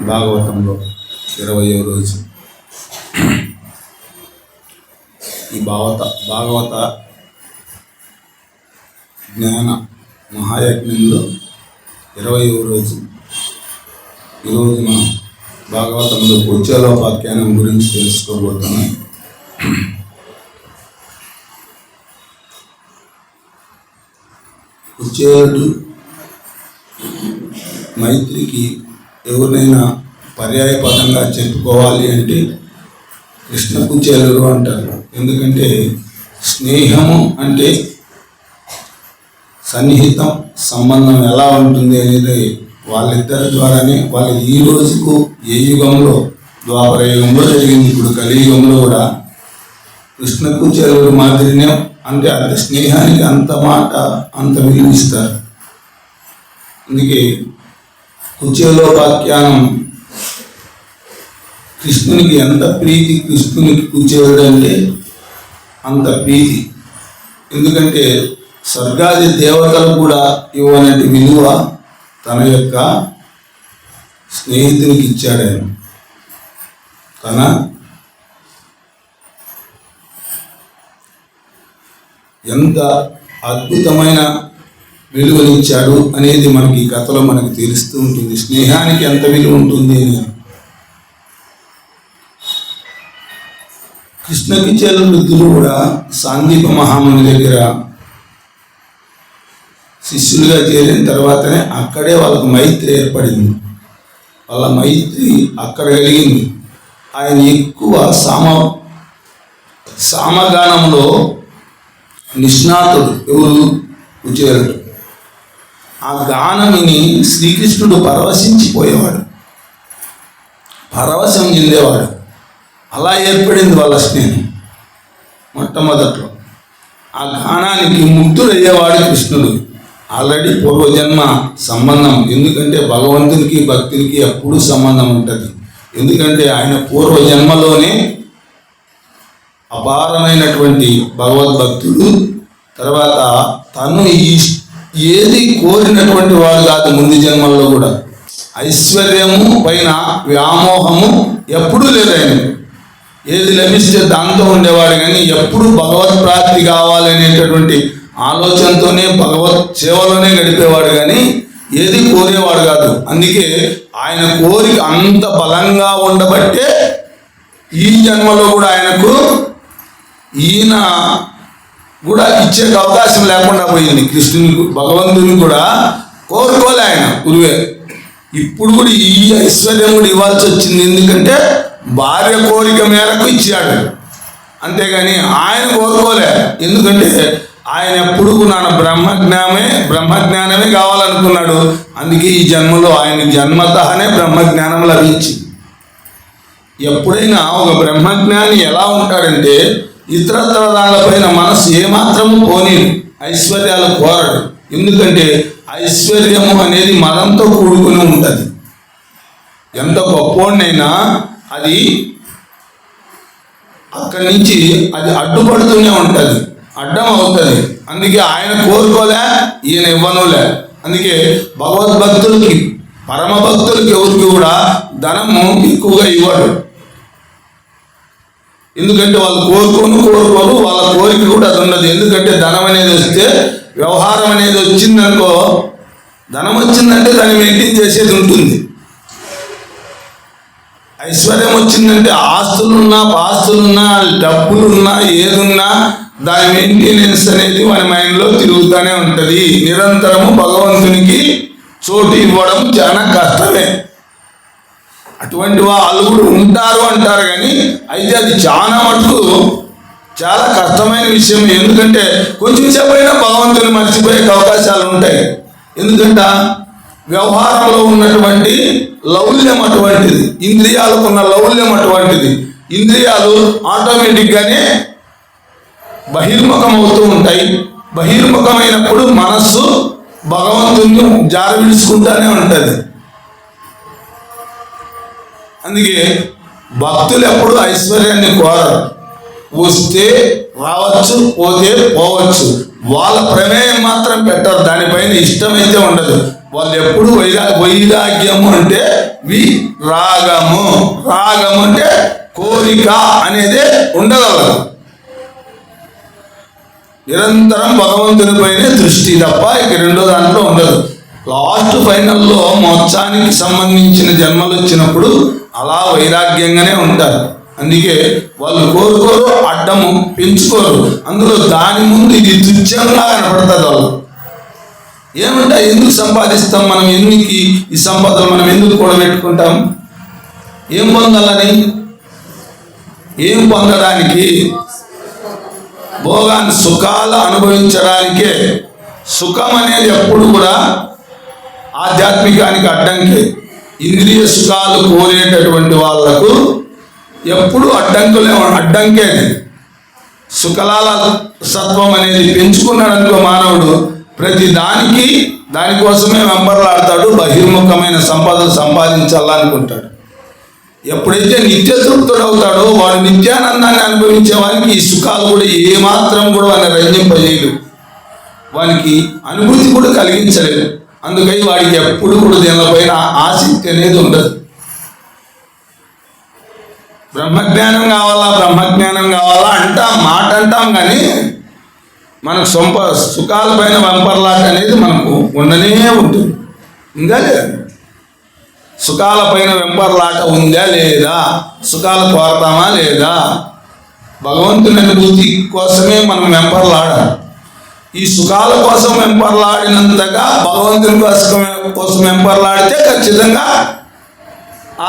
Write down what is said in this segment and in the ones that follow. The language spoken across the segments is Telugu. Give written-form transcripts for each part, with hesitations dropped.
భాగవతంలో 20వ రోజు. ఈ భాగవత జ్ఞాన మహాయజ్ఞంలో 20వ రోజు. ఈరోజు మనం భాగవతంలో కుచేలోపాఖ్యానం గురించి తెలుసుకోబోతున్నాం. కుచేలుడు మైత్రికి ఎవరినైనా పర్యాయపదంగా చెప్పుకోవాలి అంటే కృష్ణ కుచేలుడు అంటారు. ఎందుకంటే స్నేహము అంటే సన్నిహితం సంబంధం ఎలా ఉంటుంది అనేది వాళ్ళిద్దరి ద్వారానే వాళ్ళు ఈ రోజుకు ఏ యుగంలో ద్వాపర యుగంలో జరిగింది, ఇప్పుడు కలియుగంలో కూడా కృష్ణ కుచేలుడు మాదిరినే అంటే అంత స్నేహానికి అంత మాట అంత విలువిస్తారు. అందుకే కుచేలోపాఖ్యానం కృష్ణునికి ఎంత ప్రీతి, కృష్ణునికి కుచేలుడు అంటే అంత ప్రీతి. ఎందుకంటే స్వర్గాది దేవతలు కూడా ఇవ్వనటి విలువ తన యొక్క స్నేహితునికి ఇచ్చాడు ఆయన. తన ఎంత అద్భుతమైన విలువనిచ్చాడు అనేది మనకి ఈ కథలో మనకు తెలుస్తూ ఉంటుంది. స్నేహానికి ఎంత విలువ ఉంటుంది అని. కృష్ణ కుచేలుడు కూడా సాందీప మహాముని దగ్గర శిష్యులుగా చేరిన తర్వాతనే అక్కడే వాళ్ళకు మైత్రి ఏర్పడింది. వాళ్ళ మైత్రి అక్కడ కలిగింది. ఆయన ఎక్కువ సామగానంలో నిష్ణాతుడు. ఎవరు? కుచేలుడు. ఆ గానమిని శ్రీకృష్ణుడు పరవశించిపోయేవాడు, పరవశం చెందేవాడు. అలా ఏర్పడింది వాళ్ళ స్నేహం. మొట్టమొదట్లో ఆ గానానికి ముగ్ధుడయ్యేవాడు కృష్ణుడు. ఆల్రెడీ పూర్వజన్మ సంబంధం. ఎందుకంటే భగవంతునికి భక్తునికి ఎప్పుడూ సంబంధం ఉంటుంది. ఎందుకంటే ఆయన పూర్వజన్మలోనే అపారమైనటువంటి భగవద్భక్తుడు. తర్వాత తను ఏది కోరినటువంటి వాడు కాదు. ముందు జన్మల్లో కూడా ఐశ్వర్యము పైన వ్యామోహము ఎప్పుడూ లేదు ఆయన. ఏది లభిస్తే దాంతో ఉండేవాడు, కానీ ఎప్పుడు భగవత్ ప్రాప్తి కావాలనేటటువంటి ఆలోచనతోనే భగవత్ సేవలోనే గడిపేవాడు, కానీ ఏది కోరేవాడు కాదు. అందుకే ఆయన కోరిక అంత బలంగా ఉండబట్టే ఈ జన్మలో కూడా ఆయనకు ఈయన కూడా ఇచ్చే అవకాశం లేకుండా పోయింది. కృష్ణుని భగవంతుని కూడా కోరుకోలే ఆయన గురువే. ఇప్పుడు కూడా ఈ ఐశ్వర్యం కూడా ఇవ్వాల్సి వచ్చింది. ఎందుకంటే భార్య కోరిక మేరకు ఇచ్చాడు, అంతేగాని ఆయన కోరుకోలే. ఎందుకంటే ఆయన ఎప్పుడు నాన్న బ్రహ్మజ్ఞానమే కావాలనుకున్నాడు. అందుకే ఈ జన్మలో ఆయన జన్మతఃనే బ్రహ్మజ్ఞానం లభించింది. ఎప్పుడైనా ఒక బ్రహ్మజ్ఞాని ఎలా ఉంటాడంటే ఇతరత్ర దానిపైన మనసు ఏమాత్రము పోనీ ఐశ్వర్యాలు కోరడు. ఎందుకంటే ఐశ్వర్యము అనేది మదంతో కూడుకుని ఉంటుంది. ఎంత గొప్పోడినైనా అది అక్కడి నుంచి అది అడ్డుపడుతూనే ఉంటుంది, అడ్డం అవుతుంది. అందుకే ఆయన కోరుకోలే, ఈయన ఇవ్వనులే. అందుకే భగవద్భక్తులకి, పరమ భక్తులకి ఎవరికి కూడా ధనము ఎక్కువగా ఇవ్వడు. ఎందుకంటే వాళ్ళు కోరుకోరు, వాళ్ళ కోరిక కూడా అది ఉండదు. ఎందుకంటే ధనం అనేది వస్తే, వ్యవహారం అనేది వచ్చిందనుకో, ధనం వచ్చిందంటే దాన్ని మెయింటైన్ చేసేది ఉంటుంది. ఐశ్వర్యం వచ్చిందంటే ఆస్తులున్నా పాస్తులున్నా డబ్బులున్నా ఏదున్నా దాని మెయింటెనెన్స్ అనేది మన మైండ్లో తిరుగుతూనే ఉంటుంది. నిరంతరము భగవంతునికి చోటు ఇవ్వడం చాలా కష్టమే. అటువంటి వాళ్ళు కూడా ఉంటారు అంటారు, కానీ అయితే అది చాలా మటుకు చాలా కష్టమైన విషయం. ఎందుకంటే కొంచెం సేపు అయినా భగవంతుని మర్చిపోయే అవకాశాలు ఉంటాయి. ఎందుకంటే వ్యవహారంలో ఉన్నటువంటి లౌల్యం అటువంటిది, ఇంద్రియాలకు ఉన్న లౌల్యం అటువంటిది. ఇంద్రియాలు ఆటోమేటిక్గానే బహిర్ముఖం అవుతూ ఉంటాయి. బహిర్ముఖమైనప్పుడు మనస్సు భగవంతుని జార విడుచుకుంటూనే ఉంటుంది. అందుకే భక్తులు ఎప్పుడు ఐశ్వర్యాన్ని కోరరు. వస్తే రావచ్చు, పోతే పోవచ్చు. వాళ్ళ ప్రమేయం మాత్రం పెట్టరు. దానిపైన ఇష్టమైతే ఉండదు. వాళ్ళు ఎప్పుడు వైరాగ్యము అంటే రాగము అంటే కోరిక అనేదే ఉండదు. నిరంతరం భగవంతుని పైనే దృష్టి తప్ప ఇక రెండో దాంట్లో ఉండదు. లాస్ట్ ఫైనల్లో మోక్షానికి సంబంధించిన జన్మలు వచ్చినప్పుడు అలా వైరాగ్యంగానే ఉంటారు. అందుకే వాళ్ళు కోరుకోరు, అడ్డము పెంచుకోరు. అందులో దాని ముందు ఇది తుచ్చంగా కనపడుతుంది. వాళ్ళు ఏమంటాయి, ఎందుకు సంపాదిస్తాం మనం, ఎందుకు ఈ సంపదలు మనం ఎందుకు కూడబెట్టుకుంటాం, ఏం పొందాలని, ఏం పొందడానికి, భోగాన్ని సుఖాలు అనుభవించడానికే. సుఖం అనేది ఎప్పుడు కూడా ఆధ్యాత్మికానికి అడ్డంకే. ఇంద్రియ సుఖాలు కోరేటటువంటి వాళ్లకు ఎప్పుడు అడ్డంకే. సుఖలాల సత్వం అనేది పెంచుకున్నాడనుకో మానవుడు, ప్రతి దానికోసమే వెంబర్లాడతాడు, బహిర్ముఖమైన సంపదలు సంపాదించాలనుకుంటాడు. ఎప్పుడైతే నిత్య తృప్తుడు అవుతాడో వాడు నిత్యానందాన్ని అనుభవించే వారికి ఈ సుఖాలు కూడా ఏమాత్రం కూడా వాడిని రంజింపజేయడు, వానికి అనుభూతి కూడా కలిగించలేదు. అందుకని వాడికి ఎప్పుడు కూడా దీనిపైన ఆసక్తి అనేది ఉండదు. బ్రహ్మజ్ఞానం కావాలా అంటాం, మాట అంటాం, కానీ మనకు సుఖాల పైన వెంపర్లాట అనేది మనకు ఉండనే ఉంటుంది. ఇంకా లేదా, సుఖాల పైన వెంపర్లాట ఉందా లేదా, సుఖాలు కోరతామా లేదా, భగవంతుని అనుభూతి కోసమే మనం వెంపర్లాడాలి. ఈ సుఖాల కోసం వెంపర్లాడినంతగా భగవంతుని కోసం వెంపర్లాడితే ఖచ్చితంగా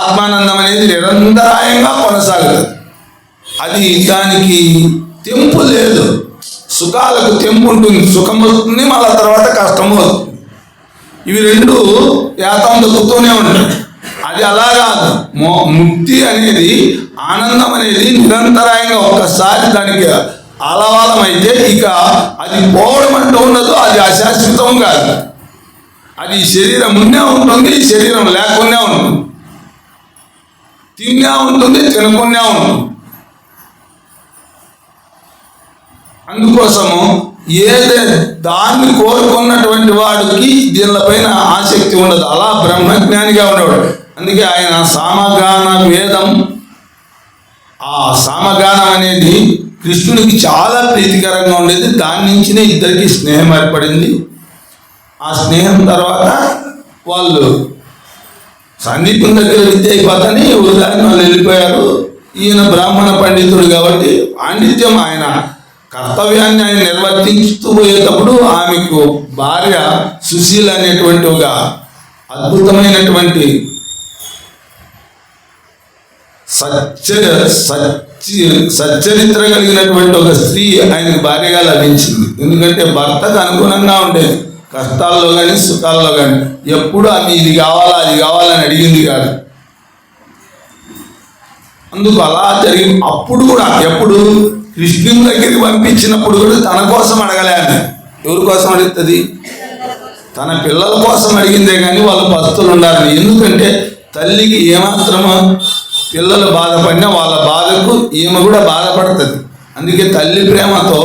ఆత్మానందం అనేది నిరంతరాయంగా కొనసాగుతుంది. అది దానికి తెంపు లేదు. సుఖాలకు తెంపు ఉంటుంది, సుఖం వస్తుంది, మళ్ళీ తర్వాత కష్టము వస్తుంది. ఇవి రెండు యాతం దొక్కుతూనే ఉంటాయి. అది అలా కాదు. ముక్తి అనేది, ఆనందం అనేది నిరంతరాయంగా ఒక్కసారి దానికి అలవాలం అయితే ఇక అది పోవడం అంటూ ఉండదు. అది అశాశ్వతం కాదు. అది శరీరం ఉన్నే ఉంటుంది, శరీరం లేకుండా ఉంటుంది, తిన్నా ఉంటుంది, తినకుండా ఉంటుంది. అందుకోసము దాన్ని కోరుకున్నటువంటి వాడికి దీనిపైన ఆసక్తి ఉండదు. అలా బ్రహ్మజ్ఞానిగా ఉండేవాడు. అందుకే ఆయన సామగాన వేదం, ఆ సామగానం అనేది కృష్ణుడికి చాలా ప్రీతికరంగా ఉండేది. దాని నుంచినే ఇద్దరికి స్నేహం ఏర్పడింది. ఆ స్నేహం తర్వాత వాళ్ళు సందీపం దగ్గర విద్య అయిపోతాని ఉదాహరణ వాళ్ళు వెళ్ళిపోయారు. ఈయన బ్రాహ్మణ పండితుడు కాబట్టి పాండిత్యం, ఆయన కర్తవ్యాన్ని ఆయన నిర్వర్తిస్తూ పోయేటప్పుడు ఆమెకు భార్య సుశీల అనేటువంటి ఒక అద్భుతమైనటువంటి సచ్చరిత్ర కలిగినటువంటి ఒక స్త్రీ ఆయనకు భార్యగా లభించింది. ఎందుకంటే భర్తకు అనుగుణంగా ఉండేది, కష్టాల్లో కానీ సుఖాల్లో కానీ. ఎప్పుడు ఆమె ఇది కావాలా అది కావాలని అడిగింది కాదు. అందుకు అలా జరిగి అప్పుడు కూడా ఎప్పుడు కృష్ణుని దగ్గరికి పంపించినప్పుడు కూడా తన కోసం అడగలే. ఆమె ఎవరి కోసం అడుగుతుంది? తన పిల్లల కోసం అడిగిందే కానీ వాళ్ళు పస్తులు ఉండాలని. ఎందుకంటే తల్లికి ఏమాత్రమో పిల్లలు బాధపడినా వాళ్ళ బాధకు ఈమె కూడా బాధపడుతుంది. అందుకే తల్లి ప్రేమతో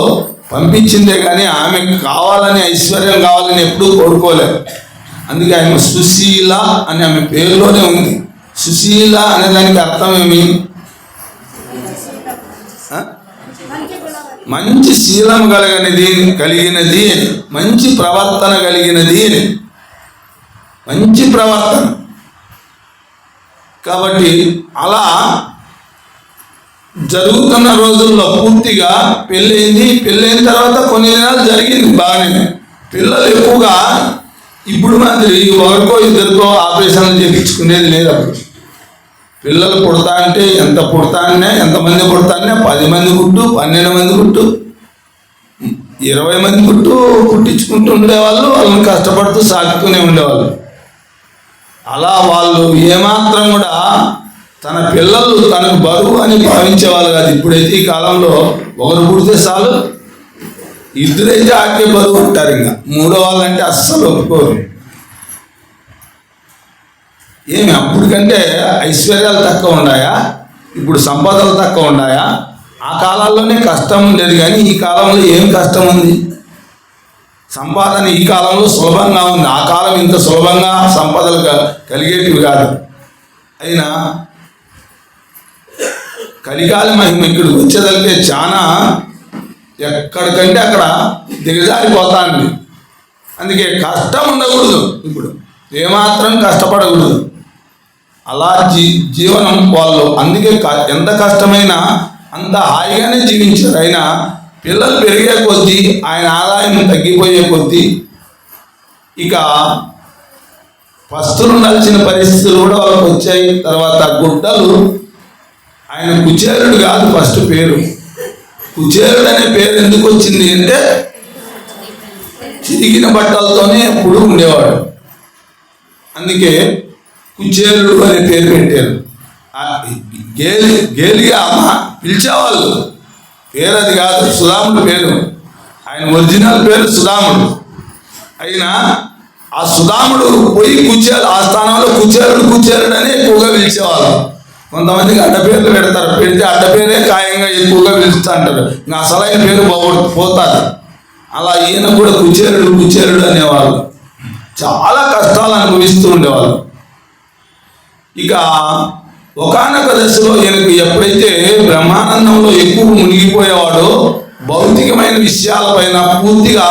పంపించిందే కానీ ఆమె కావాలని, ఐశ్వర్యం కావాలని ఎప్పుడూ కోరుకోలేదు. అందుకే ఆమె సుశీల అని ఆమె పేరులోనే ఉంది. సుశీల అనే దానికి అర్థం ఏమి? మంచి శీలం కలిగినది, మంచి ప్రవర్తన కలిగినది, మంచి ప్రవర్తన. కాబట్టి అలా జరుగుతున్న రోజుల్లో పూర్తిగా పెళ్ళైన తర్వాత కొన్ని దినాలు జరిగింది బాగానే. పిల్లలు ఎక్కువగా ఇప్పుడు మాదిరి ఒకరికో ఇద్దరికో ఆపరేషన్లు చేయించుకునేది లేదు. అప్పుడు పిల్లలు పుడతా అంటే ఎంతమంది పుడతానే 10 మంది పుట్టు, 12 మంది పుట్టు, 20 మంది పుట్టు పుట్టించుకుంటూ ఉండేవాళ్ళు. వాళ్ళని కష్టపడుతూ సాగుతూనే ఉండేవాళ్ళు. అలా వాళ్ళు ఏమాత్రం కూడా తన పిల్లలు తనకు బరువు అని భావించేవాళ్ళు కాదు. ఇప్పుడైతే ఈ కాలంలో ఒకరు పుడితే చాలు, ఇద్దరైతే ఆకే బరువు ఉంటారు. ఇంకా మూడో వాళ్ళంటే అస్సలు ఒప్పుకోరు. ఏమి అప్పటికంటే ఐశ్వర్యాలు తక్కువ ఉన్నాయా? ఇప్పుడు సంపదలు తక్కువ ఉన్నాయా? ఆ కాలాల్లోనే కష్టం ఉండేది, కానీ ఈ కాలంలో ఏం కష్టం ఉంది? సంపాదన ఈ కాలంలో సులభంగా ఉంది, ఆ కాలం ఇంత సులభంగా సంపదలు కలిగేటివి కాదు. అయినా కలికాల మహిమ ఇక్కడికి వచ్చేదలికే చాలా ఎక్కడికంటే అక్కడ దిగజారిపోతాంది. అందుకే కష్టం ఉండకూడదు, ఇప్పుడు ఏమాత్రం కష్టపడకూడదు. అలా జీవనం వాళ్ళు అందుకే ఎంత కష్టమైనా అంత హాయిగానే జీవించారు. అయినా పిల్లలు పెరిగే కొద్దీ ఆయన ఆదాయం తగ్గిపోయే కొద్దీ ఇక పస్తులు ఉండాల్సిన పరిస్థితులు కూడా వాళ్ళకి వచ్చాయి. తర్వాత గుడ్డలు, ఆయన కుచేరుడు కాదు ఫస్ట్ పేరు. కుచేరుడు అనే పేరు ఎందుకు వచ్చింది అంటే చిరిగిన బట్టలతోనే ఎప్పుడు ఉండేవాడు, అందుకే కుచేరుడు అనే పేరు పెట్టారు. గేలిగా అమ్మ పిలిచేవాళ్ళు, పేరు అది కాదు, సుధాముడు పేరు. ఆయన ఒరిజినల్ పేరు సుధాముడు. అయినా ఆ సుధాముడు పోయి కుచేరుడు, ఆ స్థానంలో కుచేరుడు అని ఎక్కువగా పిలిచేవాళ్ళు. కొంతమందికి అడ్డపేర్లు పెడతారు, పెడితే అడ్డపేరే ఖాయంగా ఎక్కువగా పిలుస్తూ అంటారు, ఇంకా అసలైన పేరు పోతారు. అలా ఈయన కూడా కుచేరుడు అనేవాళ్ళు. చాలా కష్టాలు అనుభవిస్తూ ఉండేవాళ్ళు. ఇక ఒకానొక దశలో ఈయనకు ఎప్పుడైతే బ్రహ్మానందంలో ఎక్కువ మునిగిపోయేవాడో భౌతికమైన విషయాలపైన పూర్తిగా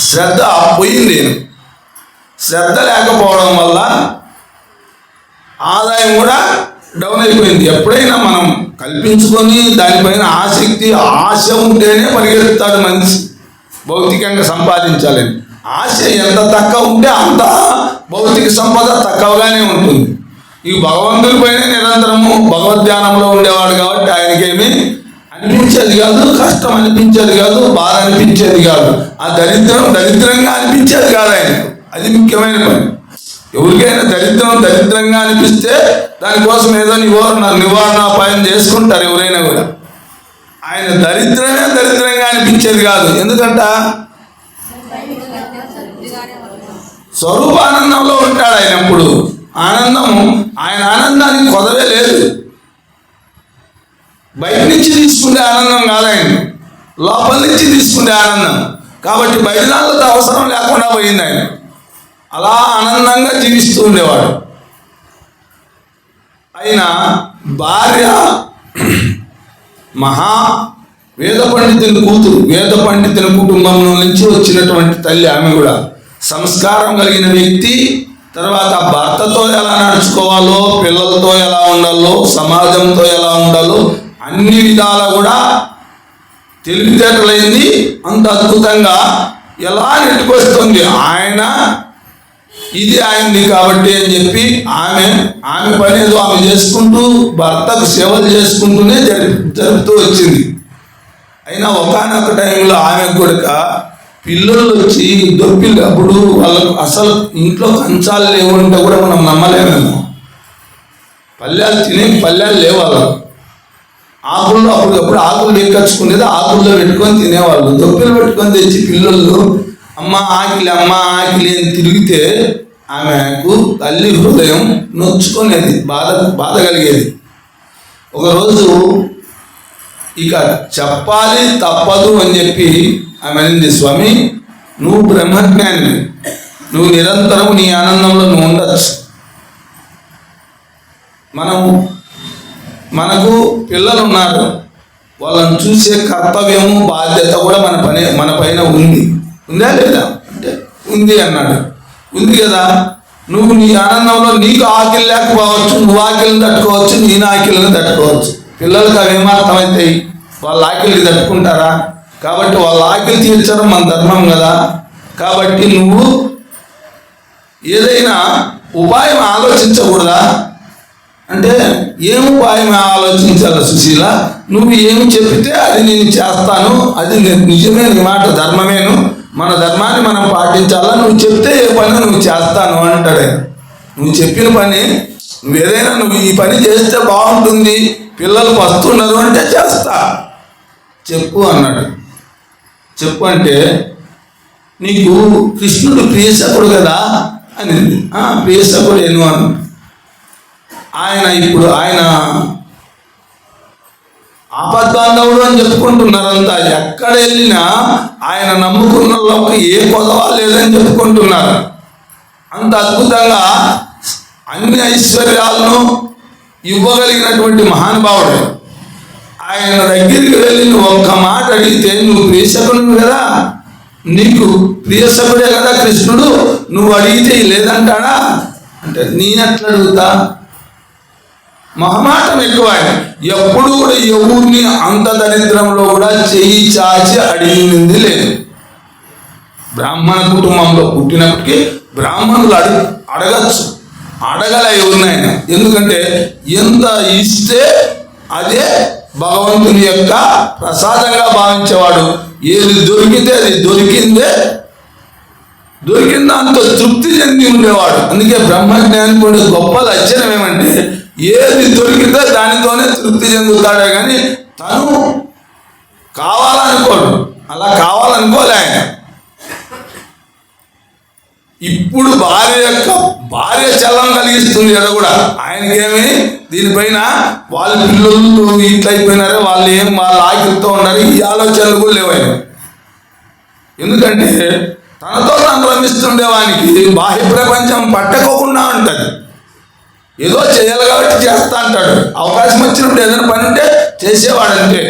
శ్రద్ధ పోయింది. శ్రద్ధ లేకపోవడం వల్ల ఆదాయం కూడా డౌన్ అయిపోయింది. ఎప్పుడైనా మనం కల్పించుకొని దానిపైన ఆశ ఉంటేనే పరిగెత్తుతాడు మనిషి భౌతికంగా సంపాదించాలని. ఆశ ఎంత తక్కువ ఉంటే అంత భౌతిక సంపద తక్కువగానే ఉంటుంది. ఈ భగవంతుడి పైన నిరంతరము భగవద్ధ్యానంలో ఉండేవాడు కాబట్టి ఆయనకేమీ అనిపించేది కాదు, కష్టం అనిపించేది కాదు, బాధ అనిపించేది కాదు, ఆ దరిద్రంగా అనిపించేది కాదు ఆయనకు. అది ముఖ్యమైన పని. ఎవరికైనా దరిద్రంగా అనిపిస్తే దానికోసం ఏదో నివారణోపాయం చేసుకుంటారు ఎవరైనా కూడా. ఆయన దరిద్రంగా అనిపించేది కాదు. ఎందుకంట స్వరూపానందంలో ఉంటాడు ఆయన. ఎప్పుడు ఆయన ఆనందానికి కొదవే లేదు. బయట నుంచి తీసుకునే ఆనందం కాదు, ఆయన లోపల నుంచి తీసుకునే ఆనందం. కాబట్టి బయట దానితో అవసరం లేకుండా పోయింది ఆయన. అలా ఆనందంగా జీవిస్తూ ఉండేవాడు. అయినా భార్య మహా వేద పండితుని కూతురు, వేద పండితుని కుటుంబంలో నుంచి వచ్చినటువంటి తల్లి. ఆమె కూడా సంస్కారం కలిగిన వ్యక్తి. తర్వాత భర్తతో ఎలా నడుచుకోవాలో, పిల్లలతో ఎలా ఉండాలో, సమాజంతో ఎలా ఉండాలో అన్ని విధాలా కూడా తెలివితేటలైంది. అంత అద్భుతంగా ఎలా నెట్టుకొస్తుంది. ఇది ఆయనది కాబట్టి అని చెప్పి ఆమె పని ఏదో ఆమె చేసుకుంటూ భర్తకు సేవలు చేసుకుంటూనే జరుపుతూ వచ్చింది. అయినా ఒకానొక టైంలో ఆమె కూడా పిల్లలు వచ్చి దొప్పిల్లు. అప్పుడు వాళ్ళకు అసలు ఇంట్లో కంచాలు లేవంటే కూడా మనం నమ్మలేమేమో. పల్లెలు లేవు వాళ్ళకు. ఆకుల్లో అప్పుడు ఆకులు ఎక్కచ్చుకునేది ఆకుల్లో పెట్టుకొని తినేవాళ్ళు. దొప్పిలు పెట్టుకొని తెచ్చి పిల్లలు అమ్మ ఆకిలి అని తిరిగితే ఆమెకు తల్లి హృదయం నొచ్చుకునేది, బాధ కలిగేది. ఒకరోజు ఇక చెప్పాలి తప్పదు అని చెప్పి ఆమె అనింది, స్వామి నువ్వు బ్రహ్మజ్ఞాని, నువ్వు నిరంతరం నీ ఆనందంలో నువ్వు ఉండొచ్చు. మనకు పిల్లలు ఉన్నారు, వాళ్ళని చూసే కర్తవ్యము బాధ్యత కూడా మన పైన ఉందా లేదా అంటే ఉంది అన్నాడు. ఉంది కదా, నువ్వు నీ ఆనందంలో నీకు ఆకిలి లేకపోవచ్చు, నువ్వు ఆకిలిని తట్టుకోవచ్చు, నేను ఆకిలిని తట్టుకోవచ్చు. పిల్లలకు అవి ఏమార్థమవుతాయి? వాళ్ళ ఆకిలిని తట్టుకుంటారా? కాబట్టి వాళ్ళ ఆకిలి తీర్చడం మన ధర్మం కదా. కాబట్టి నువ్వు ఏదైనా ఉపాయం ఆలోచించకూడదా అంటే, ఏం ఉపాయం ఆలోచించాలి సుశీల? నువ్వు ఏమి చెప్తే అది నేను చేస్తాను, అది నిజమే, నీ మాట ధర్మమేను, మన ధర్మాన్ని మనం పాటించాలా, నువ్వు చెప్తే ఏ పని నువ్వు చేస్తాను అంటాడు. నువ్వు చెప్పిన పని నువ్వేదైనా నువ్వు ఈ పని చేస్తే బాగుంటుంది, పిల్లలు వస్తున్నారు అంటే చేస్తా, చెప్పు అన్నాడు. చెప్పు అంటే, నీకు కృష్ణుడు ప్రియసకుడు కదా అనింది. ప్రియసకుడు ఏను అను. ఆయన ఆపద్బాంధవుడు అని చెప్పుకుంటున్నారంతా. ఎక్కడ వెళ్ళినా ఆయన నమ్ముకున్న వాళ్ళకి ఏ కొదవ లేదని చెప్పుకుంటున్నారు. అంత అద్భుతంగా అన్ని ఐశ్వర్యాలను ఇవ్వగలిగినటువంటి మహానుభావుడు. ఆయన దగ్గరికి వెళ్ళి నువ్వు ఒక్క మాట అడిగితే, నువ్వు ప్రియసకుడు కదా, నీకు ప్రియసకుడే కదా కృష్ణుడు, నువ్వు అడిగితే లేదంటాడా అంటే నేనెట్లా అడుగుతా? మొహమాటం ఎక్కువ. ఆయన ఎప్పుడు కూడా ఎవరిని అంత దరిద్రంలో కూడా చెయ్యి చాచి అడిగింది లేదు. బ్రాహ్మణ కుటుంబంలో పుట్టినప్పటికీ బ్రాహ్మణులు అడగచ్చు, అడగల ఎవరినైనా. ఎందుకంటే ఎంత ఇస్తే అదే భగవంతుని యొక్క ప్రసాదంగా భావించేవాడు. ఏది దొరికితే అది దొరికిన దాంతో తృప్తి చెంది ఉండేవాడు. అందుకే బ్రహ్మజ్ఞానికి గొప్ప లక్షణం ఏమంటే ఏది దొరికితే దానితోనే తృప్తి చెందుతాడే కానీ తను కావాలనుకోడు. అలా కావాలనుకోలే ఆయన. ఇప్పుడు భార్య చల్లం కలిగిస్తుంది కదా కూడా. ఆయనకేమి దీనిపైన వాళ్ళ పిల్లలు ఇట్లా అయిపోయినారే, వాళ్ళ ఆకలితో ఉన్నారు, ఈ ఆలోచనలు కూడా లేవు ఆయన. ఎందుకంటే తనతో తను రమిస్తుండేవానికి బాహ్య ప్రపంచం పట్టుకోకుండా ఉంటుంది. ఏదో చేయాలి కాబట్టి చేస్తా అంటాడు. అవకాశం వచ్చినప్పుడు ఏదైనా పని ఉంటే చేసేవాడంటే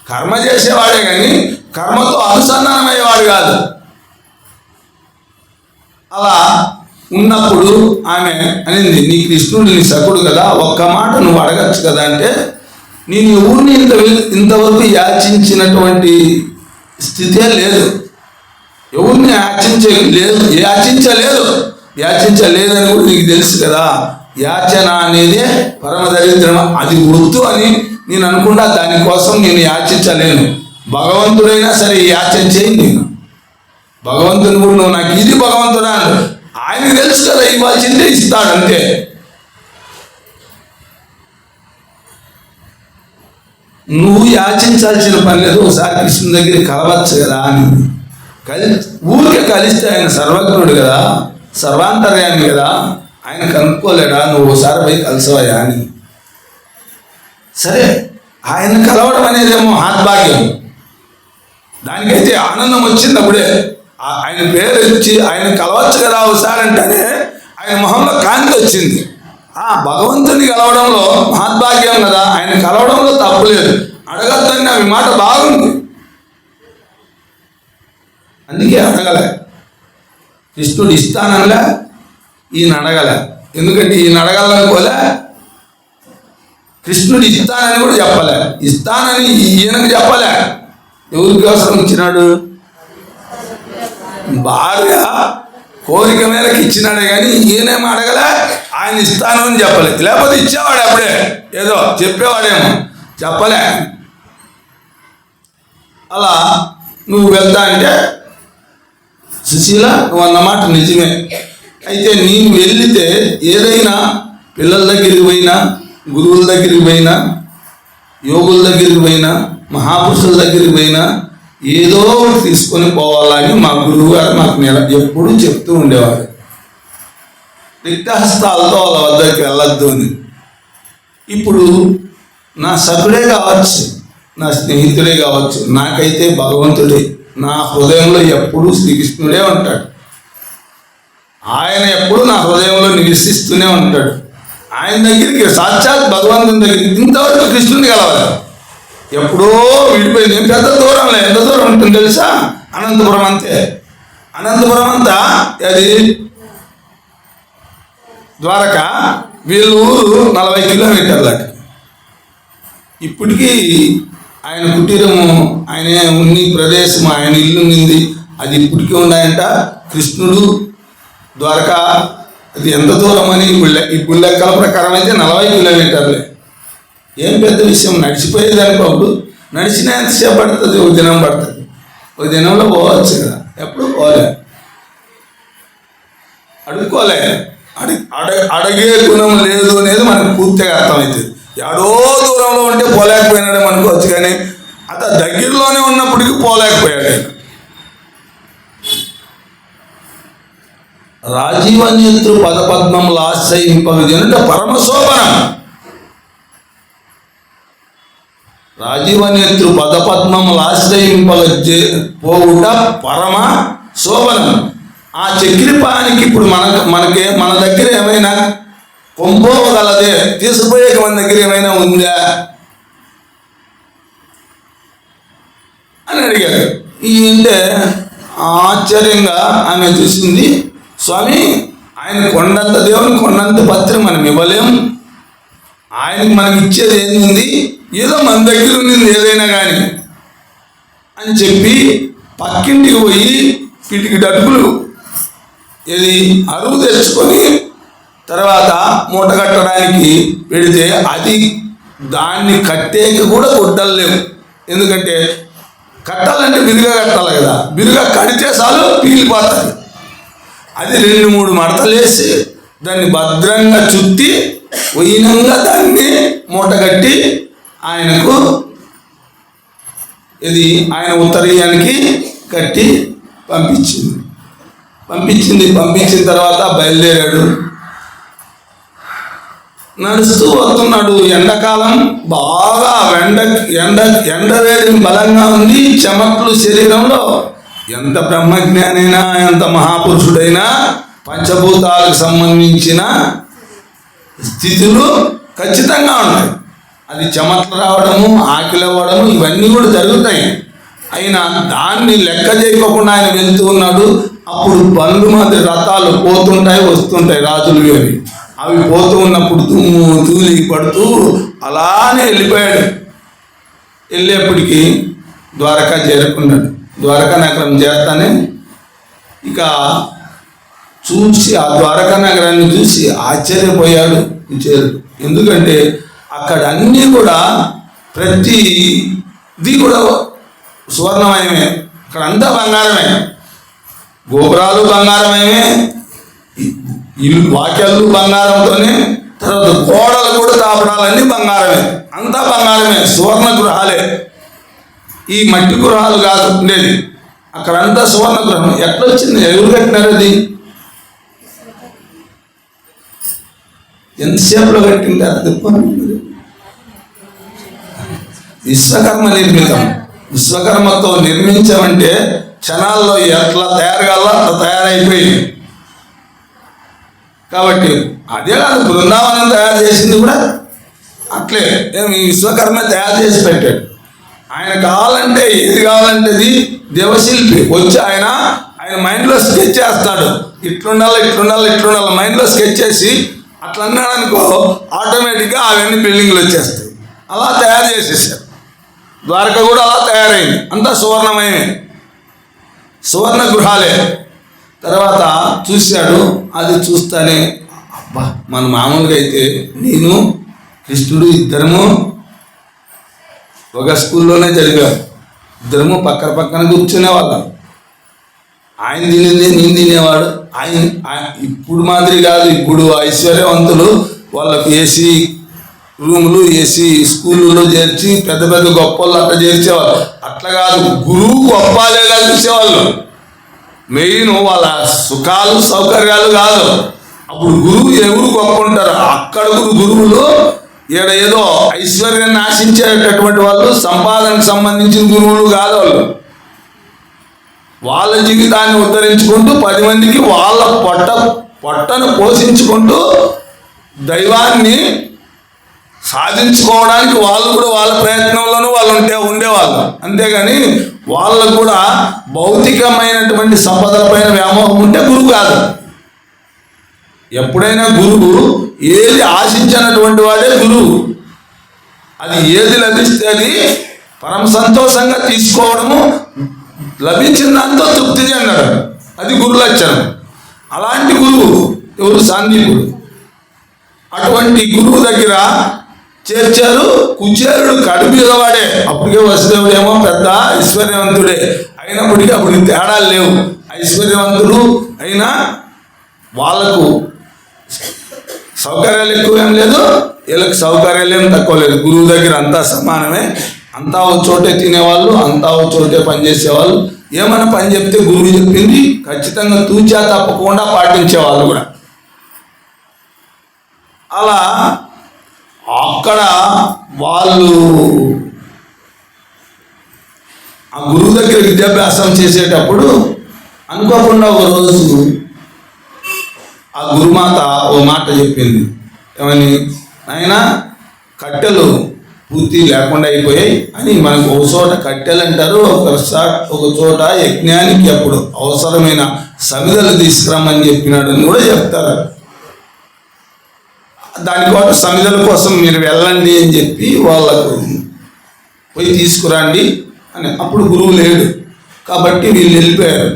కర్మ చేసేవాడే కానీ కర్మతో అనుసంధానమయ్యేవాడు కాదు. అలా ఉన్నప్పుడు ఆమె అనింది, నీ కృష్ణుడు నీ సకుడు కదా, ఒక్క మాట నువ్వు అడగచ్చు కదా అంటే, నేను ఎవరిని ఇంతవరకు యాచించినటువంటి స్థితే లేదు. ఎవరిని యాచించలేదని కూడా నీకు తెలుసు కదా. యాచన అనేది పరమ దరిద్రం, అది వద్దు అని నేను అనుకున్నా. దానికోసం నేను యాచించలేను. భగవంతుడైనా సరే యాచన చేయి. నేను భగవంతుని కూడా నువ్వు నాకు ఇది భగవంతుడా అని ఆయనకు తెలుసు కదా, ఇవ్వాల్సిందే ఇస్తాడు అంతే. నువ్వు యాచించాల్సిన పని లేదు. ఒకసారి కృష్ణుని దగ్గర కలవచ్చు కదా అని. ఊరికే కలిస్తే ఆయన సర్వజ్ఞుడు కదా, సర్వాంతర్యాన్ని కదా, ఆయన కనుక్కోలేడా నువ్వు ఒకసారి పోయి కలిసవయ్యా అని. సరే, ఆయన కలవడం అనేదేమో మహాద్భాగ్యం. దానికైతే ఆనందం వచ్చింది అప్పుడే. ఆయన పేరు ఇచ్చి ఆయన కలవచ్చు కదా ఒకసారి అంటేనే ఆయన మొహంలో కాంతి వచ్చింది. భగవంతుని కలవడంలో మహాద్భాగ్యం కదా, ఆయన కలవడంలో తప్పులేదు. అడగద్దని అవి మాట బాగుంది, అందుకే అడగలే. కృష్ణుడు ఇస్తానలే, ఈయన అడగలే. ఎందుకంటే ఈయన అడగాలనుకోలే, కృష్ణుడు ఇస్తానని కూడా చెప్పలే. ఇస్తానని ఈయనకు చెప్పలే. ఎవరికి అవసరం ఇచ్చినాడు? భార్య కోరిక మేరకు ఇచ్చినాడే కానీ ఈయనేమో అడగలే, ఆయన ఇస్తాను అని చెప్పలే. లేకపోతే ఇచ్చేవాడు అప్పుడే, ఏదో చెప్పేవాడేమో, చెప్పలే. అలా నువ్వు వెళ్తా అంటే, సుశీల నువ్వు అన్నమాట నిజమే. అయితే నేను వెళితే ఏదైనా పిల్లల దగ్గరికి పోయినా, గురువుల దగ్గరికి పోయినా, యోగుల దగ్గరికి పోయినా, మహాపురుషుల దగ్గరికి పోయినా ఏదో తీసుకొని పోవాలని మా గురువు గారు నాకు ఎప్పుడూ చెప్తూ ఉండేవారు. రిక్తహస్తాలతో వాళ్ళ వద్దరికి వెళ్ళొద్దు అని. ఇప్పుడు నా సకుడే కావచ్చు, నా స్నేహితుడే కావచ్చు, నాకైతే భగవంతుడే. నా హృదయంలో ఎప్పుడూ శ్రీకృష్ణుడే ఉంటాడు. ఆయన ఎప్పుడు నా హృదయంలో నివసిస్తూనే ఉంటాడు. ఆయన దగ్గరికి సాక్షాత్ భగవంతుని దగ్గరికి ఇంతవరకు కృష్ణుని కలవాలి. ఎప్పుడో విడిపోయింది. పెద్ద దూరంలో ఎంత దూరం ఉంటుంది తెలుసా? అనంతపురం అంతే. అనంతపురం అంతా అది ద్వారకా, వీళ్ళు 40 కిలోమీటర్లకి. ఇప్పటికీ ఆయన కుటీరము, ఆయన ఉన్ని ప్రదేశం, ఆయన ఇల్లు ఉంది, అది ఇప్పటికీ ఉన్నాయంట. కృష్ణుడు ద్వారకా అది ఎంత దూరం అని ఇప్పుడు లెక్కల ప్రకారం అయితే 40 కిలోమీటర్లే. ఏం పెద్ద విషయం, నడిచిపోయేదానికి నడిచినా ఎంతసేపు పడుతుంది? ఒక దినం పడుతుంది. ఒక దినంలో పోవచ్చు కదా. ఎప్పుడు పోలే, అడుక్కోలే. అడిగే గుణం లేదు అనేది మనకు పూర్తిగా అర్థమవుతుంది. ఎడో దూరంలో ఉంటే పోలేకపోయినాడే అనుకోవచ్చు, కానీ అతను దగ్గరలోనే ఉన్నప్పటికీ పోలేకపోయాడు. రాజీవనేత్రు పదపద్మములు ఆశ్రయింపగజనుట పరమశోభనం. రాజీవనేత్రు పదపద్మములు ఆశ్రయింపగ పోవుట పరమ శోభనం. ఆ చక్రిపానికి ఇప్పుడు మన దగ్గర ఏమైనా కొంపోగలదే, తీసుకుపోయే మన దగ్గర ఏమైనా ఉందా అని అడిగాడు. అంటే ఆశ్చర్యంగా ఆమె చూసింది, స్వామి ఆయన కొండంత దేవుని కొండంత పత్రం మనం ఇవ్వలేం, ఆయనకి మనం ఇచ్చేది ఏంది, ఏదో మన దగ్గర ఉంది ఏదైనా కానీ అని చెప్పి పక్కింటికి పోయి వీటికి డబ్బులు ఇది అరువు తెచ్చుకొని తర్వాత మూట కట్టడానికి పెడితే అది దాన్ని కట్టేకి కూడా గుడ్డలు లేవు. ఎందుకంటే కట్టాలంటే బిరుగా కట్టాలి కదా, బిరుగా కడితే చాలు పీలిపోతుంది. అది 2-3 మడతలు వేసి దాన్ని భద్రంగా చుట్టి వైనంగా దాన్ని మూట కట్టి ఆయనకు ఇది ఆయన ఉత్తరీయానికి కట్టి పంపించిన తర్వాత బయలుదేరాడు. నడుస్తూ వస్తున్నాడు. ఎండాకాలం బాగా ఎండవేడి బలంగా ఉంది. చెమట్లు శరీరంలో. ఎంత బ్రహ్మజ్ఞానైనా ఎంత మహాపురుషుడైనా పంచభూతాలకు సంబంధించిన స్థితులు ఖచ్చితంగా ఉంటాయి. అది చెమట్లు రావడము, ఆకలి అవ్వడము ఇవన్నీ కూడా జరుగుతాయి. అయినా దాన్ని లెక్క చేయకోకుండా ఆయన వెళ్తూ ఉన్నాడు. అప్పుడు బండ్లు మధ్య రథాలు పోతుంటాయి వస్తుంటాయి, రాజులు అవి పోతూ ఉన్నప్పుడు తూలి పడుతూ అలానే వెళ్ళిపోయాడు. వెళ్ళేప్పటికీ ద్వారకా చేరుకున్నాడు. ద్వారకా నగరం చేరతానే ఇక చూసి ఆ ద్వారకా నగరాన్ని చూసి ఆశ్చర్యపోయాడు కుచేరుడు. ఎందుకంటే అక్కడ అన్నీ కూడా ప్రతిది కూడా సువర్ణమయమే. అక్కడ అంతా బంగారమే, గోపురాలు బంగారమయమే, ఇల్లు వాక్యాలు బంగారంతోనే, తర్వాత గోడలు కూడా తాపడాలన్నీ బంగారమే, అంతా బంగారమే, సువర్ణ గృహాలే. ఈ మట్టి గృహాలు కాదు ఉండేది, అక్కడంతా సువర్ణ గృహం. ఎట్లొచ్చింది, ఎవరు కట్టినారు అది? ఎంతసేపులో కట్టింది అది? విశ్వకర్మ నిర్మితం. విశ్వకర్మతో నిర్మించామంటే క్షణాల్లో ఎట్లా తయారుగాలో అట్లా తయారైపోయింది. కాబట్టి అదే కాదు, బృందావనం తయారు చేసింది కూడా అట్లే. ఈ విశ్వకర్మ తయారు చేసి పెట్టాడు. ఆయన కావాలంటే ఏది కావాలంటే అది దేవశిల్పి వచ్చి ఆయన మైండ్లో స్కెచ్ చేస్తాడు. ఇట్లుండాలి మైండ్లో స్కెచ్ చేసి అట్లా అన్నాడు అనుకో, ఆటోమేటిక్గా అవన్నీ బిల్డింగ్లు వచ్చేస్తాయి. అలా తయారు చేసేసారు. ద్వారక కూడా అలా తయారైంది, అంతా సువర్ణమయమే, సువర్ణ గృహాలే. తర్వాత చూశాడు. అది చూస్తానే అబ్బా, మన మామూలుగా అయితే నేను కృష్ణుడు ఇద్దరము ఒక స్కూల్లోనే చదివాం, ఇద్దరము పక్కన కూర్చునేవాళ్ళం. ఆయన తినేది నేను తినేవాడు. ఇప్పుడు మాదిరి కాదు. ఇప్పుడు ఐశ్వర్యవంతులు వాళ్ళకి ఏసీ రూములు, ఏసీ స్కూళ్ళలో చేర్చి పెద్ద పెద్ద గొప్ప వాళ్ళు అట్లా చేర్చేవాళ్ళు. అట్లా కాదు, గురువు గొప్పలేగా చూసేవాళ్ళు. మెయిన్ వాళ్ళ సుఖాలు సౌకర్యాలు కాదు. అప్పుడు గురువు ఎవరు గొప్ప ఉంటారు, అక్కడ గురువులు ఏదో ఐశ్వర్యాన్ని ఆశించేటటువంటి వాళ్ళు, సంపాదనకు సంబంధించిన గురువులు కాదు. వాళ్ళ జీవితాన్ని ఉద్ధరించుకుంటూ 10 మందికి వాళ్ళ పొట్టను పోషించుకుంటూ దైవాన్ని సాధించుకోవడానికి వాళ్ళు కూడా వాళ్ళ ప్రయత్నంలోనూ వాళ్ళు ఉండేవాళ్ళు. అంతేగాని వాళ్ళకు కూడా భౌతికమైనటువంటి సంపదలపైన వ్యామోహం ఉంటే గురువు కాదు. ఎప్పుడైనా గురువు ఏది ఆశించినటువంటి వాడే గురువు. అది ఏది లభిస్తే అది పరమ సంతోషంగా తీసుకోవడము, లభించిన దాంతో తృప్తి చెందడం, అది గురు లక్షణం. అలాంటి గురువు ఎవరు? సాందీపుడు. అటువంటి గురువు దగ్గర చేర్చారు. కుచేరుడు కడుపువాడే. అప్పటికే వసుదేవుడేమో పెద్ద ఐశ్వర్యవంతుడే అయినప్పటికీ అప్పుడు తేడాలు లేవు. ఐశ్వర్యవంతుడు అయినా వాళ్ళకు సౌకర్యాలు ఎక్కువేం లేదు, వీళ్ళకి సౌకర్యాలు ఏం తక్కువ లేదు. గురువు దగ్గర అంతా సమానమే. అంతా ఒక చోటే తినేవాళ్ళు, అంతా ఒక చోటే పనిచేసేవాళ్ళు. ఏమైనా పని చెప్తే గురువు చెప్పింది ఖచ్చితంగా తూచా తప్పకుండా పాటించేవాళ్ళు కూడా. అలా అక్కడ వాళ్ళు ఆ గురువు దగ్గర విద్యాభ్యాసం చేసేటప్పుడు అనుకోకుండా ఒక రోజు ఆ గురుమాత ఓ మాట చెప్పింది. ఏమని? ఆయన కట్టెలు పూర్తి లేకుండా అయిపోయాయి అని, మనకు ఒక చోట కట్టెలు అంటారు, ఒక చోట యజ్ఞానికి అప్పుడు అవసరమైన సమిధలు తీసుకురమ్మని చెప్పినాడు అని కూడా చెప్తారు. దానికోసం సమిధల కోసం మీరు వెళ్ళండి అని చెప్పి వాళ్ళకు పోయి తీసుకురండి అని. అప్పుడు గురువు లేడు కాబట్టి వీళ్ళు వెళ్ళిపోయారు.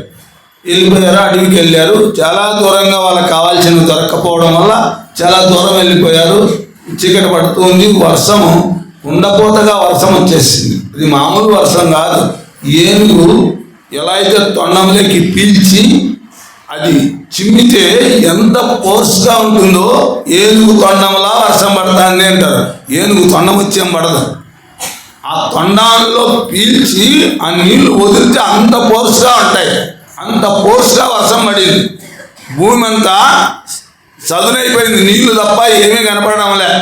అడవికి వెళ్ళారు. చాలా దూరంగా వాళ్ళకి కావాల్సినవి దొరక్కపోవడం వల్ల చాలా దూరం వెళ్ళిపోయారు. చీకటి పడుతుంది. వర్షము ఉండపోతగా వర్షం వచ్చేసింది. ఇది మామూలు వర్షం కాదు. ఏనుగు ఎలా అయితే తొండంలోకి పీల్చి అది చిమ్మితే ఎంత ఫోర్స్గా ఉంటుందో ఏనుగు తొండంలా వర్షం పడుతుంది అంటారు. ఏనుగు తొండం వచ్చేం పడదు. ఆ తొండాల్లో పీల్చి ఆ నీళ్లు వదిలితే అంత ఫోర్స్గా ఉంటాయి. అంత ఫోర్స్గా వర్షం పడింది. భూమి అంతా చదునైపోయింది. నీళ్లు తప్ప ఏమీ కనపడడంలే.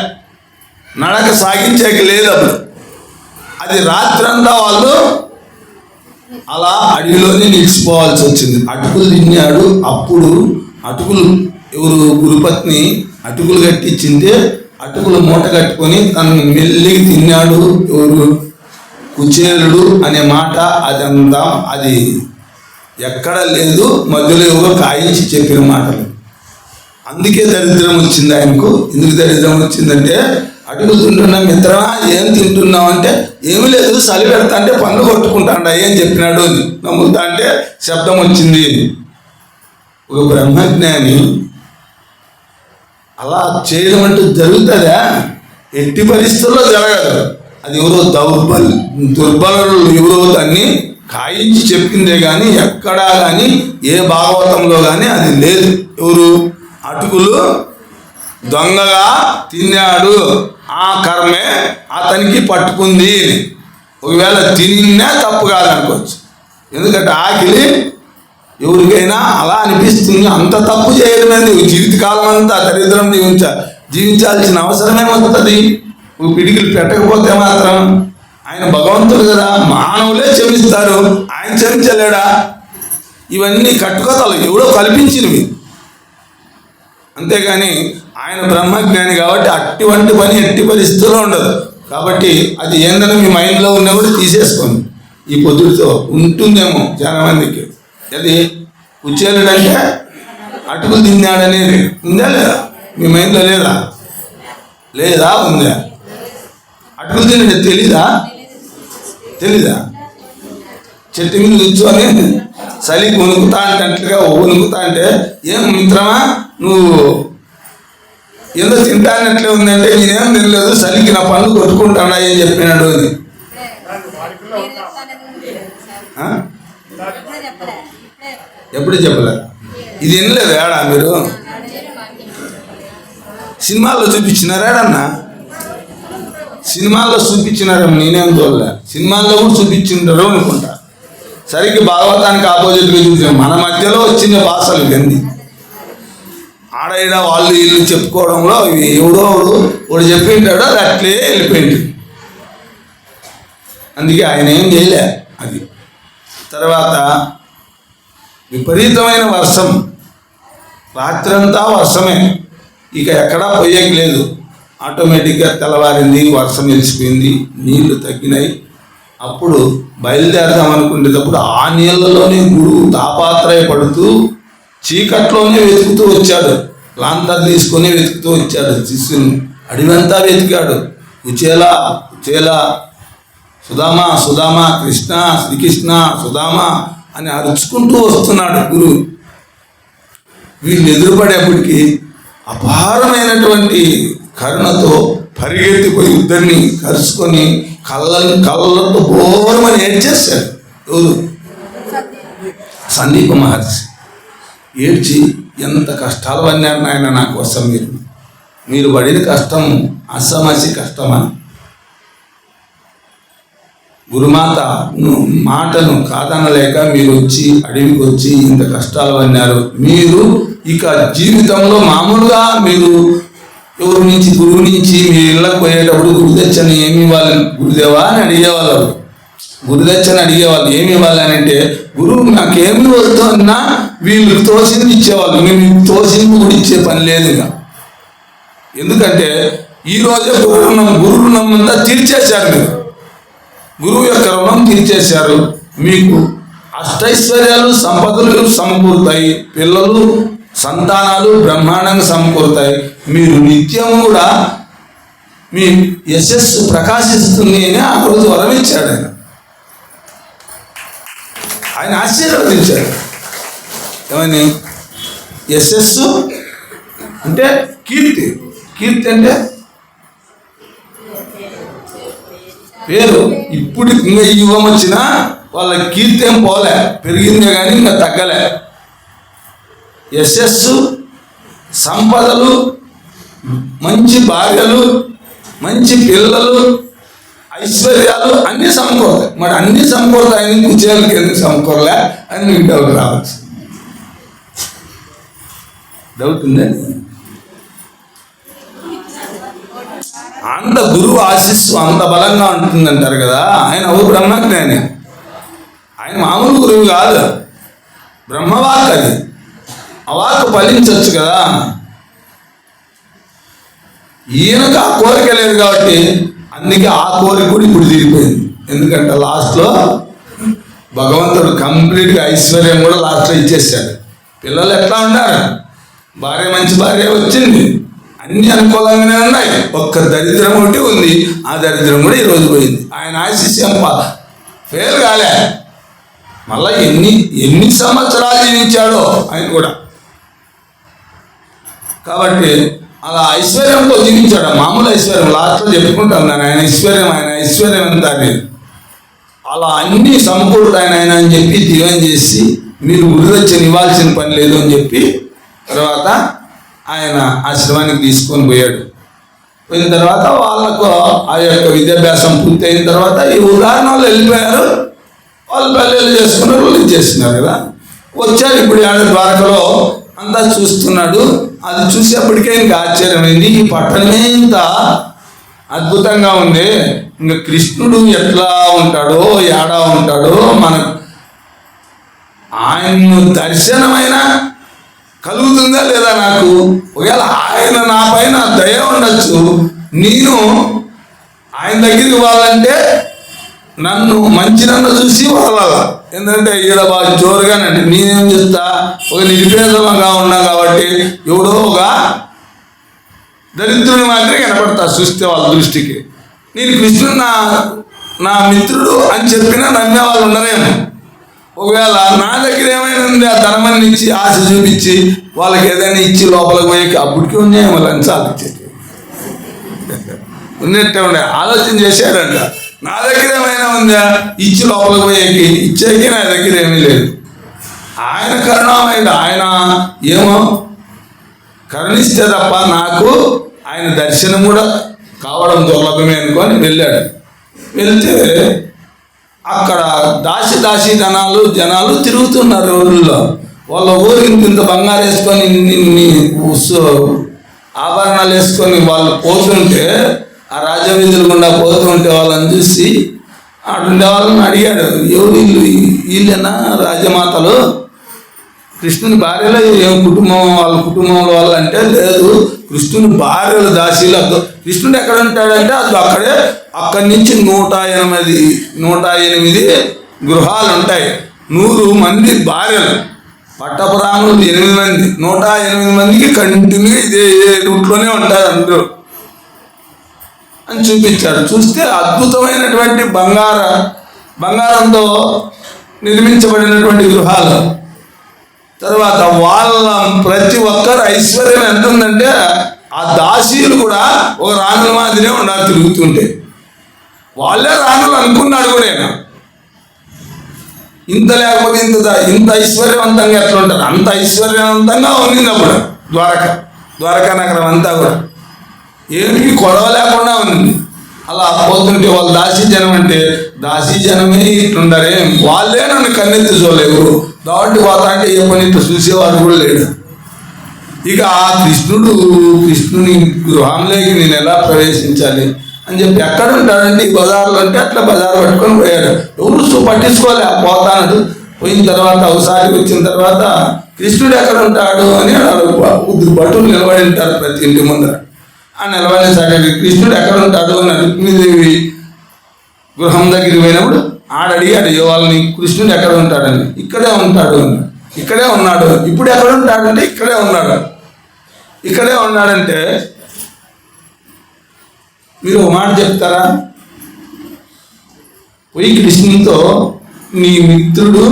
నడక సాగించేక లేదు అప్పుడు. అది రాత్రంతా వాళ్ళు అలా అడవిలోనే నిలిచిపోవాల్సి వచ్చింది. అటుకులు తిన్నాడు. అప్పుడు అటుకులు ఎవరు గురుపత్ని అటుకులు కట్టించిందే అటుకులు మూట కట్టుకొని తను మెల్లిగి తిన్నాడు. ఎవరు? కుచేలుడు అనే మాట అదంతా అది ఎక్కడ లేదు. మధ్యలో ఎవరో కాయించి చెప్పిన మాటలు. అందుకే దరిద్రం వచ్చింది ఆయనకు. ఎందుకు దరిద్రం వచ్చిందంటే, అటుకులు తింటున్నా మిత్రమా ఏం తింటున్నావు అంటే, ఏమి లేదు చలి పెడతా అంటే పన్ను కొట్టుకుంటాడా ఏం చెప్పినాడు. నమ్ముతా అంటే శబ్దం వచ్చింది. ఒక బ్రహ్మజ్ఞాని అలా చేయడం అంటూ జరుగుతుందా? ఎట్టి పరిస్థితుల్లో జరగదు. అది ఎవరో దుర్బలు ఎవరో దాన్ని కాయించి చెప్పిందే కానీ ఎక్కడా కానీ ఏ భాగవతంలో కానీ అది లేదు. ఎవరు? అటుకులు దొంగగా తిన్నాడు, ఆ కర్మే అతనికి పట్టుకుంది. ఒకవేళ తిన్నా తప్పు కాదనుకోవచ్చు. ఎందుకంటే ఆకలి ఎవరికైనా అలా అనిపిస్తుంది. అంత తప్పు చేయడమేది. జీవితకాలం అంతా దరిద్రం జీవించాల్సిన అవసరమే వస్తుంది. పిడికిలు పెట్టకపోతే మాత్రం ఆయన భగవంతుడు కదా, మానవులే క్షమిస్తారు, ఆయన క్షమించలేడా? ఇవన్నీ కట్టుకథలు ఎవడో కల్పించినవి. అంతేగాని ఆయన బ్రహ్మజ్ఞాని కాబట్టి అటువంటి పని ఎట్టి పరిస్థితుల్లో ఉండదు. కాబట్టి అది ఏంటనే మీ మైండ్లో ఉన్నా కూడా తీసేసుకోండి. ఈ పొద్దుడితో ఉంటుందేమో చాలా మందికి. అది కుచేలుడంటే అటుకులు తిన్నాడనేది ఉందా లేదా? మీ మైండ్లో లేదా? ఉందా? అటుకులు తిన్నాడు తెలీదా? చెట్టు మీద కూర్చొని చలి వణుకుతా అంటేగా వణుకుతా అంటే, ఏం మిత్రమా నువ్వు ఏదో తింటానట్లే ఉందంటే, నేనేం తినలేదు చలికి నా పనులు కొట్టుకుంటానా ఏం చెప్పినాడు అని. ఎప్పుడు చెప్పలే. ఇది వినలేదు ఏడా? మీరు సినిమాల్లో చూపించినారాడన్నా? సినిమాల్లో చూపించినారేమో, నేనేం చూడలే. సినిమాల్లో కూడా చూపించింటారు అనుకుంటా. సరిగ్గా భాగవతానికి ఆపోజిట్గా చూసాం. మన మధ్యలో వచ్చిన భాషలు ఇవన్నీ ఆడైనా వాళ్ళు వీళ్ళు చెప్పుకోవడంలో ఎవడో వాడు చెప్పింటాడో అది అట్లే వెళ్ళిపోయింది. అందుకే ఆయన ఏం చేయలే. అది తర్వాత విపరీతమైన వర్షం, రాత్రంతా వర్షమే, ఇక ఎక్కడా పోయేకి లేదు. ఆటోమేటిక్గా తెల్లవారింది, వర్షం నిలిచిపోయింది, నీళ్లు తగ్గినాయి. అప్పుడు బయలుదేరదాం అనుకునేటప్పుడు ఆ నీళ్ళలోనే గురువు తాపాత్రయపడుతూ చీకట్లోనే వెతుకుతూ వచ్చాడు. లాంతర్ తీసుకొని వెతుకుతూ వచ్చాడు. శిష్యుని అడివంతా వెతికాడు. కుచేల సుధామ కృష్ణ శ్రీకృష్ణ సుధామ అని అరుచుకుంటూ వస్తున్నాడు గురువు. వీళ్ళు ఎదురుపడేప్పటికీ అపారమైనటువంటి కరుణతో పరిగెత్తిపోయి ఇద్దరిని కరుచుకొని కళ్ళతో బోరమని ఏడ్చేశాడు. ఎవరు? సందీప మహర్షి. ఏడ్చి ఎంత కష్టాలు పడినారు నాయన నా కోసం, మీరు పడిన కష్టం అసమసి కష్టమా? గురుమాత మాటను కాదనలేక మీరు వచ్చి అడవికి వచ్చి ఇంత కష్టాలు పడినారు. మీరు ఇక జీవితంలో మామూలుగా మీరు ఎవరి నుంచి గురువు నుంచి మీ ఇళ్ళకి పోయేటప్పుడు గురుదక్షిణ ఏమి ఇవ్వాలి గురుదేవా అని అడిగేవాళ్ళు. గురుదక్షిణ అడిగేవాళ్ళు. ఏమి ఇవ్వాలి అని అంటే, గురువు నాకేమి వస్తున్నా వీళ్ళు తోసింది ఇచ్చేవాళ్ళు. మీకు తోసింది కూడా ఇచ్చే పని లేదు. ఇక ఎందుకంటే ఈరోజే గురు రుణం అంతా తీర్చేశారు. మీరు గురువు యొక్క రుణం తీర్చేశారు. మీకు అష్టైశ్వర్యాలు సంపదలు సమకూరుతాయి, పిల్లలు సంతానాలు బ్రహ్మాండంగా సమకూరుతాయి. మీరు నిత్యం కూడా మీ యశస్సు ప్రకాశిస్తుంది అని ఆ రోజు వరం ఇచ్చాడు. ఆయన ఆశీర్వదించాడు. ఏమని? యశస్సు అంటే కీర్తి. కీర్తి అంటే పేరు. ఇప్పుడు ఇంకా ఈ యుగం వచ్చినా వాళ్ళ కీర్తి ఏం పోలే, పెరిగిందే కానీ ఇంకా తగ్గలే. యశస్సు, సంపదలు, మంచి భార్యలు, మంచి పిల్లలు, ఐశ్వర్యాలు అన్నీ సమకూరుతాయి. మరి అన్నీ సమకూరుతాయని కుచేలకి ఎందుకు సమకూరలే అని మీకు డౌట్ రావచ్చు. డౌట్ ఉందండి. అంత గురువు ఆశీస్సు అంత బలంగా ఉంటుందంటారు కదా. ఆయన ఓ బ్రహ్మజ్ఞాని. ఆయన మామూలు గురువు కాదు, బ్రహ్మవాక్. అది ఆ వాక్ ఫలించవచ్చు కదా. ఈయనకు ఆ కోరిక లేదు కాబట్టి అందుకే ఆ కోరిక కూడా ఇప్పుడు తీరిపోయింది. ఎందుకంటే లాస్ట్లో భగవంతుడు కంప్లీట్గా ఐశ్వర్యం కూడా లాస్ట్లో ఇచ్చేసాడు. పిల్లలు ఎట్లా ఉన్నారు? భార్య మంచి భార్య వచ్చింది, అన్ని అనుకూలంగానే ఉన్నాయి. ఒక్క దరిద్రం ఒకటి ఉంది, ఆ దరిద్రం కూడా ఈరోజు పోయింది. ఆయన ఆశీస్యం ఫెయిల్ కాలే. మళ్ళీ ఎన్ని సంవత్సరాలు జీవించాడో ఆయన కూడా. కాబట్టి అలా ఐశ్వర్యంతో జీవించాడు. మామూలు ఐశ్వర్యం లాస్ట్లో చెప్పుకుంటాం దాన్ని. ఆయన ఐశ్వర్యం ఎంత అని. అలా అన్నీ సమకూరుతాయని ఆయన అని చెప్పి దీవెన చేసి, మీరు గురుదక్షిణ ఇవ్వాల్సిన పని లేదు అని చెప్పి తర్వాత ఆయన ఆశ్రమానికి తీసుకొని పోయాడు. పోయిన తర్వాత వాళ్ళకు ఆ యొక్క విద్యాభ్యాసం పూర్తయిన తర్వాత ఈ ఉదాహరణ వాళ్ళు వెళ్ళిపోయారు. వాళ్ళు పెళ్ళిళ్ళు చేసుకున్నారు, వాళ్ళు చేస్తున్నారు కదా. వచ్చారు ఇప్పుడు ఆడ ద్వారకలో అంతా చూస్తున్నాడు. అది చూసేప్పటికే ఇంకా ఆశ్చర్యమైంది. ఈ పట్టణమే ఇంత అద్భుతంగా ఉంది. ఇంకా కృష్ణుడు ఎట్లా ఉంటాడో ఏడా ఉంటాడో మనకు ఆయన దర్శనమైన కలుగుతుందా లేదా నాకు? ఒకవేళ ఆయన నా పైన దయ ఉండొచ్చు. నేను ఆయన దగ్గరికి వాళ్ళంటే నన్ను చూసి వాళ్ళ. ఎందుకంటే ఈడ బాగా జోరుగానండి. నేనేం చేస్తా, ఒక నిర్భేదంగా ఉన్నా కాబట్టి ఎవడో ఒక దరిద్రుని మాత్రమే కనపడతా చూస్తే వాళ్ళ దృష్టికి. నేను కృష్ణుడు నా మిత్రుడు అని చెప్పినా నమ్మే వాళ్ళు ఉండరేమో. ఒకవేళ నా దగ్గర ఏమైనా ఉంది, ఆ ధర్మాన్ని ఇచ్చి ఆశ చూపించి వాళ్ళకి ఏదైనా ఇచ్చి లోపలికి పోయి అప్పటికి ఉన్నాయి వాళ్ళని సాధించేది ఉన్నట్టే ఉండే ఆలోచన చేశాడంట. నా దగ్గర ఏమైనా ఉందా, ఇచ్చి లోపలికి పోయేకి ఇచ్చేకి నా దగ్గర ఏమీ లేదు. ఆయన కరుణామయుడు. ఆయన ఏమో కరుణిస్తే తప్ప నాకు ఆయన దర్శనం కూడా కావడం దుర్లభమే అనుకొని వెళ్ళాడు. వెళ్తే అక్కడ దాసి జనాలు తిరుగుతున్నారు ఊళ్ళో. వాళ్ళ ఊరికి ఇంత బంగారు వేసుకొని ఇన్ని ఆభరణాలు వేసుకొని వాళ్ళు పోతుంటే, ఆ రాజవీధులు గుండా పోతుంటే వాళ్ళని చూసి అటుండే వాళ్ళని అడిగాడు, ఎవరు వీళ్ళేనా రాజమాతలు, కృష్ణుని భార్యలో ఏం కుటుంబం వాళ్ళ కుటుంబంలో వాళ్ళు అంటే, లేదు కృష్ణుని భార్యలు దాసీలు. కృష్ణుడు ఎక్కడ ఉంటాడంటే అది అక్కడి నుంచి 108 గృహాలు ఉంటాయి. 100 మంది భార్యలు, పట్టపురాణులు 8 మంది, 108 మందికి కంటిన్యూ ఇదే రూట్లోనే ఉంటారు అందరూ అని చూపించాడు. చూస్తే అద్భుతమైనటువంటి బంగారంతో నిర్మించబడినటువంటి గృహాలు. తర్వాత వాళ్ళ ప్రతి ఒక్కరు ఐశ్వర్యం ఎంత ఉందంటే, ఆ దాసీలు కూడా ఒక రాణుల మాదిరే ఉన్నారు తిరుగుతుంటే. వాళ్ళే రాణులు అనుకున్నాడు కూడా ఆయన. ఇంత లేకపోతే ఇంత ఐశ్వర్యవంతంగా ఎట్లా ఉంటారు? అంత ఐశ్వర్యవంతంగా ఉంది అప్పుడు ద్వారకా నగరం అంతా కూడా ఏమిటి కొడవ లేకుండా ఉంది. అలా పోతుంటే వాళ్ళు దాసీ జనం అంటే, దాసీ జనమే ఇట్లుండరే, వాళ్ళే నన్ను కన్నెత్తి చూడలేవు. దాటి పోతా అంటే ఏ పని ఇట్లా చూసేవాడు కూడా లేడు. ఇక ఆ కృష్ణుని గృహంలోకి నేను ఎలా ప్రవేశించాలి అని చెప్పి ఎక్కడ ఉంటాడంటే ఈ బజార్లో అంటే అట్లా బజార్ పట్టుకొని పోయాడు. ఎవరు పట్టించుకోలే, పోతాడు. పోయిన తర్వాత ఒకసారి వచ్చిన తర్వాత కృష్ణుడు ఎక్కడ ఉంటాడు అని ముగ్గురు భటులు నిలబడి ఉంటారు ప్రతి ఇంటి ముందర. ఆ నిలబడేసరికి కృష్ణుడు ఎక్కడ ఉంటాడు అని రుక్మిణీదేవి గృహం దగ్గరికి పోయినప్పుడు అడిగాడు వాళ్ళని, కృష్ణుడు ఎక్కడ ఉంటాడని. ఇక్కడే ఉంటాడు అన్నాడు. ఇక్కడే ఉన్నాడు. ఇప్పుడు ఎక్కడ ఉంటాడంటే ఇక్కడే ఉన్నాడు. ఇక్కడే ఉన్నాడంటే మీరు ఒక మాట చెప్తారా? పోయి కృష్ణునితో నీ మిత్రుడు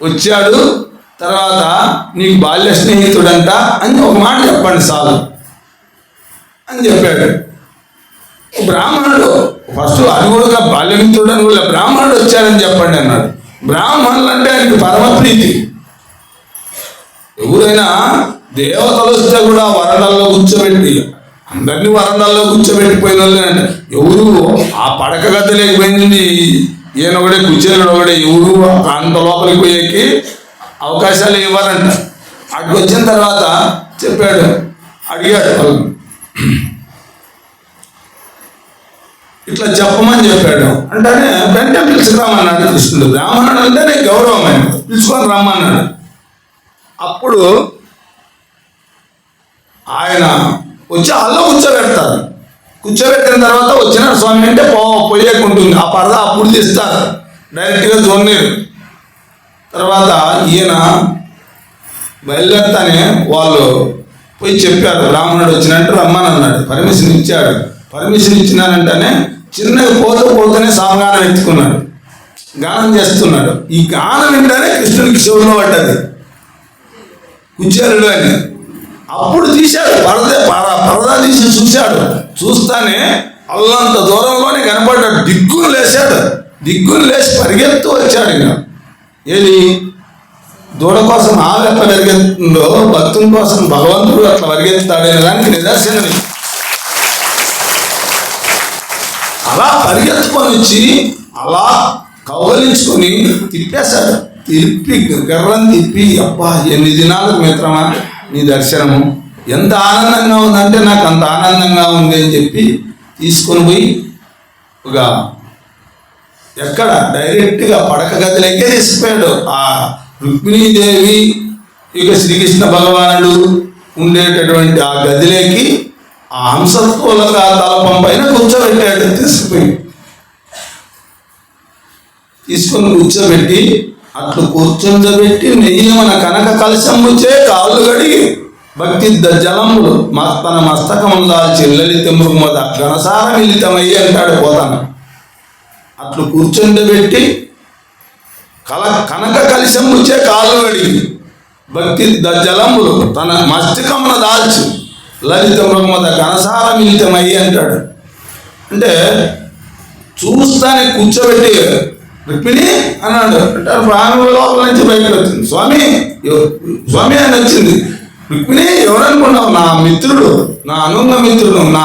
వచ్చాడు, తర్వాత నీకు బాల్య స్నేహితుడంట అని ఒక మాట చెప్పండి చాలు అని చెప్పాడు. బ్రాహ్మణుడు ఫస్ట్ అది కూడా బాల్య మిత్రుడు అని కూడా బ్రాహ్మణుడు వచ్చాడని చెప్పండి అన్నాడు. బ్రాహ్మణులు అంటే ఆయనకి పరమప్రీతి. ఎవరైనా దేవతలు వస్తే కూడా వరండాల్లో కూర్చోబెట్టి, అందరినీ వరండాల్లో కూర్చోబెట్టిపోయిన వాళ్ళేనంటే ఎవరు ఆ పడక గద్ద లేకపోయింది, ఈయన ఒకడే కూర్చొని ఒకడే, ఎవరు అంత లోపలికి పోయేకి అవకాశాలు ఇవ్వరంట. అక్కడికి వచ్చిన తర్వాత చెప్పాడు, అడిగాడు వాళ్ళు, ఇట్లా చెప్పమని చెప్పాడు. అంటేనే వెంటనే పిలుచుకురామన్నాడు కృష్ణుడు. బ్రాహ్మణుడు అంటేనే గౌరవం, ఆయన పిలుచుకొని రమ్మన్నాడు. అప్పుడు ఆయన వచ్చి అల్లో కూర్చోబెడతారు. కూర్చోబెట్టిన తర్వాత వచ్చిన స్వామి అంటే పోయేకుంటుంది. ఆ పరదా అప్పుడు తీస్తారు, డైరెక్ట్గా చూడలేరు. తర్వాత ఈయన బయలుదేరుతానే వాళ్ళు పోయి చెప్పారు, బ్రాహ్మణుడు వచ్చినట్టు రమ్మని అన్నాడు. పర్మిషన్ ఇచ్చాడు. పర్మిషన్ ఇచ్చినానంటేనే చిన్నగా పోతూనే సామగానం ఎత్తుకున్నాడు, గానం చేస్తున్నాడు. ఈ గానం వింటేనే కృష్ణుడికి చెవులో పడ్డది కుచేరుడు అని. అప్పుడు తీశాడు పరదా తీసి చూశాడు. చూస్తానే అల్లంత దూరంలోనే కనపడ్డాడు. దిగ్గును లేచి పరిగెత్తు వచ్చాడు. ఇంకా ఏది దూడ కోసం ఎట్లా పరిగెత్తుందో భక్తుని కోసం భగవంతుడు అట్లా పరిగెత్తాడనే దానికి నిదర్శనం. అలా పరిగెత్తుకొని వచ్చి అలా కౌగలించుకొని తిప్పేశాడు. గర్రం తిప్పి, అబ్బా ఎన్ని దినాలకు మిత్రమా నీ దర్శనము, ఎంత ఆనందంగా ఉందంటే నాకు అంత ఆనందంగా ఉంది అని చెప్పి తీసుకొని పోయి ఒక ఎక్కడ డైరెక్ట్గా పడక గదిలోకే తీసుకుపోయాడు. ఆ రుక్మిణీదేవి ఇక శ్రీకృష్ణ భగవానుడు ఉండేటటువంటి ఆ గదిలోకి ఆ హంసత్తులగా తలపం పైన కూర్చోబెట్టాడు. తీసుకొని కూర్చోబెట్టి అట్లు కూర్చోబెట్టి నెయ్యి మన కనక కలశముచే కాళ్ళు కడిగి భక్తి జలములు తన మస్తకము దాల్చి లలిత మృగమద ఘనసార మిళితమయ్యి అంటాడు పోతాను. అట్లు కూర్చోబెట్టి కనక కలశముచే కాళ్ళు కడిగి భక్తి జలములు తన మస్తకమున దాల్చి లలిత మృగమద ఘనసార మిళితమయ్యి అంటాడు. అంటే చూస్తానే కూర్చోబెట్టి రుక్మిణి అన్నాడు. అంటారు ప్రాణుల లోపల నుంచి బయటకు వచ్చింది. స్వామి అని వచ్చింది. రుక్మిణి ఎవరనుకున్నావు? నా మిత్రుడు, నా అనుంగ మిత్రుడు, నా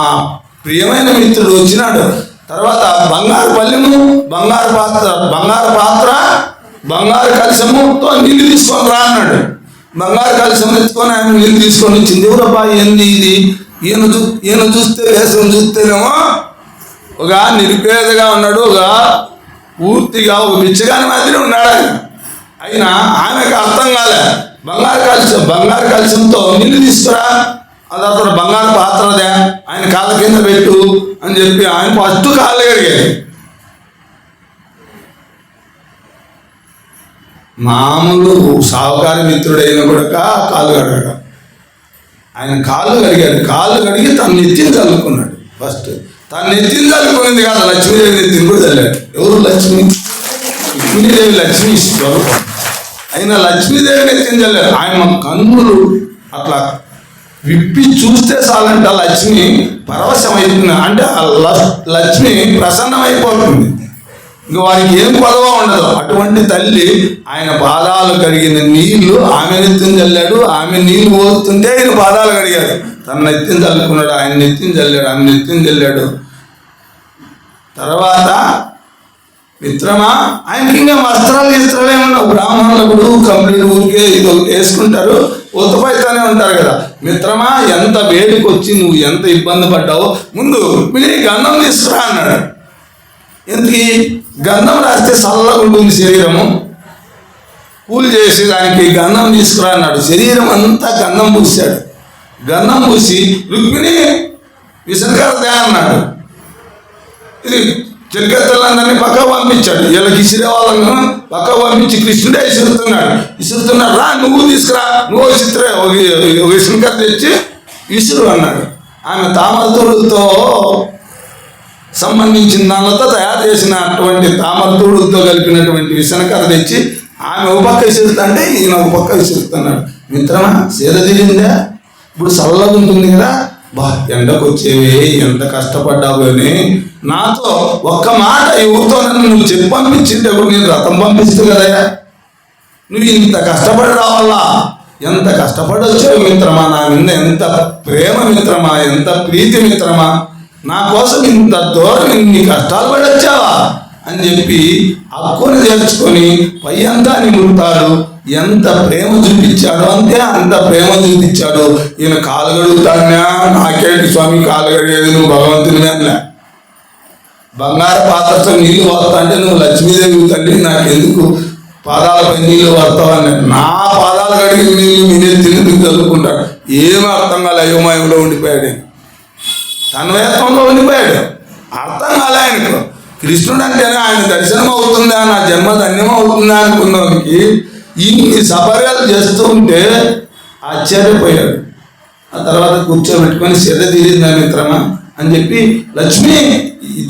ప్రియమైన మిత్రుడు వచ్చినాడు. తర్వాత బంగారు పల్లెము, బంగారు పాత్ర, బంగారు కలశముతో నీళ్ళు తీసుకొని రా అన్నాడు. బంగారు కలశం ఎత్తుకొని ఆయన నీళ్ళు తీసుకొని వచ్చింది. ఎవరబ్బా ఏంది ఇది? ఈయన చూస్తే వేసం చూస్తేనేమో ఒక నిరుపేదగా ఉన్నాడు, ఒక పూర్తిగా ఒక బిచ్చగాని మాదిరి ఉన్నాడు. అయినా ఆమెకు అర్థం కాలే. బంగారు కలశంతో నీళ్ళు తీసుకురా, అది అతను బంగారు పాత్రదే, ఆయన కాళ్ళ కింద పెట్టు అని చెప్పి ఆయన ఫస్ట్ కాళ్ళు కడిగాడు. మామూలు సాహుకారి మిత్రుడైన కూడా కాళ్ళు కడగాడు. ఆయన కాళ్ళు కడిగాడు. కాళ్ళు కడిగి తను నెత్తిని చల్లుకున్నాడు. ఫస్ట్ తను నెత్తిని చల్లుకునింది కాదు, లక్ష్మీదేవి నెత్తిని కూడా చల్లాడు. ఎవరు? లక్ష్మీదేవి లక్ష్మీ స్వరూపం. అయినా లక్ష్మీదేవి నెత్తిని చల్లాడు. ఆయన కన్నులు అట్లా విప్పి చూస్తే చాలంటే ఆ లక్ష్మి పరవశమైపోతుంది. అంటే ఆ లక్ష్మి ప్రసన్నమైపోతుంది. ఇంక వారికి ఏం పదవ ఉండదు. అటువంటి తల్లి ఆయన పాదాలు కడిగిన నీళ్లు ఆమె నెత్తిని చల్లాడు. ఆమె నీళ్లు పోతుంటే ఆయన పాదాలు కడిగాడు. తన నెత్తిని చల్లుకున్నాడు, ఆయన నెత్తిని చల్లాడు, ఆమె నెత్తిని చల్లాడు. తర్వాత మిత్రమా ఆయనకి ఇంకా వస్త్రాలు ఏమన్నా బ్రాహ్మణులకు కంప్లీట్ ఊరికే ఇది వేసుకుంటారు. ఉతపైతానే ఉంటారు కదా. మిత్రమా, ఎంత వేడికి వచ్చి నువ్వు ఎంత ఇబ్బంది పడ్డావో ముందు రుక్మిణి గంధం తీసుకురా అన్నాడు. ఎందుకు? గంధం రాస్తే చల్లగా ఉంటుంది శరీరము, పూలు చేసి దానికి గంధం తీసుకురా అన్నాడు. శరీరం అంతా గంధం పూసాడు. గంధం పూసి రుక్మిణి విసనకర్ర అన్నాడు. ఇది చెలికత్తలందరినీ పక్క పంపించాడు. వీళ్ళకి ఇసిరే వాళ్ళను పక్క పంపించి కృష్ణుడే ఇసురుతున్నాడు. రా నువ్వు తీసుకురా, నువ్వు విసనకర్ర తెచ్చి ఇసురు అన్నాడు. ఆమె తామరతూడుతో సంబంధించిన దానితో తయారు చేసిన అటువంటి తామరతూడుతో కలిపినటువంటి విసనకర్ర తెచ్చి ఆమె ఒక పక్క విసురుతుంటే ఈయన ఒక పక్క విసురుతున్నాడు. మిత్రమా, సేద తీరిందా? ఇప్పుడు చల్లగా ఉంటుంది కదా. బా, ఎండకు వచ్చేవి, ఎంత కష్టపడ్డావు అని నాతో ఒక్క మాట ఎవరితో నువ్వు చెప్పి పంపించింటే ఇప్పుడు నేను రథం పంపిస్తూ కదయ్యా. నువ్వు ఇంత కష్టపడి రావాలా, ఎంత కష్టపడి వచ్చావు మిత్రమా, నా మీద ఎంత ప్రేమ మిత్రమా, ఎంత ప్రీతి మిత్రమా, నా కోసం ఇంత దూరం ఇన్ని కష్టాలు పడి వచ్చావా అని చెప్పి హక్కుని తెరుచుకొని పై అంతా నిముడతాడు. ఎంత ప్రేమ చూపించాడు అంటే అంత ప్రేమ చూపించాడు. ఈయన కాలు గడుగుతాడా, నాకేంటి స్వామి కాలు గడిగేది, నువ్వు భగవంతుని అన్నా. బంగారు పాత్రతో నీళ్లు వస్తా అంటే నువ్వు లక్ష్మీదేవి తల్లి, నాకెందుకు పాదాలపై నీళ్లు వస్తావు అన్నాడు. నా పాదాలు కడిగి నీళ్ళు మీరే తిరిగి చదువుకుంటాడు. ఏమీ అర్థం కాలే, అయోమయంలో ఉండిపోయాడు. తన్వేత్వంలో ఉండిపోయాడు. అర్థం కాలే ఆయనకు. కృష్ణుడు అంటేనే ఆయన దర్శనం అవుతుందా, నా జన్మ ధన్యం అవుతుందా అనుకున్నవానికి ఇన్ని సపర్యాలు చేస్తూ ఉంటే ఆశ్చర్యపోయాడు. ఆ తర్వాత కూర్చోబెట్టుకొని సేద తీరిందా మిత్రమా అని చెప్పి, లక్ష్మి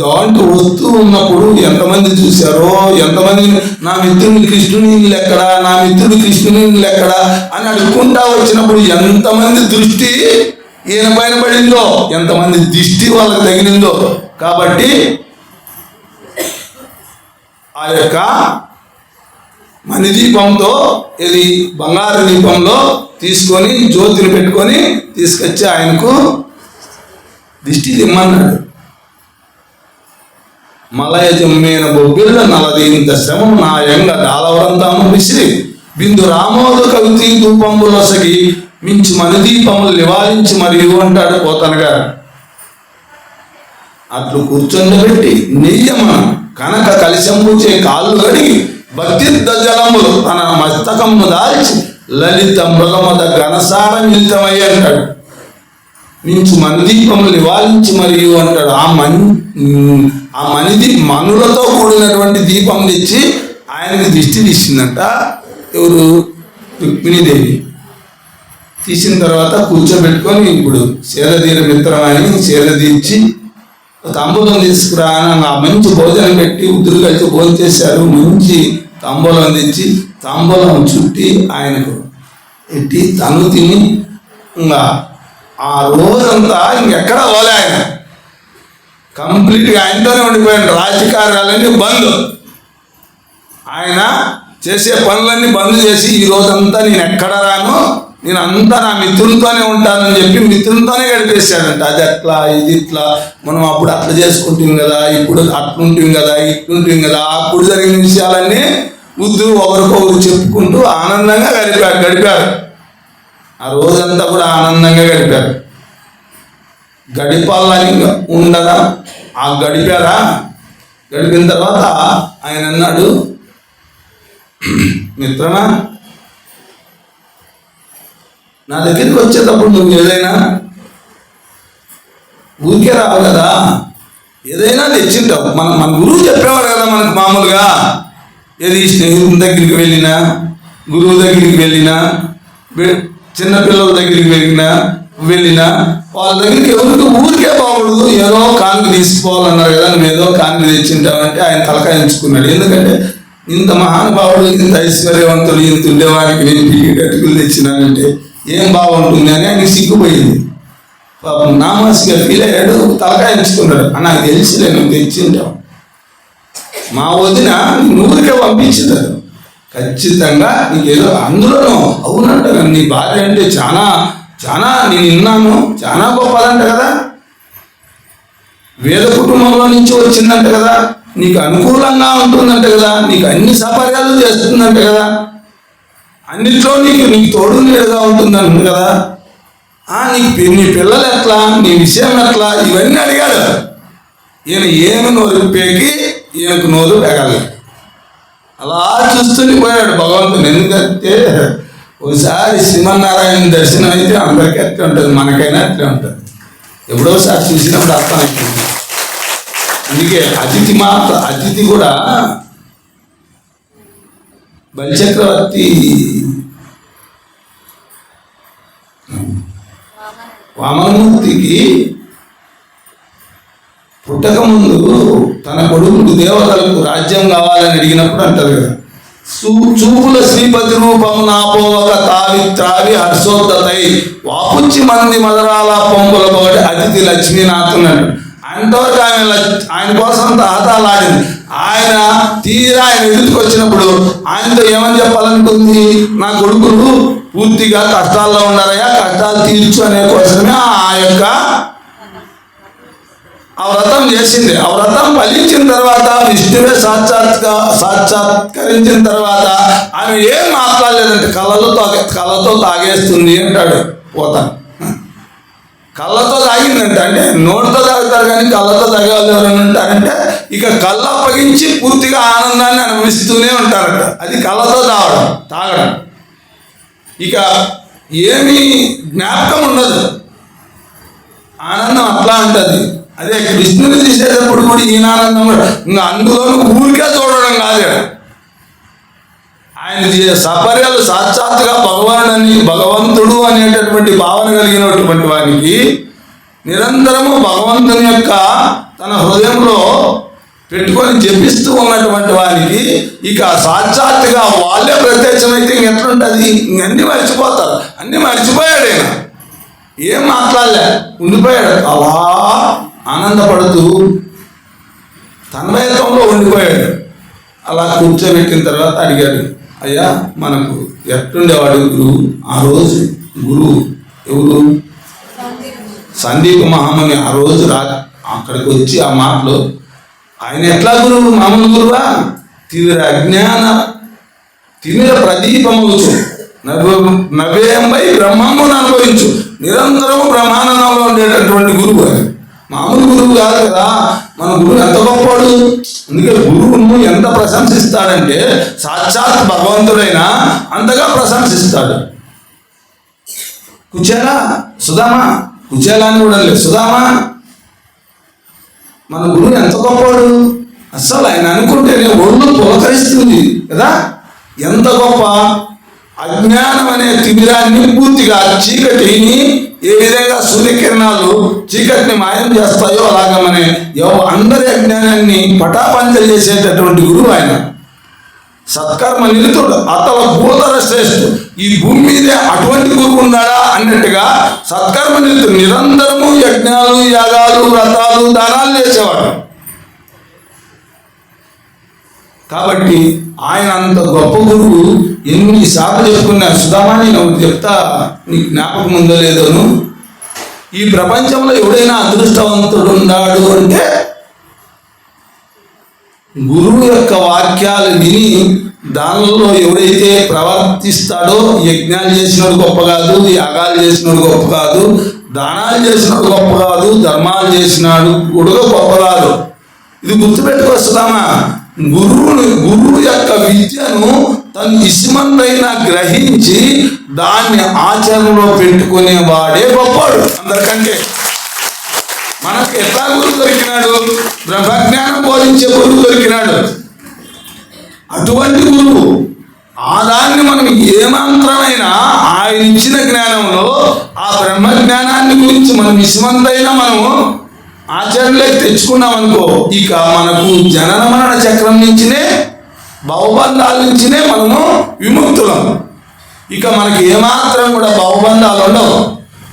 దాంట్లో వస్తూ ఉన్నప్పుడు ఎంతమంది చూశారో, ఎంతమంది నా మిత్రుని కృష్ణుని ఎక్కడా, నా మిత్రుడు కృష్ణుని ఎక్కడా అని అడుక్కుంటా వచ్చినప్పుడు ఎంతమంది దృష్టి ఈయన పైన పడిందో, ఎంతమంది దిష్టి వాళ్ళకి తగిలిందో. కాబట్టి ఆ యొక్క మణిదీపంతో, ఇది బంగారు దీపంలో తీసుకొని జ్యోతిని పెట్టుకొని తీసుకొచ్చి ఆయనకు దిష్టి తిమ్మన్నాడు. మలయ జమ్మేన బొబ్బిళ్ళ నలదీంత శ్రమం నాయంగ దాలవరంతాము విసిరి బిందు రామోదు కవితి ధూపంబులొసగి మించి మణిదీపములు నివారించి మరియు అంటాడు పోతన గారు. అట్లు కూర్చొండబెట్టి నెయ్యమన కనక కలిశంబుచే కాళ్ళు కడిగి భక్తి జలములు తన మస్తకము దాల్చి లలిత మృగమద ఘనసార మిళితమయ్యి అంటాడు. మించు మణిదీపములు నివారించి మరియు అంటాడు. ఆ మణిది మనులతో కూడినటువంటి దీపం తెచ్చి ఆయనకి దిష్టి తీసిందంట. ఎవరు? రుక్మిణీదేవి. తీసిన తర్వాత కూర్చోబెట్టుకొని ఇప్పుడు సేదతీర మిత్రం అని సేద తీర్చి తాంబూలం తీసుకురా అని ఆ మంచి భోజనం పెట్టి ఉద్దురు కలిసి భోజనం చేశారు. మంచి తాంబూలం తెచ్చి తాంబూలం చుట్టి ఆయనకు పెట్టి తను తిని ఇంకా ఆ రోజంతా ఇంకెక్కడ పోలే. ఆయన కంప్లీట్గా ఆయనతోనే ఉండిపోయాడు. రాజకార్యాలన్నీ బంద్, ఆయన చేసే పనులన్నీ బంద్ చేసి ఈ రోజంతా నేను ఎక్కడ రాను, నేను అంతా నా మిత్రులతోనే ఉంటానని చెప్పి మిత్రులతోనే గడిపేశాడంట. అది అట్లా, ఇది ఇట్లా, మనం అప్పుడు అట్లా చేసుకుంటాం కదా, ఇప్పుడు అట్లుంటాం కదా, ఇట్లుంటాం కదా, అప్పుడు జరిగిన విషయాలన్నీ బుద్ధులు ఒకరికొకరు చెప్పుకుంటూ ఆనందంగా గడిపారు. ఆ రోజంతా కూడా ఆనందంగా గడిపారు. గడిపాలని ఉండదా, ఆ గడిపారా. గడిపిన తర్వాత ఆయన అన్నాడు, మిత్రమా, నా దగ్గరికి వచ్చేటప్పుడు నువ్వు ఏదైనా ఊరికే రావు కదా, ఏదైనా తెచ్చింటావు. మన గురువు చెప్పేవాడు కదా మనకు మామూలుగా, ఏది స్నేహితుల దగ్గరికి వెళ్ళినా, గురువు దగ్గరికి వెళ్ళినా, చిన్నపిల్లల దగ్గరికి వెళ్ళినా వాళ్ళ దగ్గరికి ఎవరికి ఊరికే పోకూడదు, ఏదో కానుక తీసుకోవాలన్నారు కదా, నువ్వు ఏదో కానుక తెచ్చింటావంటే ఆయన తలకాయించుకున్నాడు. ఎందుకంటే ఇంత మహానుభావుడు, ఇంత ఐశ్వర్యవంతుడు, ఇంత ఉండేవాడికి నేను పిల్లి అటుకులు తెచ్చినానంటే ఏం బాగుంటుంది అని ఆయన సిగ్గుపోయింది. పాపం నామాసిగా ఫీల్ అయ్యాడు, తలకాయించుకున్నాడు. నాకు తెలిసిలే నువ్వు తెచ్చింటావు, మా వదిన నూరికే పంపించుతారు, ఖచ్చితంగా నీకేదో అందులోనూ అవునంట. నీ భార్య అంటే చాలా చాలా నేను విన్నాను, చాలా గొప్పదంట కదా, వేద కుటుంబంలో నుంచి వచ్చిందంట కదా, నీకు అనుకూలంగా ఉంటుందంట కదా, నీకు అన్ని సపర్యాలు చేస్తుందంట కదా అన్నిట్లో నీకు తోడు నీడగా ఉంటుందని కదా. నీ పిల్లలు ఎట్లా, నీ విషయం ఎట్లా, ఇవన్నీ అడిగాడు. ఈయన ఏమి నోరు పేకి ఈయనకు నోరు పెగాలి. అలా చూస్తూనే పోయాడు భగవంతుని. ఎందుకంటే ఒకసారి శ్రీమన్నారాయణ దర్శనం అయితే అందరికీ అట్లా ఉంటుంది, మనకైనా అట్లే ఉంటుంది. ఎప్పుడోసారి చూసినప్పుడు అర్థమైపోతుంది. అందుకే అతిథి కూడా బలిచక్రవర్తి వామనమూర్తికి పుట్టక ముందు తన కొడుకు దేవతలకు రాజ్యం కావాలని అడిగినప్పుడు అంటారు కదా, చూపుల శ్రీపతి రూపం నాపోవక త్రావి హర్షోద్దతై వాపుచ్చి మంది మదరాల పొంపుల పోటీ అతిథి లక్ష్మీనాథుని అన్నాడు. అంతవరకు ఆయన కోసం తహతాలాడింది. ఆయన ఎదుటికి వచ్చినప్పుడు ఆయనతో ఏమని చెప్పాలనుకుంది, నా కొడుకులు పూర్తిగా కష్టాల్లో ఉన్నారయ్యా, కష్టాలు తీర్చు అనే కోసమే ఆ వ్రతం చేసింది. ఆ వ్రతం ఫలించిన తర్వాత విష్ణువే సాక్షాత్కరించిన తర్వాత ఆమె ఏం మాట్లాడలేదంటే కళ్ళతో తాగేస్తుంది అంటాడు పోతాను. కళ్ళతో తాగిందంటే, అంటే నోటితో తాగుతారు కానీ కళ్ళతో తాగేవాళ్ళు ఎవరైనా ఉంటారంటే ఇక కళ్ళు అప్పగించి పూర్తిగా ఆనందాన్ని అనుభవిస్తూనే ఉంటారట. అది కళ్ళతో తాగడం. ఇక ఏమీ జ్ఞాపకం ఉండదు, ఆనందం అట్లా ఉంటుంది. అదే కృష్ణుని తీసేటప్పుడు కూడా ఈయన ఆనందం కూడా ఇంకా అందులోనూ ఊరికే చూడడం కాదు. ఆయన సపర్యాలు సాక్షాత్తుగా భగవంతుడు అనేటటువంటి భావన కలిగినటువంటి వానికి నిరంతరము భగవంతుని యొక్క తన హృదయంలో పెట్టుకొని జపిస్తూ ఉన్నటువంటి వానికి ఇక సాక్షాత్తుగా వాళ్ళే ప్రత్యక్షమైతే ఎట్లుంటుంది, ఇంకన్నీ మర్చిపోతారు. అన్నీ మర్చిపోయాడు ఆయన, ఏం మాట్లాడలే ఉండిపోయాడు. అలా ఆనందపడుతూ తన్మయత్వంలో ఉండిపోయాడు. అలా కూర్చోబెట్టిన తర్వాత అడిగాడు, అయ్యా మనకు ఎట్లుండేవాడు గురువు? ఆ రోజు గురువు ఎవరు? సందీప మహాముని. ఆ రోజు అక్కడికి వచ్చి ఆ మాటలో ఆయన ఎట్లా గురువు? మామూలు గురువా? తిమిర ప్రదీపముచు నవ్వేంపై బ్రహ్మమును అనుభవించు నిరంతరము బ్రహ్మానందంలో ఉండేటటువంటి గురువు. అని మామూలు గురువు కాదు కదా. మన గురువు ఎంత గొప్పవాడు. అందుకే గురువును ఎంత ప్రశంసిస్తాడంటే సాక్షాత్ భగవంతుడైనా అంతగా ప్రశంసిస్తాడు. కుచేలా సుధామా, కుచేలా అని కూడా లేదు, సుధామా మన గురువు ఎంత గొప్పవాడు. అస్సలు ఆయన అనుకుంటేనే ఒళ్ళు పులకరిస్తుంది కదా. ఎంత గొప్ప అజ్ఞానం అనే తిమిరాన్ని పూర్తిగా చీకటిని ఏ విధంగా సూర్యకిరణాలు చీకటిని మాయం చేస్తాయో అలాగా అందరి అజ్ఞానాన్ని పటాపంచలు చేసేటటువంటి గురువు ఆయన. సత్కర్మ నిలుతుడు అతల భూతర శ్రేష్ఠుడు. ఈ భూమి మీదే అటువంటి గురువు ఉన్నాడా అన్నట్టుగా సత్కర్మ నిలుతుడు. నిరంతరము యజ్ఞాలు, యాగాలు, వ్రతాలు, దానాలు చేసేవాడు. కాబట్టి ఆయన అంత గొప్ప గురువు ఎన్నిసార్లు చెప్పుకున్నా. సుధామాని నువ్వు చెప్తా, నీకు జ్ఞాపకం ఉందో లేదోను. ఈ ప్రపంచంలో ఎవడైనా అదృష్టవంతుడు ఉన్నాడు అంటే గురువు యొక్క వాక్యాలు విని దానిలో ఎవడైతే ప్రవర్తిస్తాడో, యజ్ఞాలు చేసినోడు గొప్ప కాదు, యాగాలు చేసినోడు గొప్ప కాదు, దానాలు చేసినోడు గొప్ప కాదు, ధర్మాలు చేసినాడు కూడా గొప్ప కాదు. ఇది గుర్తుపెట్టుకొస్తామా. గురువు యొక్క విద్యను తను ఇసుమందైనా గ్రహించి దాన్ని ఆచరణలో పెట్టుకునే వాడే గొప్పవాడు అందరికంటే. మనకు ఎట్లా గురువు దొరికినాడు? బ్రహ్మజ్ఞానం బోధించే గురువు దొరికినాడు. అటువంటి గురువు ఆ దాన్ని మనం ఏమాత్రమైనా ఆయన ఇచ్చిన జ్ఞానంలో ఆ బ్రహ్మజ్ఞానాన్ని గురించి మనం ఇసుమందైనా మనము ఆచరణలోకి తెచ్చుకున్నాం అనుకో, ఇక మనకు జనన మరణ చక్రం నుంచినే, భవబంధాల నుంచినే మనము విముక్తులం. ఇక మనకి ఏమాత్రం కూడా భవబంధాలు ఉండవు.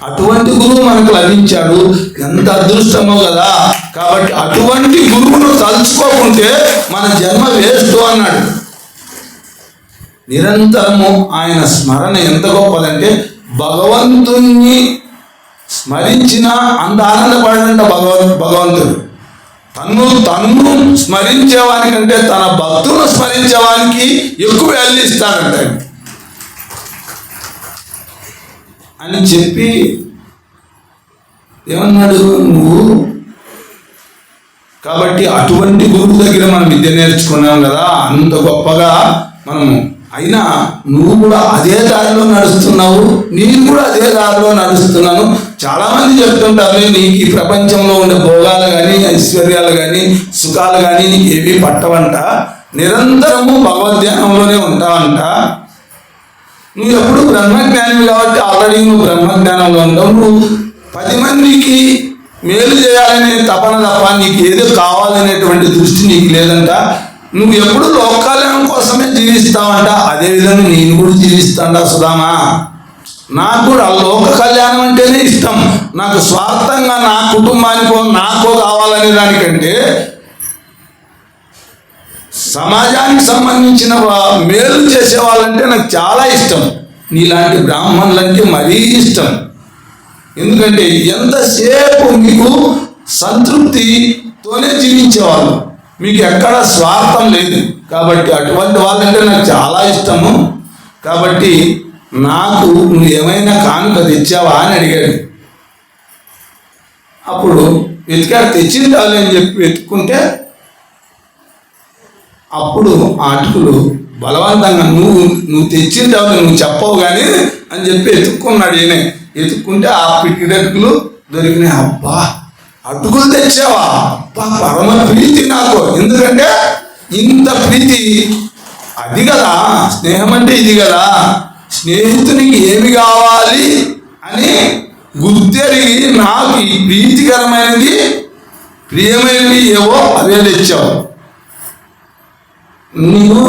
అటువంటి గురువు మనకు లభించాడు. ఎంత అదృష్టమో కదా. కాబట్టి అటువంటి గురువును తలుచుకోకుంటే మన జన్మ వేస్ట్ అన్నాడు. నిరంతరము ఆయన స్మరణ ఎంత గొప్పదంటే భగవంతుణ్ణి స్మరించిన అంత ఆనందపడంట భగవంతుడు. తన్ను స్మరించేవానికంటే తన భక్తులను స్మరించేవానికి ఎక్కువ వాల్యూ ఇస్తాడంట. అని చెప్పి ఏమన్నాడు నువ్వు. కాబట్టి అటువంటి గురువు దగ్గర మనం విద్య నేర్చుకున్నాం కదా, అంత గొప్పగా మనము. అయినా నువ్వు కూడా అదే దారిలో నడుస్తున్నావు, నేను కూడా అదే దారిలో నడుస్తున్నాను. చాలామంది చెప్తుంటారు నీకు ఈ ప్రపంచంలో ఉండే భోగాలు కానీ ఐశ్వర్యాలు కానీ సుఖాలు కానీ నీకు ఏమీ పట్టవంట, నిరంతరము భగవద్ధ్యానంలోనే ఉంటావంట. నువ్వు ఎప్పుడు బ్రహ్మజ్ఞానివి కాబట్టి ఆల్రెడీ నువ్వు బ్రహ్మజ్ఞానంలో ఉంటావు. నువ్వు 10 మందికి మేలు చేయాలనే తపన తప్ప నీకు ఏదో కావాలనేటువంటి దృష్టి నీకు లేదంట. నువ్వు ఎప్పుడు లోక కళ్యాణం కోసమే జీవిస్తావంట. అదేవిధంగా నేను కూడా జీవిస్తాడా సుధామా. నాకు కూడా లోక కళ్యాణం అంటేనే ఇష్టం. నాకు స్వార్థంగా నా కుటుంబానికో నాకో కావాలనే దానికంటే సమాజానికి సంబంధించిన మేలు చేసే వాళ్ళంటే నాకు చాలా ఇష్టం. నీలాంటి బ్రాహ్మణులంటే మరీ ఇష్టం. ఎందుకంటే ఎంతసేపు మీకు సంతృప్తితోనే జీవించేవాళ్ళు, మీకు ఎక్కడ స్వార్థం లేదు. కాబట్టి అటువంటి వాళ్ళంటే నాకు చాలా ఇష్టము. కాబట్టి నాకు నువ్వు ఏమైనా కానుక తెచ్చావా అని అడిగాడు. అప్పుడు వెతికాడు, తెచ్చిందాలి అని చెప్పి వెతుక్కుంటే అప్పుడు ఆ అటుకులు బలవంతంగా నువ్వు తెచ్చిందావు నువ్వు చెప్పవు కానీ అని చెప్పి ఎత్తుక్కున్నాడు. ఈయన ఎత్తుక్కుంటే ఆ పిటికటకులు దొరికినాయి. అబ్బా అటుకులు తెచ్చావా, అబ్బా పరమ ప్రీతి నాకు. ఎందుకంటే ఇంత ప్రీతి అది కదా స్నేహం అంటే, ఇది కదా స్నేహితునికి ఏమి కావాలి అని గుర్తెరిగి నాకు ఈ ప్రీతికరమైనది ప్రియమైనవి ఏవో అవే తెచ్చావు. నువ్వు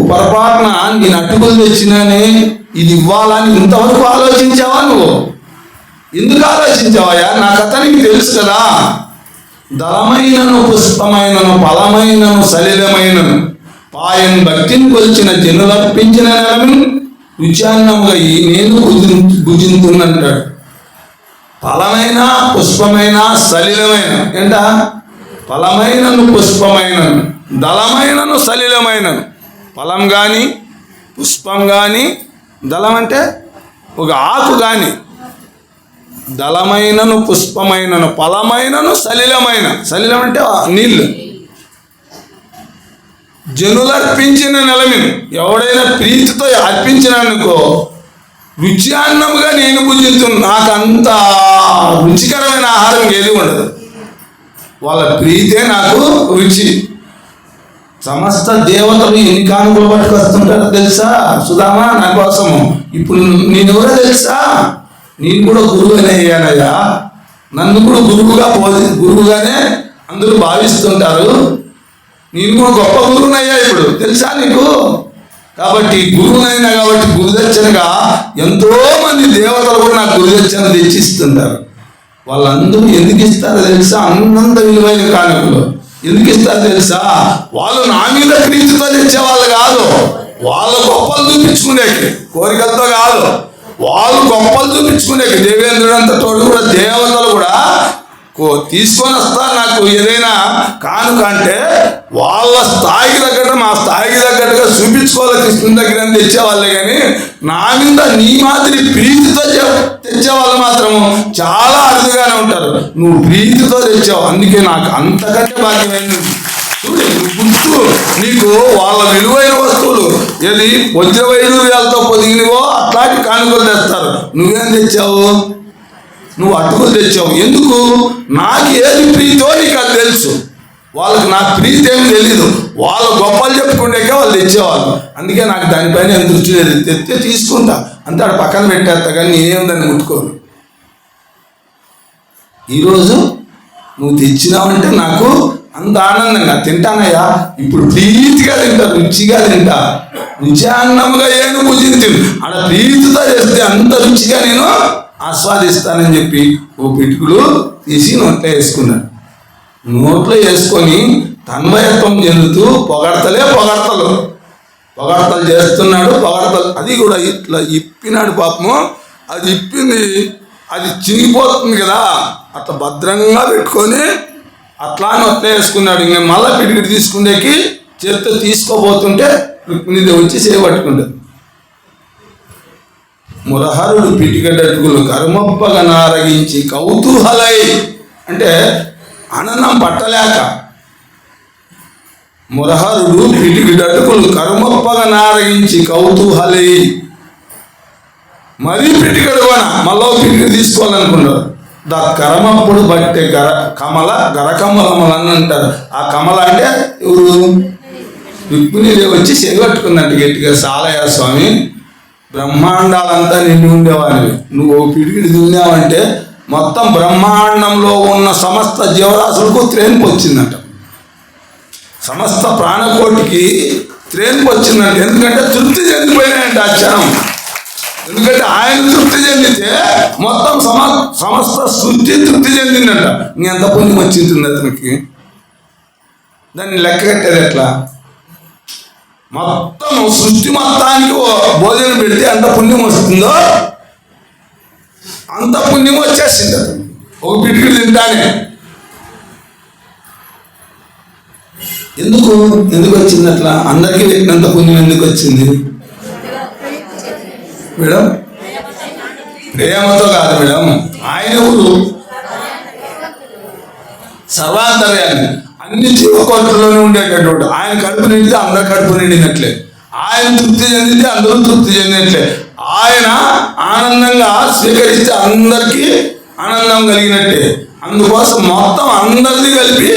పొరపాటున నేను అటుకులు తెచ్చినానే ఇది ఇవ్వాలని ఇంతవరకు ఆలోచించావా? నువ్వు ఎందుకు ఆలోచించావయ్యా? నా కథ నీకు తెలుసు కదా. దళమైనను పుష్పమైనను ఫలమైనను సలిలమైనను పాయన్ భక్తిని కొలిచిన జనులర్పించిన నెలను రుచాన్నముగా నేను భుజింతున్నంటాడు. ఫలమైన పుష్పమైన సలిలమైన ఏంట? ఫలమైనను పుష్పమైనను దళమైనను సలిలమైనను. ఫలం కానీ పుష్పం కానీ, దళం అంటే ఒక ఆకు కానీ, దళమైనను పుష్పమైనను ఫలమైనను సలిలమైన. సలిలం అంటే నీళ్ళు. జనులర్పించిన నెలమిను ఎవడైనా ప్రీతితో అర్పించిననుకో రుచి అన్నముగా నేను భుజించును. నాకు అంత రుచికరమైన ఆహారం ఏది ఉండదు. వాళ్ళ ప్రీతే నాకు రుచి. సమస్త దేవతలు ఎన్ని కానుకలు పట్టుకొస్తుంటారో తెలుసా సుధామా నా కోసము. ఇప్పుడు నేనెవరో తెలుసా? నేను కూడా గురువునే అయ్యానయ్యా. నన్ను కూడా గురువుగానే అందరూ భావిస్తుంటారు. నేను కూడా గొప్ప గురువునయ్యా ఇప్పుడు, తెలుసా నీకు? కాబట్టి గురువునైనా కాబట్టి గురుదక్షిణగా ఎంతో మంది దేవతలు కూడా నాకు గురుదక్షిణ తెచ్చిస్తుంటారు. వాళ్ళందరూ ఎందుకు ఇస్తారో తెలుసా? అన్నంత విలువైన కానుకలు ఎందుకు ఇస్తారు తెలుసా? వాళ్ళు నా మీద ప్రీతితో తెచ్చేవాళ్ళు కాదు, వాళ్ళ గొప్పలు చూపించుకునేకి, కోరికలతో కాదు, వాళ్ళు గొప్పలు చూపించుకునేకి. దేవేంద్రుడు అంత తోడు కూడా దేవతలు కూడా తీసుకొని వస్తారు నాకు ఏదైనా కానుక అంటే వాళ్ళ స్థాయికి తగ్గట్టు మా స్థాయికి తగ్గట్టుగా చూపించుకోవాలి కృష్ణుని దగ్గర తెచ్చేవాళ్ళే. కానీ నా మీద నీ మాదిరి ప్రీతితో తెచ్చేవాళ్ళు మాత్రం చాలా అరుదుగానే ఉంటారు. నువ్వు ప్రీతితో తెచ్చావు, అందుకే నాకు అంతకంటే భాగ్యమైనది. చూడు గుర్తు నీకు వాళ్ళ విలువైన వస్తువులు ఏది వజ్రవైడూర్యాలతో పొదిగినవో అట్లాంటి కానుకలు తెస్తారు. నువ్వేం తెచ్చావు? నువ్వు అటుకులు తెచ్చావు. ఎందుకు? నాకు ఏది ప్రీతో నీకు అది తెలుసు. వాళ్ళకి నాకు ప్రీతి ఏమి తెలీదు. వాళ్ళ గొప్పలు చెప్పుకుంటే వాళ్ళు తెచ్చేవాళ్ళు. అందుకే నాకు దానిపైన ఏం దృష్టి లేదు. తెస్తే తీసుకుంటా అంతే, అక్కడ పక్కన పెట్టేస్తా, కానీ నేనేం దాన్ని ముట్టుకోను. ఈరోజు నువ్వు తెచ్చినావంటే నాకు అంత ఆనందంగా తింటానయ్యా. ఇప్పుడు ప్రీతిగా తింటా, రుచిగా తింటా. రుచాన్నముగా ఏను భుజించు అక్కడ ప్రీతితో చేస్తే అంత రుచిగా నేను ఆస్వాదిస్తానని చెప్పి ఓ పిటుకులు తీసి నోట్లో వేసుకున్నాడు. నోట్లో వేసుకొని తన్మయత్వం చెందుతూ పొగడతలు చేస్తున్నాడు. అది కూడా ఇట్లా ఇప్పినాడు పాపము. అది ఇప్పింది, అది చినిగిపోతుంది కదా, అట్లా భద్రంగా పెట్టుకొని అట్లా నోట్లో వేసుకున్నాడు. ఇంకా మళ్ళీ పిటికిటి తీసుకునేకి చేత్తో తీసుకోబోతుంటే రుక్మిణిది వచ్చి చేపట్టుకుంటుంది. మురహరుడు పిటికడటుకులు కరుమప్పగా నారగించి కౌతూహలై, అంటే ఆనందం పట్టలేక, మురహరుడు పిటికడటుకులు కరుమప్పగా నారగించి కౌతూహలై, మరీ పిటికడువన మళ్ళీ పిటికడు తీసుకోవాలనుకున్నారు. కరమప్పుడు బట్టే గరకమలమలని అంటారు. ఆ కమల అంటే ఎవరు? రుక్మిణీదేవి వచ్చి చెగట్టుకుందంట గట్టిగా, సాలయ్య స్వామి బ్రహ్మాండాలంతా నిండి ఉండేవాడివి, నువ్వు పిడికిడి దున్నావంటే మొత్తం బ్రహ్మాండంలో ఉన్న సమస్త జీవరాశులకు త్రేన్పు వచ్చిందంట, సమస్త ప్రాణకోటికి త్రేన్పు వచ్చిందంట. ఎందుకంటే తృప్తి చెందిపోయినాయంట ఆ క్షణం. ఎందుకంటే ఆయన తృప్తి చెందితే మొత్తం సమస్త సృష్టి తృప్తి చెందిందంట. ఇంకెంత పుణ్యం వచ్చింది అతనికి? దాన్ని లెక్క కట్టేది ఎట్లా? మొత్తం సృష్టి మొత్తానికి భోజనం పెడితే ఎంత పుణ్యం వస్తుందో అంత పుణ్యం వచ్చేసింది అతను ఒక పిడికిడి తింటానే. ఎందుకు వచ్చింది అట్లా? అందరికీ పెట్టినంత పుణ్యం ఎందుకు వచ్చింది మేడం? ప్రేమతో కాదు మేడం. ఆయన ఊరు సర్వాంతర్యాన్ని, అన్ని జీవకోట్లలోనే ఉండేటటువంటి ఆయన కడుపు నిండితే అందరు కడుపు నిండినట్లే, ఆయన తృప్తి చెందితే అందరూ తృప్తి చెందినట్లే, ఆయన ఆనందంగా స్వీకరిస్తే అందరికీ ఆనందం కలిగినట్టే. అందుకోసం మొత్తం అందరిది కలిపి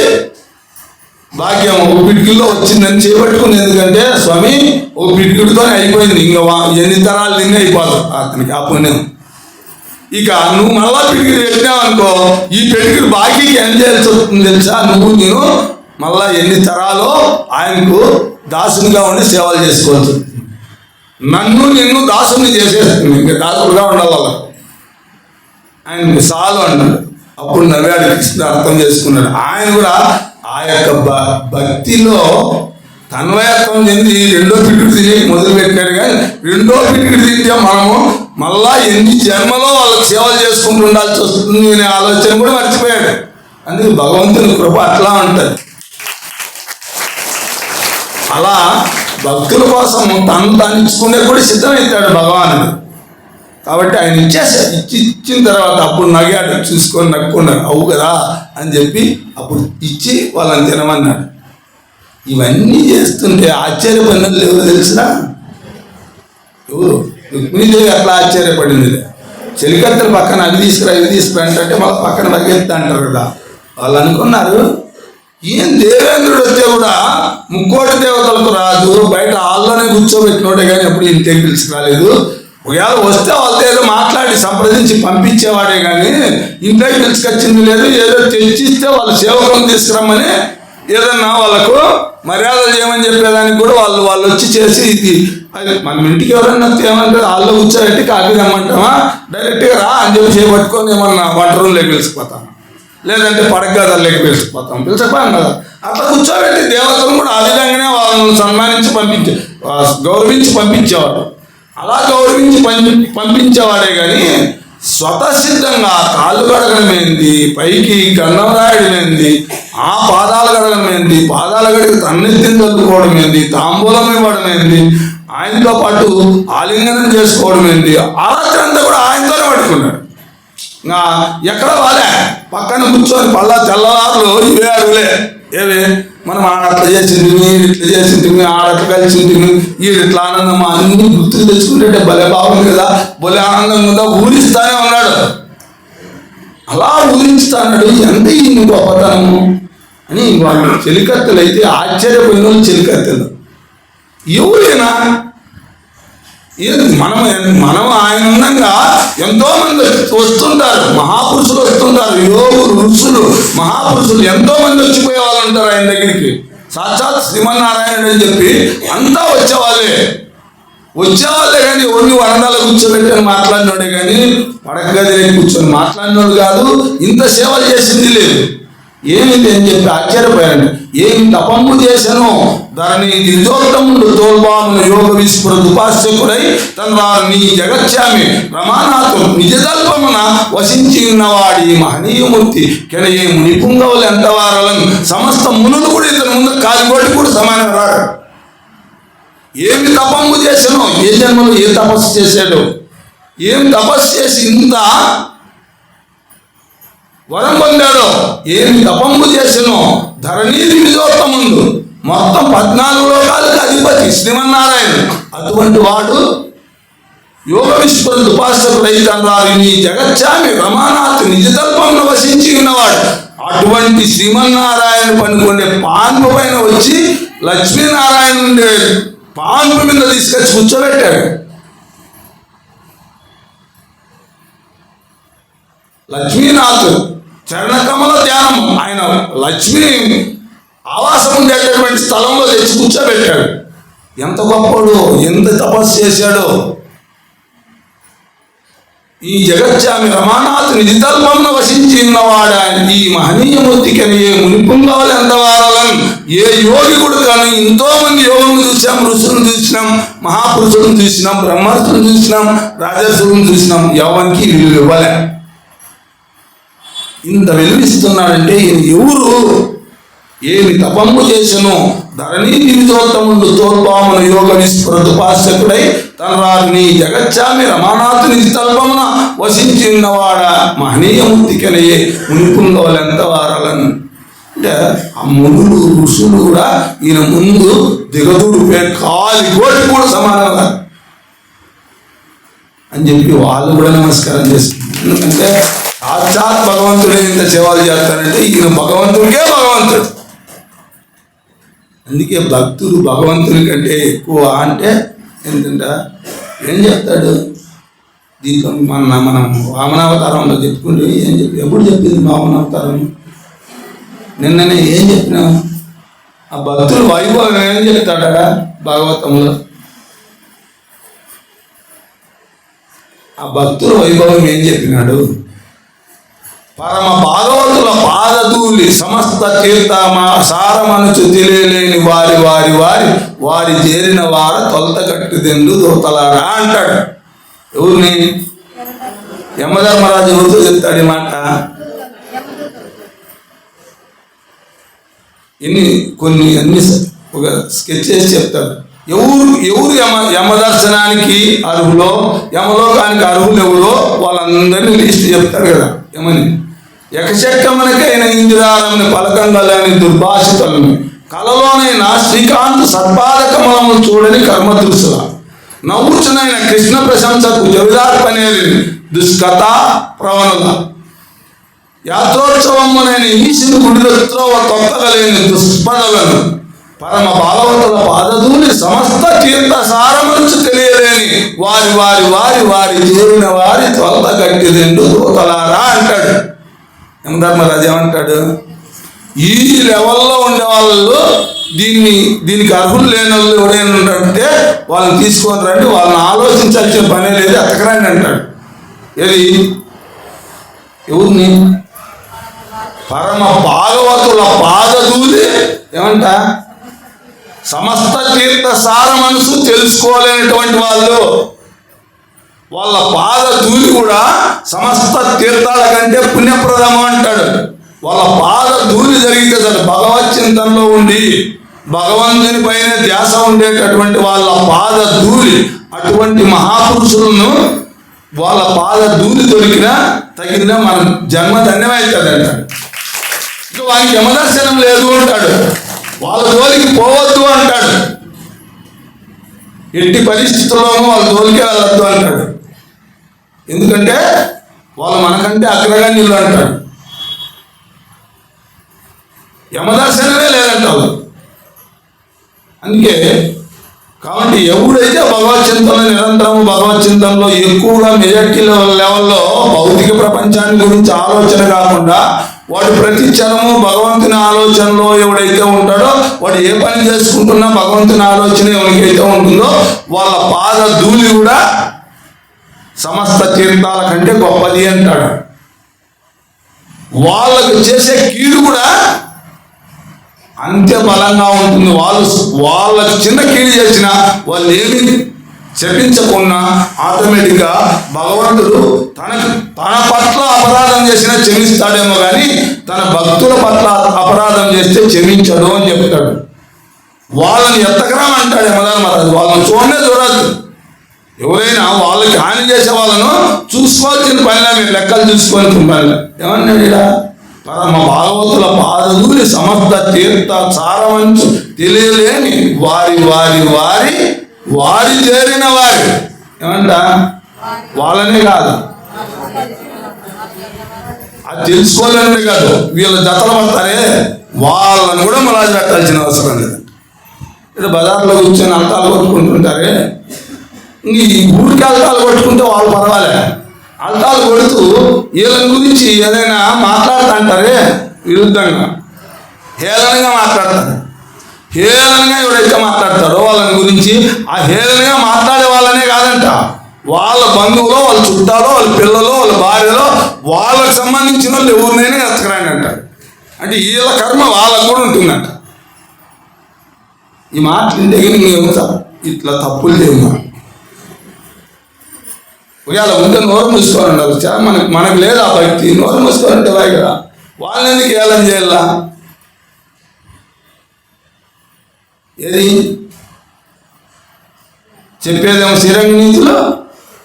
భాగ్యం ఒక పిడికిల్లో వచ్చిందని చేపట్టుకుని. ఎందుకంటే స్వామి ఒక పిడికిడితోనే అయిపోయింది, ఇంకా ఎన్ని తరాలు తిని అయిపోదు అతనికి ఆ పుణ్యం. ఇక నువ్వు మళ్ళా పిడికిడి పెట్టినావు అనుకో, ఈ పిడికిడి బాకీకి ఏం చేయాల్సి వస్తుంది తెలుసా? నేను మళ్ళా ఎన్ని తరాలో ఆయనకు దాసునిగా ఉండి సేవలు చేసుకోవచ్చు. నిన్ను దాసుని చేసేస్తుంది, ఇంకా దాసులుగా ఉండాలి వాళ్ళకు. ఆయన సాలు అన్నాడు. అప్పుడు నవ్వాడు కృష్ణ, అర్థం చేసుకున్నాడు. ఆయన కూడా ఆ యొక్క భక్తిలో తన్వయత్వం చెంది రెండో పిడికిడి తిని మొదలు పెట్టాడు. కానీ రెండో పిడికిడి తింటే మనము మళ్ళా ఎన్ని జన్మలో వాళ్ళకి సేవలు చేసుకుంటూ ఉండాల్సి వస్తుంది అనే ఆలోచన కూడా మర్చిపోయాడు. అందుకే భగవంతుని కృప అట్లా ఉంటుంది. అలా భక్తుల కోసం తను ఇచ్చుకునే కూడా సిద్ధమవుతాడు భగవానుడు. కాబట్టి ఆయన ఇచ్చిన తర్వాత అప్పుడు నగాడు, చూసుకొని నక్కున్నాడు, అవు కదా అని చెప్పి అప్పుడు ఇచ్చి వాళ్ళని తినమన్నాడు. ఇవన్నీ చేస్తుంటే ఆశ్చర్యపడినది ఎవరు తెలుసునా? ఎవరు? రుక్మిణీదేవి అట్లా ఆశ్చర్యపడింది. చెలికత్తెల పక్కన అవి తీసుకురా ఇవి తీసుకురా అంటే మళ్ళీ పక్కన పరిగెత్తా అంటారు కదా. వాళ్ళు అనుకున్నారు, ఈయన దేవేంద్రుడు వస్తే కూడా ముక్కోటి దేవతలకు రాదు, బయట హాల్లోనే కూర్చోబెట్టినోడే కానీ ఎప్పుడు ఇంటికి పిలుచుకురాలేదు. ఒకవేళ వస్తే వాళ్ళతో ఏదో మాట్లాడి సంప్రదించి పంపించేవాడే కానీ ఇంట్లోకి పిలుచుకొచ్చింది లేదు. ఏదో తెచ్చిస్తే వాళ్ళ సేవకులను తీసుకురమ్మని ఏదన్నా వాళ్ళకు మర్యాదలు చేయమని చెప్పేదానికి కూడా వాళ్ళు వచ్చి చేసి ఇది అది మన ఇంటికి ఎవరన్నా ఏమంటారు, వాళ్ళు కూర్చోబెట్టి కాఫీ తెమ్మంటామా, డైరెక్ట్గా రా అని చెప్పి చేపట్టుకొని ఏమన్నా వంట రూమ్లోకి పిలిచిపోతాం, లేదంటే పడగదాల్లోకి పిలిచిపోతాం, పిలిచిపోయాం కదా. అట్లా కూర్చోబెట్టి దేవతలను కూడా ఆ విధంగానే వాళ్ళని సన్మానించి గౌరవించి పంపించేవాడు. అలా గౌరవించి పంపించేవాడే కానీ స్వతసిద్ధంగా కాళ్ళు కడగడమేంది, పైకి గంధం రాయడమేంది, ఆ పాదాలు కడగడమేంది, పాదాల గడికి తన్నెత్తిని చల్లుకోవడం ఏంది, తాంబూలం ఇవ్వడం ఏంది, ఆయనతో పాటు ఆలింగనం చేసుకోవడం ఏంది, ఆ రాత్రి అంతా కూడా ఆయనతోనే పట్టుకున్నాడు. ఇంకా ఎక్కడ వాళ్ళే పక్కన కూర్చొని పళ్ళ తెల్లవారులు ఇవే అడుగులే, ఏవి మనం ఆడట్లా చేసింది, మీరు ఇట్లా చేసింది, ఆడట్లా కలిసింది, వీడు ఇట్లా ఆనందం అన్ని గుర్తుకు తెచ్చుకుంటే భలే బాగుంది కదా, భలే ఆనందంగా ఉందా, ఊరిస్తానే ఉన్నాడు. అలా ఊరించుతాడు. ఎంత ఈ గొప్పతనము అని వాళ్ళు చెలికత్తెలు అయితే ఆశ్చర్యపోయిన వాళ్ళు చెలికత్తెలు. ఎవరైనా మనం ఆయన ఉన్నంగా ఎంతో మంది వస్తుంటారు, మహాపురుషులు వస్తుంటారు, యోగులు ఋషులు మహాపురుషులు ఎంతో మంది వచ్చిపోయే వాళ్ళు ఉంటారు ఆయన దగ్గరికి. సాక్షాత్ శ్రీమన్నారాయణుడు అని చెప్పి అంతా వచ్చేవాళ్ళే కానీ ఎవరిని వరండాలో కూర్చోబెట్టని మాట్లాడినోడే కానీ పడక గదిలో కూర్చొని మాట్లాడినోడు కాదు. ఇంత సేవలు చేసింది లేదు. ఏమిటి అని చెప్పి ఆశ్చర్యపోయాడు. ఏమి తపము చేశాను ధరణి దిజోత్తముడు తోల్బామును యోగ విస్ఫురదు ఉపాస్యకుడై తన్వారు నీ జగత్యామి ప్రమాణాతు నిజదల్పమున వసించి ఉన్నవాడి మహనీయమూర్తి కెనయే మునిపుంగవులు ఎంతవారలను సమస్త మునులు కూడా ఇతని ముందు కాలిగోటి కూడా సమానం రాడు. ఏమి తపము చేశానో, ఏ జన్మలో ఏ తపస్సు చేశాడో ఏం తపస్సు చేసి ఇంత వరం పొందాడో, ఏమి తపంబు చేసినో ధరణీది విజోత్తముండు, మొత్తం 14 లోకాలకు అధిపతి శ్రీమన్నారాయణ. అటువంటి వాడు యోగ విస్మృత ఉపాసకుడైతన్నారు. నీ జగచ్చామి రమానాథ్ నిజతల్పంలో వసించి ఉన్నవాడు. అటువంటి శ్రీమన్నారాయణ పనుకుండే పాన్పు పైన వచ్చి లక్ష్మీనారాయణ ఉండే పాన్పు మీద తీసుకొచ్చి కూర్చోబెట్టాడు. లక్ష్మీనాథ్ చరణకమల ధ్యానం, ఆయన లక్ష్మీ ఆవాసం ఉండేటటువంటి స్థలంలో తెచ్చి కూర్చోబెట్టాడు. ఎంత గొప్పడు, ఎంత తపస్సు చేశాడో. ఈ జగచ్చామి రమానాథ్ నిజితల్పంలో వసించి ఉన్నవాడా ఈ మహనీయమూర్తికని ఏ మునిపుంగవలు ఎంతవారలను ఏ యోగికుడు కానీ. ఎంతో మంది యోగులను చూసినాం, ఋషులను చూసినాం, మహాపురుషులను చూసినాం, బ్రహ్మర్షులను చూసినాం, రాజర్షులను చూసినాం. ఎవరికి విలువ ఇవ్వలే. ఇంత వెలువిస్తున్నాడంటే ఈయన ఎవరు, ఏమి తపంబు చేసను ధరణీ నిజోత్తముండు తోల్పామున యోగ విస్మృతుపాసకుడై తనరాని జగచ్చామి రమానాథ్ నిజితల్పమున వసించి ఉన్నవాడా మహనీయమూర్తికనయే మునిపుంగవలెంత వారలను. అంటే ఆ మునులు ఋషులు కూడా ఈయన ముందు దిగదుడిపే కాలి కోటి కూడా సమానంగా అని చెప్పి వాళ్ళు కూడా నమస్కారం చేస్తున్నారు. ఎందుకంటే సాక్షాత్ భగవంతుడే ఇంత సేవలు చేస్తారంటే ఈయన భగవంతుడికే భగవంతుడు. అందుకే భక్తులు భగవంతుని కంటే ఎక్కువ అంటే ఏంటంటే ఏం చెప్తాడు దీంట్లో మనం వామనావతారంలో చెప్పుకుంటే ఏం చెప్పి ఎప్పుడు చెప్పింది వామనావతారం? నిన్ననే ఏం చెప్పినా ఆ భక్తులు వైభవం ఏం చెప్తాడా భాగవతంలో? ఆ భక్తుల వైభవం ఏం చెప్పినాడు? పరమ భాగవతుల పాదధూళి సమస్త తీర్థమా సారమనుచు తెలియలేని వారి వారి వారి వారి చేరిన వార తొలత కట్టుదెందు దూతలారా అంటాడు. ఎవరిని? యమధర్మరాజు ఎవరితో చెప్తాడు ఈ మాట? అన్ని ఒక స్కెచ్ చేసి చెప్తాడు. ఎవరు యమదర్శనానికి అర్హులో, యమలోకానికి అర్హులు ఎవరో వాళ్ళందరినీ లిస్ట్ చెప్తారు కదా. ఏమని? యకశక్తమునకైన ఇందిరారమని పలకంగలని దుర్భాషితులను కలలోనైనా శ్రీకాంత్ సద్పాదకమలము చూడని కర్మదృశుల నవ్వుచునైన కృష్ణ ప్రశంసకు జవిదార్పనేది దుష్కథ ప్రవణుల యాత్రోత్సవమునైన ఈశుని గుడిలో తొక్కగలేని దుష్పదలను పరమ భాగవతుల పాదధూళి సమస్త తీర్థ సారమును తెలియలేని వారి వారి వారి వారి చేరిన వారి తొలత గట్టిదెండు దూతలారా అంటాడు. యమధర్మరాజు ఏమంటాడు? ఈ లెవెల్లో ఉండే వాళ్ళు దీనికి అర్హులు లేని వాళ్ళు ఎవరైనా ఉంటారంటే వాళ్ళని తీసుకొని రండి, వాళ్ళని ఆలోచించాల్సిన పనే లేదు, అతకరండి అంటాడు. ఏది? ఎవరిని? పరమ భాగవతుల పాదధూళి ఏమంట? సమస్త తీర్థ సార మనసు తెలుసుకోలేనటువంటి వాళ్ళు, వాళ్ళ పాద ధూళి కూడా సమస్త తీర్థాల కంటే పుణ్యప్రదము అంటాడు. వాళ్ళ పాద ధూళి జరిగితే సార్ భగవత్ చింతనలో ఉండి భగవంతుని పైన ధ్యాస ఉండేటటువంటి వాళ్ళ పాద ధూళి, అటువంటి మహాపురుషులను వాళ్ళ పాద ధూళి దొరికినా తగిన మన జన్మ ధన్యమవుతుంది అంటాడు. ఇక వానికి యమదర్శనం లేదు అంటాడు, వాళ్ళ జోలికి పోవద్దు అంటాడు, ఎట్టి పరిస్థితుల్లోనూ వాళ్ళ జోలికి వెళ్ళొద్దు అంటాడు. ఎందుకంటే వాళ్ళు మనకంటే అగ్రగణ్యులు అంటాడు. యమదర్శనమే లేదంట వాళ్ళు. అందుకే కాబట్టి ఎవడైతే భగవత్ చింతనలో నిరంతరం భగవత్ చింతనలో ఎక్కువగా మెజారిటీ లెవెల్లో భౌతిక ప్రపంచాన్ని గురించి ఆలోచన కాకుండా వాడు ప్రతి క్షణము భగవంతుని ఆలోచనలో ఎవడైతే ఉంటాడో వాడు ఏ పని చేసుకుంటున్నా భగవంతుని ఆలోచన ఎవరికైతే ఉంటుందో వాళ్ళ పాద ధూళి కూడా సమస్త తీర్థాల కంటే గొప్పది అంటాడు. వాళ్ళకు చేసే కీడు కూడా అంత్య బలంగా ఉంటుంది. వాళ్ళకు చిన్న కీడు చేసినా వాళ్ళు ఏమి శపించకుండా ఆటోమేటిక్గా భగవంతుడు తన పట్ల అపరాధం చేసినా క్షమిస్తాడేమో కానీ తన భక్తుల పట్ల అపరాధం చేస్తే క్షమించడు అని చెప్తాడు. వాళ్ళని ఎత్తకరా అంటాడు యమధర్మరాజు. వాళ్ళని చూడద్దు, ఎవరైనా వాళ్ళకి హాని చేసే వాళ్ళను చూసుకోవాల్సిన పనిలా, మీరు లెక్కలు చూసుకోవాల్సిన పనిలా. ఏమన్నాడు ఇలా? పరమ భాగవతుల పాదధూళి సమస్త తీర్థ సారవంచు తెలియలేని వారి వారి వారి వారి చేరిన వారి. ఏమంట? వాళ్ళనే కాదు, అది తెలుసుకోలేని కాదు, వీళ్ళ జతలు పడతారే వాళ్ళని కూడా మలాజు పెట్టాల్సిన అవసరం లేదు. ఇక్కడ బజార్లో కూర్చొని అల్తాలు కొట్టుకుంటుంటారే, ఈ ఊరికి అల్తాలు కొట్టుకుంటే వాళ్ళు పర్వాలే, అల్తాలు కొడుతూ వీళ్ళని గురించి ఏదైనా మాట్లాడుతుంటారే విరుద్ధంగా, హేళనగా మాట్లాడతారు. హేళనగా ఎవరైతే మాట్లాడతారో వాళ్ళని గురించి, ఆ హేళనగా మాట్లాడే వాళ్ళనే కాదంట, వాళ్ళ బంధువులో, వాళ్ళ చుట్టాలో, వాళ్ళ పిల్లలో, వాళ్ళ భార్యలో, వాళ్ళకు సంబంధించిన వాళ్ళు ఎవరినైనా ఎత్తకరాండి అంటారు. అంటే వీళ్ళ కర్మ వాళ్ళకు కూడా ఉంటుందంట. ఈ మాటలు ఇంటే నేను ఇట్లా తప్పులు చేయమా, ఒకవేళ ఉంటే నోరు మూసుకోవాలండి. మనకు లేదు ఆ భక్తి, నోరు మూసుకోవాలంటే వాయి కదా, వాళ్ళని ఎందుకు ఏలం చేయాల? ఏది చెప్పేదేమో శ్రీరంగ నీతిలో,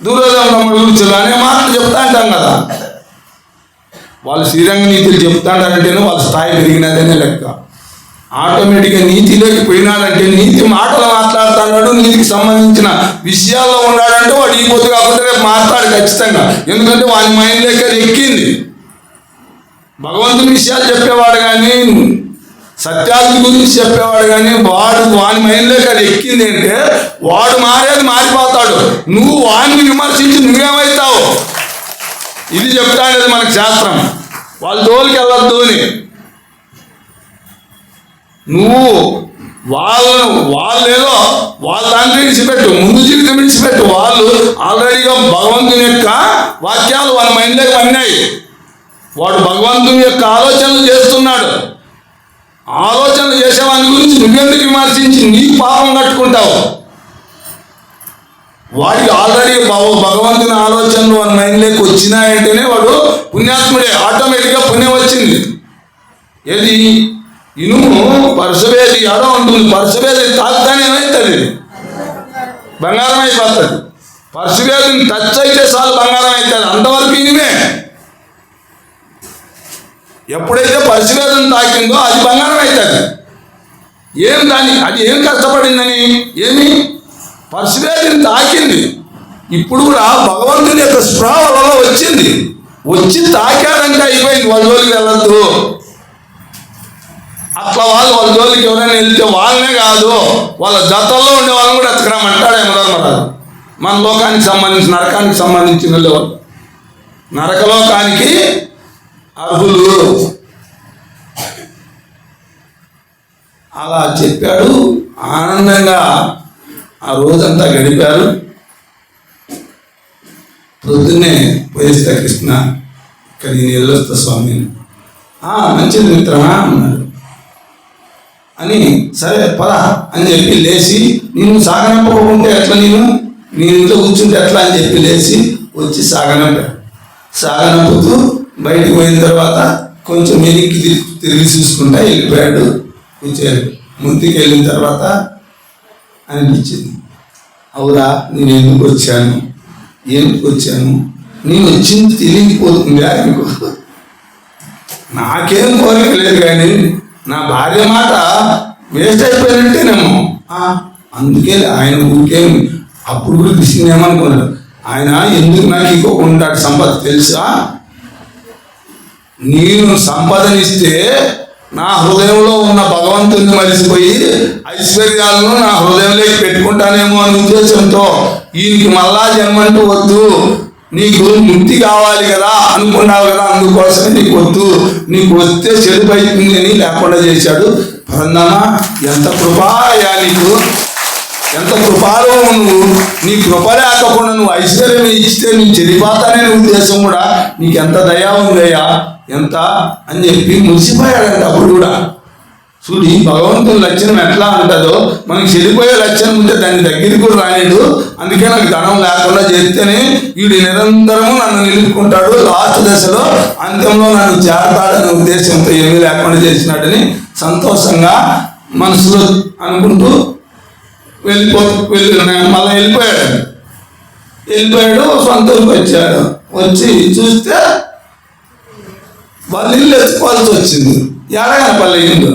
దూరోదేమో గురుచులు అనే మాటలు చెప్తా అంటాం కదా. వాళ్ళు శ్రీరంగ నీతులు చెప్తాంటారంటేనే వాళ్ళ స్థాయి పెరిగినదనే లెక్క. ఆటోమేటిక్గా నీతిలోకి పోయినాడంటే, నీతి మాటలు మాట్లాడుతున్నాడు, నీతికి సంబంధించిన విషయాల్లో ఉన్నాడంటే వాడు ఈ పొద్దు కాకుండా రేపు మాట్లాడు ఖచ్చితంగా. ఎందుకంటే వాని మైండ్లోకి అది ఎక్కింది. భగవంతుని విషయాలు చెప్పేవాడు కానీ, సత్యాల గురించి చెప్పేవాడు కానీ, వాని మైండ్లోకి అది ఎక్కింది అంటే వాడు మారేది మారిపోతాడు. నువ్వు వాడిని విమర్శించి నువ్వేమవుతావు? ఇది చెప్తాడేది మనకు శాస్త్రం. వాళ్ళ జోలికి వెళ్ళొద్దు అని. నువ్వు వాళ్ళేదో వాళ్ళ దాంట్లో విడిచిపెట్టు, ముందు జీవితం విడిచిపెట్టు. వాళ్ళు ఆల్రెడీగా భగవంతుని యొక్క వాక్యాలు వాళ్ళ మైండ్లోకి అన్నాయి. వాడు భగవంతుని యొక్క ఆలోచనలు చేస్తున్నాడు. ఆలోచనలు చేసేవాని గురించి నువ్వెందుకు విమర్శించి నీ పాపం కట్టుకుంటావు? వాడికి ఆల్రెడీ భగవంతుని ఆలోచనలు వాడి మైండ్లోకి వచ్చినాయంటేనే వాడు పుణ్యాత్ముడే, ఆటోమేటిక్గా పుణ్యం వచ్చింది. ఏది? ఇనుము పరుసవేది ఎడ ఉంటుంది, పరుసవేది తాకుతానే ఏమవుతుంది? బంగారం అయిపోతుంది. పరుసవేదిని టచ్ అయితే చాలు బంగారం అవుతుంది, అంతవరకు ఇనుమే. ఎప్పుడైతే పరుసవేదిని తాకిందో అది బంగారం అవుతుంది. ఏం దాని అది ఏం కష్టపడిందని? ఏమి? పరుసవేదిని తాకింది. ఇప్పుడు కూడా భగవంతుని యొక్క స్పృహ వల్ల వచ్చింది, వచ్చి తాకాడంటే అయిపోయింది. వాళ్ళ జోలికి వెళ్ళద్దు. అట్లా వాళ్ళ జోలికి ఎవరైనా వెళ్తే వాళ్ళనే కాదు, వాళ్ళ జతల్లో ఉండే వాళ్ళని కూడా ఎత్తకరామంటాడు యమధర్మరాజు. మన లోకానికి సంబంధించి, నరకానికి సంబంధించిన వాళ్ళు నరకలోకానికి అర్హులు. అలా చెప్పాడు. ఆనందంగా ఆ రోజంతా గడిపారు. పొద్దున్నే పోయేస్తా కృష్ణ, ఇక్కడ నేను వెళ్ళొస్తా స్వామి. మంచిది మిత్రమా అన్నాడు. అని సరే పద అని చెప్పి లేచి, నేను సాగనంపకుంటే ఎట్లా, నేను ఇంట్లో కూర్చుంటే ఎట్లా అని చెప్పి లేచి వచ్చి సాగనంపుతూ బయటికి పోయిన తర్వాత కొంచెం వెనక్కి తిరిగి చూసుకుంటా వెళ్ళిపోయాడు. కూర్చోాడు. ముందుకు వెళ్ళిన తర్వాత అనిపించింది, అవురా నేను ఎందుకు వచ్చాను, నేను వచ్చింది తెలియకపోతుంది ఆయనకు. నాకేం కోరిక లేదు, కానీ నా భార్య మాట వేస్ట్ అయిపోయినట్టేనేమో. అందుకే ఆయన ఊరికేం అప్పుడు కూడా కృష్ణ ఏమనుకున్నాడు, ఆయన ఎందుకు నాకు ఇంకోకుండా సంపద తెలుసా? నేను సంపదనిస్తే నా హృదయంలో ఉన్న భగవంతుని మరిచిపోయి ఐశ్వర్యాలను నా హృదయంలోకి పెట్టుకుంటానేమో అనే ఉద్దేశంతో ఈయనకి మళ్ళా జన్మంటూ వద్దు, నీకు ముక్తి కావాలి కదా అనుకున్నావు కదా, అందుకోసమే నీకు వద్దు, నీకు వస్తే చెడుపైతుంది అని లేకుండా చేశాడు. పరందామా ఎంత కృపాయా నీకు, ఎంత కృపాలో నువ్వు. నీ కృప లేకపోకుండా నువ్వు ఐశ్వర్యం ఇస్తే నేను చెడిపోతాననే ఉద్దేశం కూడా నీకు ఎంత దయా ఉందయ్యా, ఎంత అని చెప్పి మురిసిపోయాడంట. అప్పుడు కూడా చూడి భగవంతుని లక్షణం ఎట్లా ఉంటుందో, మనకి చెడిపోయే లక్షణం ఉంటే దాని దగ్గరికి కూడా రానిడు. అందుకే నాకు ధనం లేకుండా చేస్తేనే వీడు నిరంతరము నన్ను నిలుపుకుంటాడు, లాస్ట్ దశలో అంత్యంలో నన్ను చేరతాడనే ఉద్దేశంతో ఏమీ లేకుండా చేసినాడని సంతోషంగా మనసులో అనుకుంటూ మళ్ళీ వెళ్ళిపోయాడు. వెళ్ళిపోయాడు, సొంత ఊరికి వచ్చాడు. వచ్చి చూస్తే వాళ్ళ ఇల్లు ఎత్తుకోవాల్సి వచ్చింది. ఎడగనపల్లి ఇల్లు.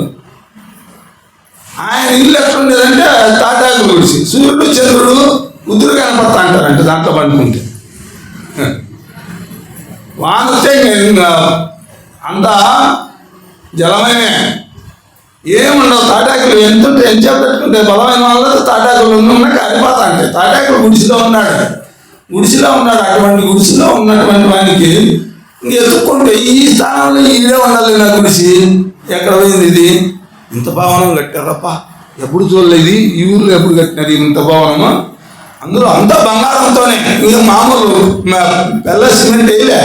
ఆయన ఇల్లు ఎట్లుండేదంటే తాటాకులు గుడిసి, సూర్యుడు చంద్రుడు ఉదురు కనపడతా అంటారంట దాంట్లో పండుకుంటే. వానొస్తే అంతా జలమైనే, ఏముండవు. తాటాకులు ఎంతుంటే ఎంచేపు పెట్టుకుంటే బలమైన వాళ్ళతో తాటాకులు ఉన్న కారిపోతా అంటే తాటాకులు గుడిసిలో ఉన్నాడు. అటువంటి గుడిసిలో ఉన్నటువంటి వానికి ఇంక ఎత్తుక్కుంటే ఈ స్థానంలో ఈడే ఉండాలి. నా గుడిసి ఎక్కడ పోయింది ఇది? ఇంత భవనం కట్టారప్ప, ఎప్పుడు చూడలేదు. ఈ ఊళ్ళో ఎప్పుడు కట్టినారు ఇంత భవనము? అందులో అంతా బంగారంతోనే, ఇంకా మామూలు పెళ్ళ సిమెంట్ వేయలే,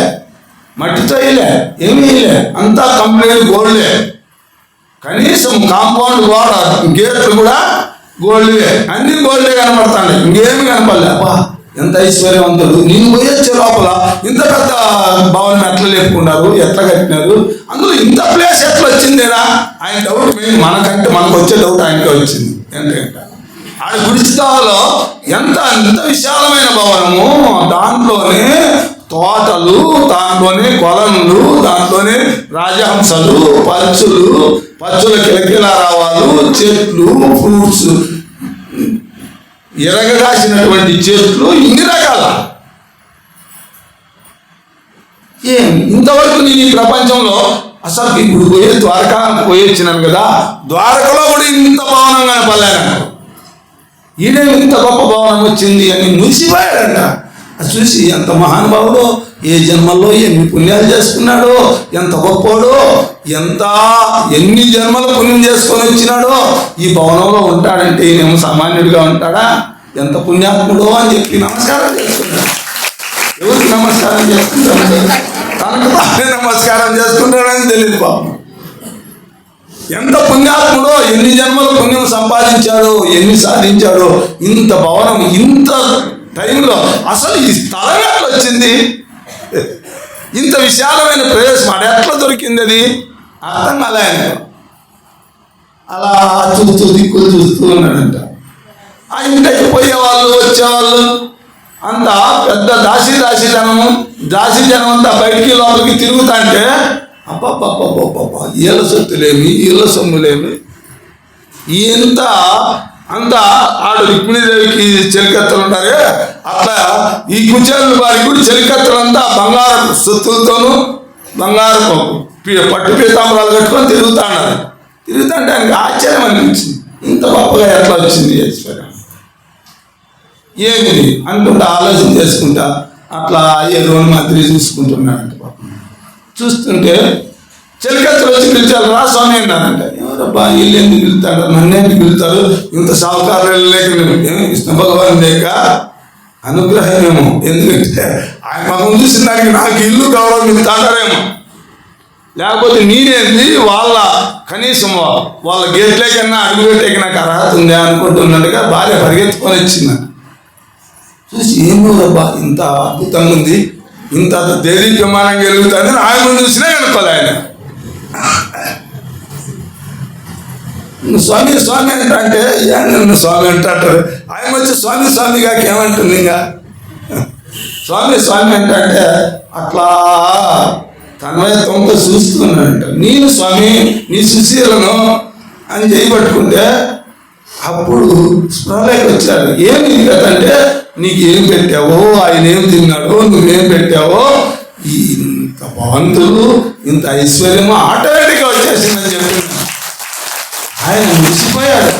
మట్టితో వేయలే, ఏమీ వేయలే, అంతా కంప్లీట్ గోల్డే. కనీసం కాంపౌండ్ గోడ గేట్లు కూడా గోల్డ్వే, అన్ని గోల్డే కనపడతాయి, ఇంకేమి కనపడలే. అబ్బా ఎంత ఐశ్వర్యవంతుడు. నేను పోయొచ్చే లోపల ఇంత పెద్ద భవనం ఎట్లా లేపుకున్నారు, ఎట్లా కట్టినారు, అందులో ఇంత ప్లేస్ ఎట్లా వచ్చిందేనా ఆయన డౌట్. మనకంటే మనకు వచ్చే డౌట్ ఆయనకే వచ్చింది. ఎందుకంటే ఆడ గుడిస్తాలో ఎంత విశాలమైన భవనము, దాంట్లోనే తోటలు, దాంట్లోనే కొలనులు, దాంట్లోనే రాజహంసలు, పచ్చుల కిలకిలారావాలు, చెట్లు, ఫ్రూట్స్, ఎరగగాసినటువంటి చెట్లు, ఇన్ని రకాల. ఇంతవరకు నేను ఈ ప్రపంచంలో అసలు ఇప్పుడు ద్వారకా పోయొచ్చినాను కదా, ద్వారకలో కూడా ఇంత భవనం కనపడలేను. ఈయన ఇంత గొప్ప భవనం వచ్చింది అని మురిసిపోయాడంట. అది చూసి ఎంత మహానుభావుడో, ఏ జన్మల్లో ఎన్ని పుణ్యాలు చేసుకున్నాడో, ఎంత గొప్పోడో, ఎన్ని జన్మల పుణ్యం చేసుకొని వచ్చినాడో ఈ భవనంలో ఉంటాడంటే ఈయనేమో సామాన్యుడిగా ఉంటాడా, ఎంత పుణ్యాత్ముడో అని చెప్పి నమస్కారం చేసుకుంటాడు. ఎవరికి నమస్కారం చేసుకుంటాడు? తనకు తానే నమస్కారం చేసుకుంటాడని తెలియదు పాపం. ఎంత పుణ్యాత్ముడో, ఎన్ని జన్మల పుణ్యం సంపాదించాడో, ఎన్ని సాధించాడో. ఇంత భవనం ఇంత టైంలో అసలు ఈ స్థలం ఎట్లా వచ్చింది? ఇంత విశాలమైన ప్రదేశం అది ఎట్లా దొరికింది? అది అర్థం కాలే ఆయన. అలా చూస్తూ దిక్కులు చూస్తూ ఉన్నాడంట. ఆ ఇంటికి పోయేవాళ్ళు వచ్చేవాళ్ళు అంతా పెద్ద దాసీ జనం అంతా బయటికి లోపలికి తిరుగుతా అంటే అబ్బబ్బబ్బబ్బబ్బా, ఈళ్ళ సొత్తులేమి, ఈళ్ళ సొమ్ములేమి, అంతా ఆడు రుక్మిణీదేవికి చెలికత్తలు ఉంటారే అట్లా ఈ కుచేలు వారికి కూడా చెలికత్తలంతా బంగారపు సొత్తులతోనూ బంగారపు పట్టు పీతాంబరాలు కట్టుకొని తిరుగుతాడు. తిరుగుతుంటే ఆయనకి ఆశ్చర్యం అనిపించింది, ఇంత గొప్పగా ఎట్లా వచ్చింది ఐశ్వర్యం ఏమిది అనుకుంటా ఆలోచన చేసుకుంటా అట్లా ఏదో మాదిరి చూసుకుంటున్నాడంట. పాపం చూస్తుంటే చెలికత్తలు వచ్చి పిలిచారు, రా స్వామి అన్నారంట. ఎవరబ్బా వీళ్ళు ఎందుకు పిలుతాడు, నన్నేందుకు పిలుతారు, ఇంత సావుకారులు లేక కృష్ణ భగవాన్ లేక అనుగ్రహమేమో, ఎందుకంటే ఆయన మగం చూసిన దానికి నాకు ఇల్లు గౌరవం ఇస్తాడారేమో, లేకపోతే నేనేంది కనీసం వాళ్ళ గేట్లేకన్నా అడుగుపెట్టేకి నాకు అర్హత ఉంది అనుకుంటున్నట్టుగా భార్య పరిగెత్తుకొని వచ్చింది. చూసి ఏమో అబ్బా ఇంత అద్భుతంగా ఉంది, ఇంత దేదీప్యమానంగా వెలుగుతుందని ఆయన ముందు చూసినా కనుక్కోలే. ఆయన స్వామి స్వామి అంటే నన్ను స్వామి అంటారు. ఆయన వచ్చి స్వామిగా ఏమంటుంది, ఇంకా స్వామి అంటే అట్లా తన్మయత్వంతో చూస్తున్నాడంట. నేను స్వామి నీ సుశీలను అని చేయబట్టుకుంటే అప్పుడు స్పృహలోకి వచ్చాడు. ఏమి కదంటే నీకు ఏం పెట్టావో, ఆయన ఏం తిన్నాడో, నువ్వేం పెట్టావో, ఇంత భవంతులు ఇంత ఐశ్వర్యము ఆటోమేటిక్గా వచ్చేసిందని చెప్తున్నాడు. ఆయన మురిసిపోయాడు.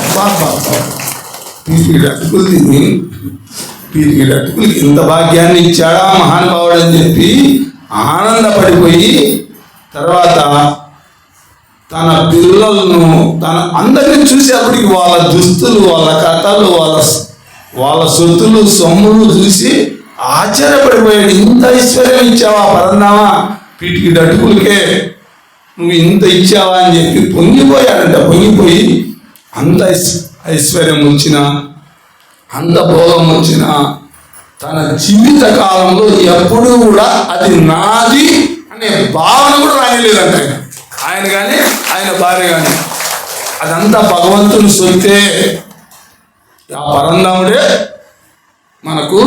పీరికి అటుకులకి ఇంత భాగ్యాన్ని ఇచ్చాడా మహానుభావుడు అని చెప్పి ఆనందపడిపోయి తర్వాత తన పిల్లలను అందరినీ చూసేప్పటికి వాళ్ళ దుస్తులు, వాళ్ళ కథలు, వాళ్ళ సొత్తులు సొమ్ములు చూసి ఆశ్చర్యపడిపోయాడు. ఇంత ఐశ్వర్యం ఇచ్చావా పరందామా, పీటికి అటుకులకే నువ్వు ఇంత ఇచ్చావా అని చెప్పి పొంగిపోయాడంట. పొంగిపోయి అంత ఐశ్వర్యం వచ్చినా, అంత భోగం వచ్చినా తన జీవిత కాలంలో ఎప్పుడూ కూడా అది నాది అనే భావన కూడా రానిలేదంట. ఆయన కానీ ఆయన భార్య కానీ అదంతా భగవంతుని సొత్తే. ఆ పరంధాముడే మనకు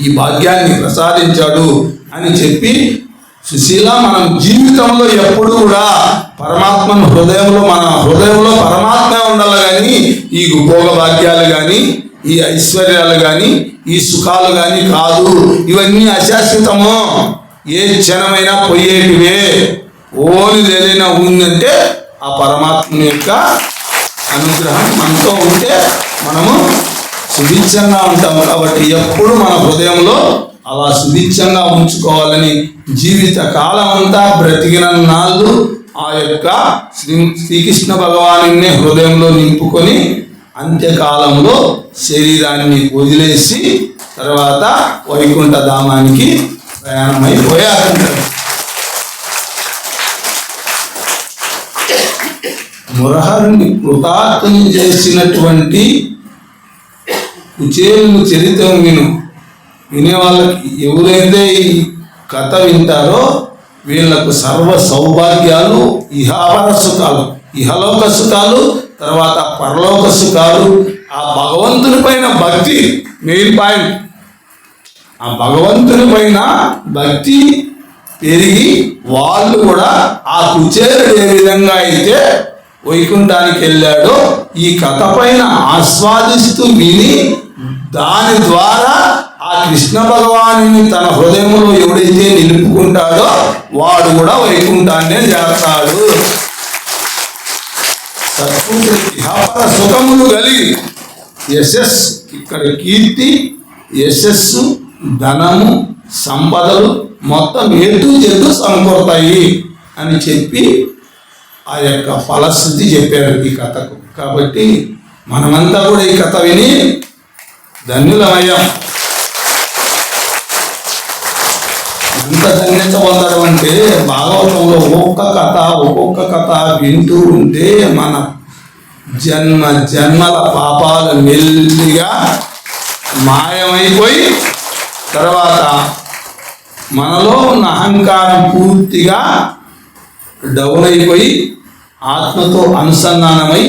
ఈ భాగ్యాన్ని ప్రసాదించాడు అని చెప్పి సుశీల మనం జీవితంలో ఎప్పుడు కూడా పరమాత్మను మన హృదయంలో పరమాత్మ ఉండాలి. కానీ ఈ భోగ భాగ్యాలు కానీ ఈ ఐశ్వర్యాలు కానీ ఈ సుఖాలు కానీ కాదు. ఇవన్నీ అశాశ్వతము, ఏ క్షణమైనా పోయేటివే. ఓనిది ఏదైనా ఉందంటే ఆ పరమాత్మ యొక్క అనుగ్రహం మనతో ఉంటే మనము సుభిక్షంగా ఉంటాము. కాబట్టి ఎప్పుడు మన హృదయంలో అలా సుభిక్షంగా ఉంచుకోవాలని జీవిత కాలం అంతా బ్రతికిన నాళ్ళు ఆ యొక్క శ్రీకృష్ణ భగవానుని హృదయంలో నింపుకొని అంత్యకాలంలో శరీరాన్ని వదిలేసి తర్వాత వైకుంఠ ధామానికి ప్రయాణమైపోయారంటారు. మురహరుని కృతార్థుని చేసినటువంటి కుచేలుని చరిత్ర వినే వాళ్ళకి ఎవరైతే ఈ కథ వింటారో వీళ్లకు సర్వ సౌభాగ్యాలు, ఇహాపర సుఖాలు, ఇహలోక సుఖాలు, తర్వాత పరలోక సుఖాలు. ఆ భగవంతుని పైన భక్తి మెయిన్ పాయింట్. ఆ భగవంతుని పైన భక్తి పెరిగి వాళ్ళు కూడా ఆ కుచేరుడు ఏ విధంగా అయితే వైకుంఠానికి వెళ్ళాడో ఈ కథ పైన ఆస్వాదిస్తూ విని దాని ద్వారా ఆ కృష్ణ భగవాను తన హృదయంలో ఎవడైతే నిలుపుకుంటాడో వాడు కూడా వైకుంఠాన్నే చేస్తాడు. ఇహపర సుఖములు కలిగి యశస్సు, ఇక్కడ కీర్తి, యశస్సు, ధనము, సంపదలు మొత్తం జట్టు సమకూరుతాయి అని చెప్పి ఆ యొక్క ఫలశ్రుతి చెప్పారు ఈ కథకు. కాబట్టి మనమంతా కూడా ఈ కథ విని ధన్యులమయ్యాం. ఎంత ధన్యత పొందడం అంటే భాగవతంలో ఒక్కొక్క కథ వింటూ ఉంటే మన జన్మల పాపాలు మెల్లిగా మాయమైపోయి తర్వాత మనలో ఉన్న అహంకారం పూర్తిగా డౌన్ అయిపోయి ఆత్మతో అనుసంధానమై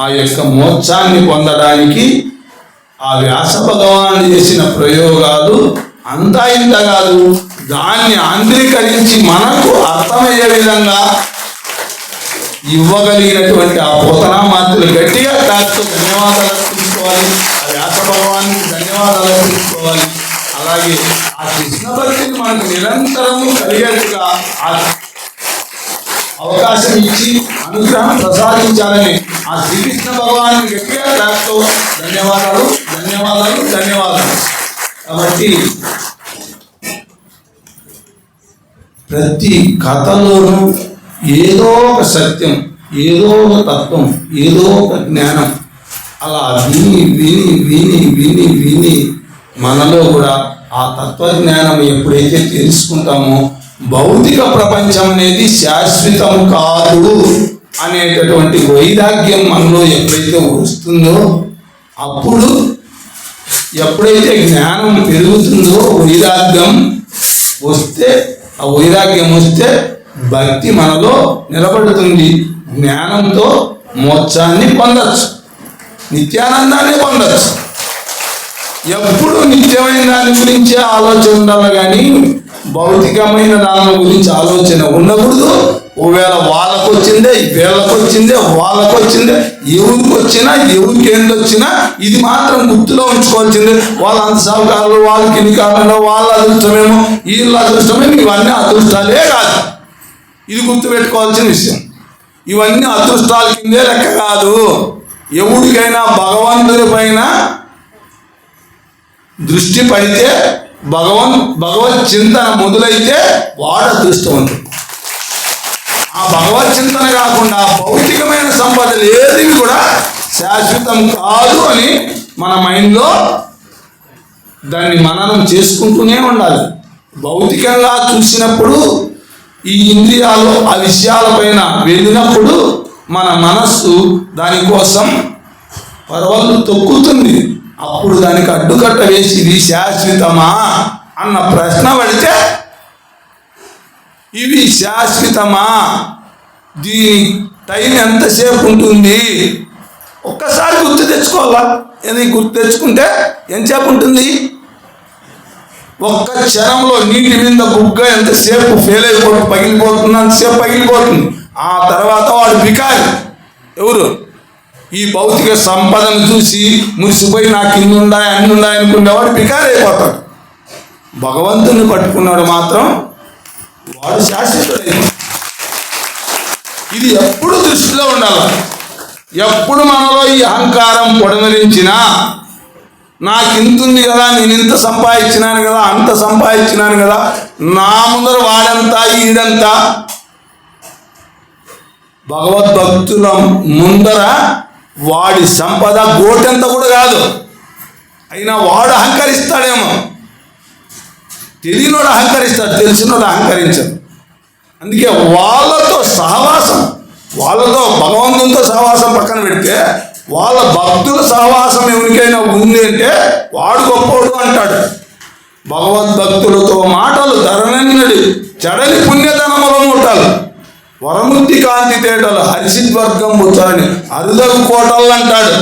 ఆ యొక్క మోక్షాన్ని పొందడానికి ఆ వ్యాస భగవానుడు చేసిన ప్రయోగాలు అంతా ఇంత కాదు, దాన్ని ఆంధ్రీకరించి మనకు అర్థమయ్యే విధంగా ఇవ్వగలిగినటువంటి ఆ పోతనామాత్రులు గట్టిగా కాస్త ధన్యవాదాలు అర్పించుకోవాలి. ఆ వ్యాస భగవానికి ధన్యవాదాలు అర్పించుకోవాలి. అలాగే ఆ కృష్ణ భక్తిని మనకు నిరంతరము కలిగేట్టుగా అవకాశం ఇచ్చి అనుగ్రహం ప్రసాదించాలని ఆ శ్రీకృష్ణ భగవాను గట్టిగా కాస్త ధన్యవాదాలు ధన్యవాదాలు ధన్యవాదాలు. కాబట్టి ప్రతి కథలోనూ ఏదో ఒక సత్యం, ఏదో ఒక తత్వం, ఏదో ఒక జ్ఞానం అలా విని విని విని విని విని మనలో కూడా ఆ తత్వజ్ఞానం ఎప్పుడైతే తెలుసుకుంటామో భౌతిక ప్రపంచం అనేది శాశ్వతం కాదు అనేటటువంటి వైరాగ్యం మనలో ఎప్పుడైతే వస్తుందో అప్పుడు ఎప్పుడైతే జ్ఞానం పెరుగుతుందో ఆ వైరాగ్యం వస్తే భక్తి మనలో నిలబడుతుంది. జ్ఞానంతో మోక్షాన్ని పొందచ్చు, నిత్యానందాన్ని పొందచ్చు. ఎప్పుడు నిత్యమైన దాని గురించే ఆలోచన ఉండాలి కానీ భౌతికమైన దాని గురించి ఆలోచన ఉండకూడదు. ఒకవేళ వాళ్ళకు వచ్చిందే, వీళ్ళకు వచ్చిందే, వాళ్ళకు వచ్చిందే, ఎవరికి వచ్చినా ఎవరికి ఏందొచ్చినా ఇది మాత్రం గుర్తులో ఉంచుకోవాల్సిందే. వాళ్ళ అంత సహకారులు, వాళ్ళకి ఇన్ని కాలంలో వాళ్ళ అదృష్టమేమో, వీళ్ళ అదృష్టమేమో, ఇవన్నీ అదృష్టాలే కాదు. ఇది గుర్తుపెట్టుకోవాల్సిన విషయం. ఇవన్నీ అదృష్టాల కిందే లెక్క కాదు. ఎవరికైనా భగవంతుని పైన దృష్టి పడితే, భగవత్ చింతన మొదలైతే వాడు అదృష్టవంతుడు. ఆ భగవత్ చింతన కాకుండా భౌతికమైన సంపదలు ఏది కూడా శాశ్వతం కాదు అని మన మైండ్లో దాన్ని మననం చేసుకుంటూనే ఉండాలి. భౌతికంగా చూసినప్పుడు ఈ ఇంద్రియాలు ఆ విషయాలపైన వెళ్ళినప్పుడు మన మనస్సు దానికోసం పరవళ్ళు తొక్కుతుంది. అప్పుడు దానికి అడ్డుకట్ట వేసి ఇది శాశ్వతమా అన్న ప్రశ్న పడితే ఇవి శాశ్వతమా, దీని టైం ఎంతసేపు ఉంటుంది ఒక్కసారి గుర్తు తెచ్చుకోవాలా. గుర్తు తెచ్చుకుంటే ఎంతసేపు ఉంటుంది? ఒక్క క్షణంలో నీటి మీద బుగ్గ ఎంతసేపు ఫెయిల్ అయిపోతుంది, పగిలిపోతుంది, అంతసేపు పగిలిపోతుంది. ఆ తర్వాత వాడు బికారి. ఎవరు? ఈ భౌతిక సంపదను చూసి మురిసిపోయి నాకు ఇన్ని ఉన్నాయి అన్ని ఉన్నాయి అనుకునేవాడు బికారి అయిపోతాడు. భగవంతుని పట్టుకున్నాడు మాత్రం వాడు శాశ్వతుడైన. ఇది ఎప్పుడు దృష్టిలో ఉండాలి. ఎప్పుడు మనలో ఈ అహంకారం పొడమరించినా, నాకు ఇంతుంది కదా, నేను ఇంత సంపాదించినాను కదా, అంత సంపాదించినాను కదా, నా ముందర వాడంతా ఈడంతా. భగవద్భక్తుల ముందర వాడి సంపద గోటెంత కూడా కాదు. అయినా వాడు అహంకరిస్తాడేమో. తెలియనోడు అహంకరిస్తాడు, తెలిసినోడు అహంకరించడు. అందుకే వాళ్ళతో సహవాసం, వాళ్ళతో భగవంతునితో సహవాసం పక్కన పెడితే వాళ్ళ భక్తుల సహవాసం ఎవరికైనా ఉంది అంటే వాడు గొప్పవాడు అంటాడు. భగవద్భక్తులతో మాటలు ధరణన్నడి చెడని పుణ్యధనముల మూటలు, వరముక్తి కాంతి తేటలు, హరిసిద్వర్గం బుచ్చరని అరుదగు కోటలు అంటాడు.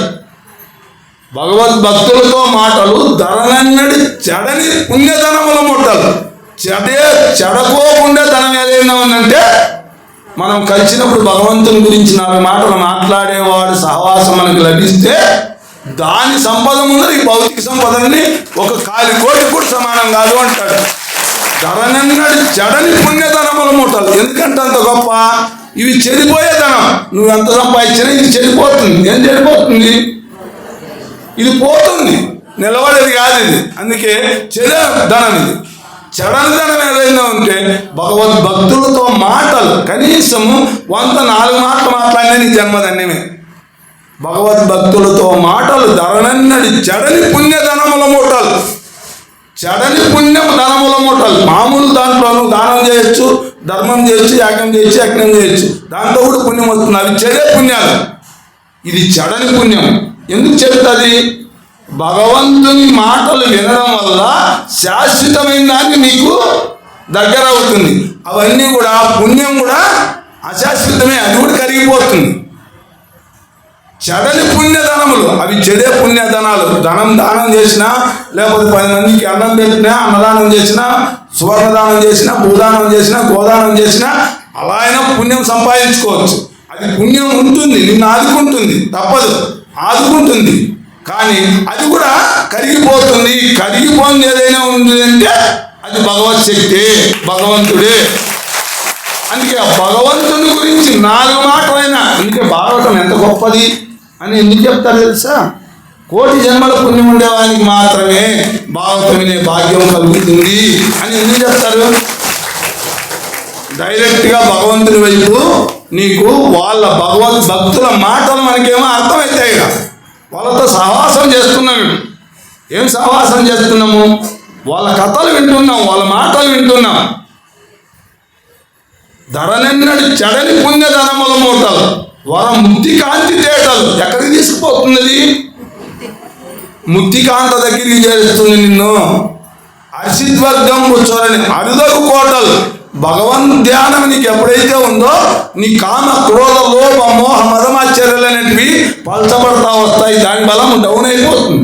భగవద్భక్తులతో మాటలు ధరణన్నడి చెడని పుణ్యధనముల మూటలు. చెడకోకుండా ధనం ఏదైనా ఉందంటే మనం కలిసినప్పుడు భగవంతుని గురించి 4 మాటలు మాట్లాడేవాడు సహవాసం మనకు లభిస్తే దాని సంపద ముందర ఈ భౌతిక సంపదని ఒక కాలి కోటి కూడా సమానం కాదు అంటాడు. ధరణన్నడి చెడని పుణ్యధనముల మూటలు. ఎందుకంటే అంత గొప్ప? ఇవి చెడిపోయే ధనం. నువ్వు ఎంత సంపాదించినా ఇది చెడిపోతుంది. ఏం చెడిపోతుంది? ఇది పోతుంది, నిలబడేది కాదు ఇది. అందుకే చెడే ధనం ఇది. చెడనిదనం ఏదైనా ఉంటే భగవద్భక్తులతో మాటలు కనీసం 104 మాటలు మాట్లాడినా నీ జన్మధన్యమే. భగవద్భక్తులతో మాటలు ధరణన్నడి చెడని పుణ్యధనముల మూటలు. చెడని పుణ్యం ధనముల మూటలు. మామూలు దాంట్లో నువ్వు దానం చేయొచ్చు, ధర్మం చేయొచ్చు, యాగం చేయొచ్చు, యజ్ఞం చేయొచ్చు, దాంట్లో కూడా పుణ్యం వస్తుంది. అవి చెడే పుణ్యాలు. ఇది చెడని పుణ్యం. ఎందుకు చెడుతుంది? భగవంతుని మాటలు వినడం వల్ల శాశ్వతమైన దాన్ని నీకు దగ్గర అవుతుంది. అవన్నీ కూడా పుణ్యం కూడా అశాశ్వతమే, అది కూడా కరిగిపోతుంది. చెడని పుణ్యధనములు అవి చెడే పుణ్యధనాలు. ధనం దానం చేసినా, లేకపోతే 10 మందికి అన్నం పెట్టినా, అన్నదానం చేసినా, సువర్ణదానం చేసినా, భూదానం చేసినా, గోదానం చేసినా అలా అయినా పుణ్యం సంపాదించుకోవచ్చు. అది పుణ్యం ఉంటుంది, నిన్ను ఆదుకుంటుంది, తప్పదు, ఆదుకుంటుంది. కానీ అది కూడా కరిగిపోతుంది. కరిగిపోయింది ఏదైనా ఉంది అంటే అది భగవత్ శక్తి, భగవంతుడే. అందుకే ఆ భగవంతుని గురించి 4 మాటలైనా, అందుకే భాగవతం ఎంత గొప్పది అని ఎందుకు చెప్తారు తెలుసా? 1,000,000 జన్మల పుణ్యం ఉండేవానికి మాత్రమే భాగవతం వినే భాగ్యం కలుగుతుంది అని ఎందుకు చెప్తారు? డైరెక్ట్గా భగవంతుని వైపు నీకు వాళ్ళ భగవద్భక్తుల మాటలు మనకేమో అర్థమవుతాయి కదా. వాళ్ళతో సహవాసం చేస్తున్నాము. ఏం సహవాసం చేస్తున్నాము? వాళ్ళ కథలు వింటున్నాం, వాళ్ళ మాటలు వింటున్నాం. ధరణన్నడి చెడని పుణ్యధనముల మూటలు, ముక్తి కాంతి తేటలు. ఎక్కడికి తీసుకుపోతున్నది? ముక్తికాంత దగ్గరికి చేరుస్తుంది నిన్ను. హరిసిద్వర్గం కూర్చోరని అరుదగు కోటలు. భగవన్ ధ్యానం నీకు ఎప్పుడైతే ఉందో నీ కామ క్రోధ లోభ మోహ మదమాశ్చర్యాలు అనేటివి పలచబడతా వస్తాయి. దాని బలం డౌన్ అయిపోతుంది.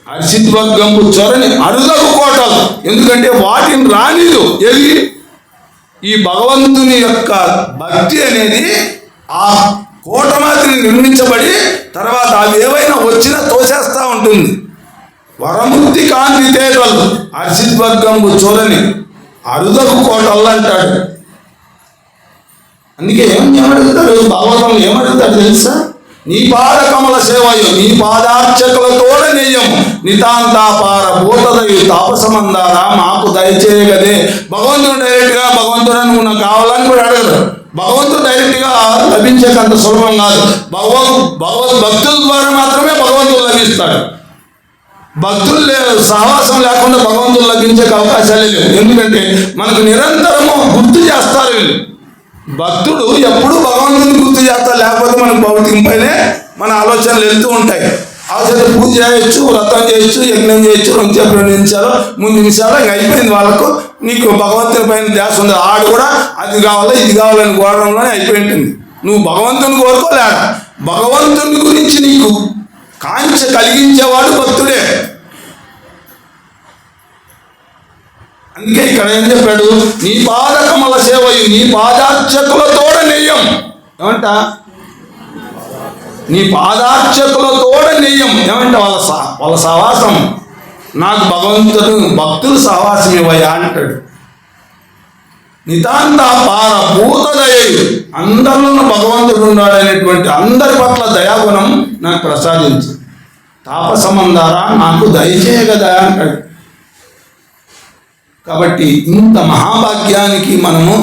హరిసిద్వర్గం కూర్చోరని అరుదగు కోటలు. ఎందుకంటే వాటిని రానిదు. ఏది? ఈ భగవంతుని యొక్క భక్తి అనేది ఆ కోట మాదిరి నిర్మించబడి తర్వాత అవి ఏవైనా వచ్చినా తోసేస్తూ ఉంటుంది. వరముక్తి కాంతి తేటలు, హరిసిద్వర్గంబు చూడని అరుదగు కోటలు అంటాడు. అందుకే ఏమడుగుతాడు భాగవతంలో? ఏమడుగుతాడు తెలుసా? నీ పాద కమల సేవయు, నీ పాదార్చకులతోడ నెయ్యము, నితాంతాపార భూతదయు తాపసమందారా మాకు దయచేయగదే. భగవంతుడు డైరెక్ట్గా భగవంతుడు నువ్వు నాకు కావాలని కూడా అడగదు. భగవంతుడు డైరెక్ట్గా లభించేకంత సులభం కాదు. భగవద్భక్తుల ద్వారా మాత్రమే భగవంతుడు లభిస్తాడు. భక్తులు సహవాసం లేకుండా భగవంతుడు లభించే అవకాశాలే లేవు. ఎందుకంటే మనకు నిరంతరము గుర్తు చేస్తారు వీళ్ళు. భక్తుడు ఎప్పుడు భగవంతుని గుర్తు చేస్తారు, లేకపోతే మనకు భౌతికంపైనే మన ఆలోచనలు వెళ్తూ ఉంటాయి. ఆలోచన పూజ చేయొచ్చు, వ్రతం చేయొచ్చు, యజ్ఞం చేయొచ్చు, 2 నిమిషాలు 3 నిమిషాలు ఇంకా అయిపోయింది. వాళ్ళకు నీకు భగవంతుని పైన ధ్యాస ఉంది. ఆడు కూడా అది కావాలా ఇది కావాలని కోరడంలోనే అయిపోయి ఉంటుంది. నువ్వు భగవంతుని కోరుకోలేడా? భగవంతుని గురించి నీకు కాంక్ష కలిగించేవాడు భక్తుడే. అందుకే ఇక్కడ ఏం చెప్పాడు, నీ పాదకమల సేవయు నీ పాదార్చకులతోడ నెయ్యం. ఏమంట? నీ పాదార్చకులతోడ నెయ్యం. ఏమంట? వాళ్ళ సహవాసం. నాకు భగవంతుడు భక్తులు సహవాసం ఇవ్వయా అంటాడు. నితాంత పార భూత దయయు, అందరిలో భగవంతుడు ఉన్నాడనేటువంటి అందరి పట్ల దయాగుణం నాకు ప్రసాదించు. తాపసమందారా నాకు దయచేయగదా అంటాడు. కాబట్టి ఇంత మహాభాగ్యానికి మనము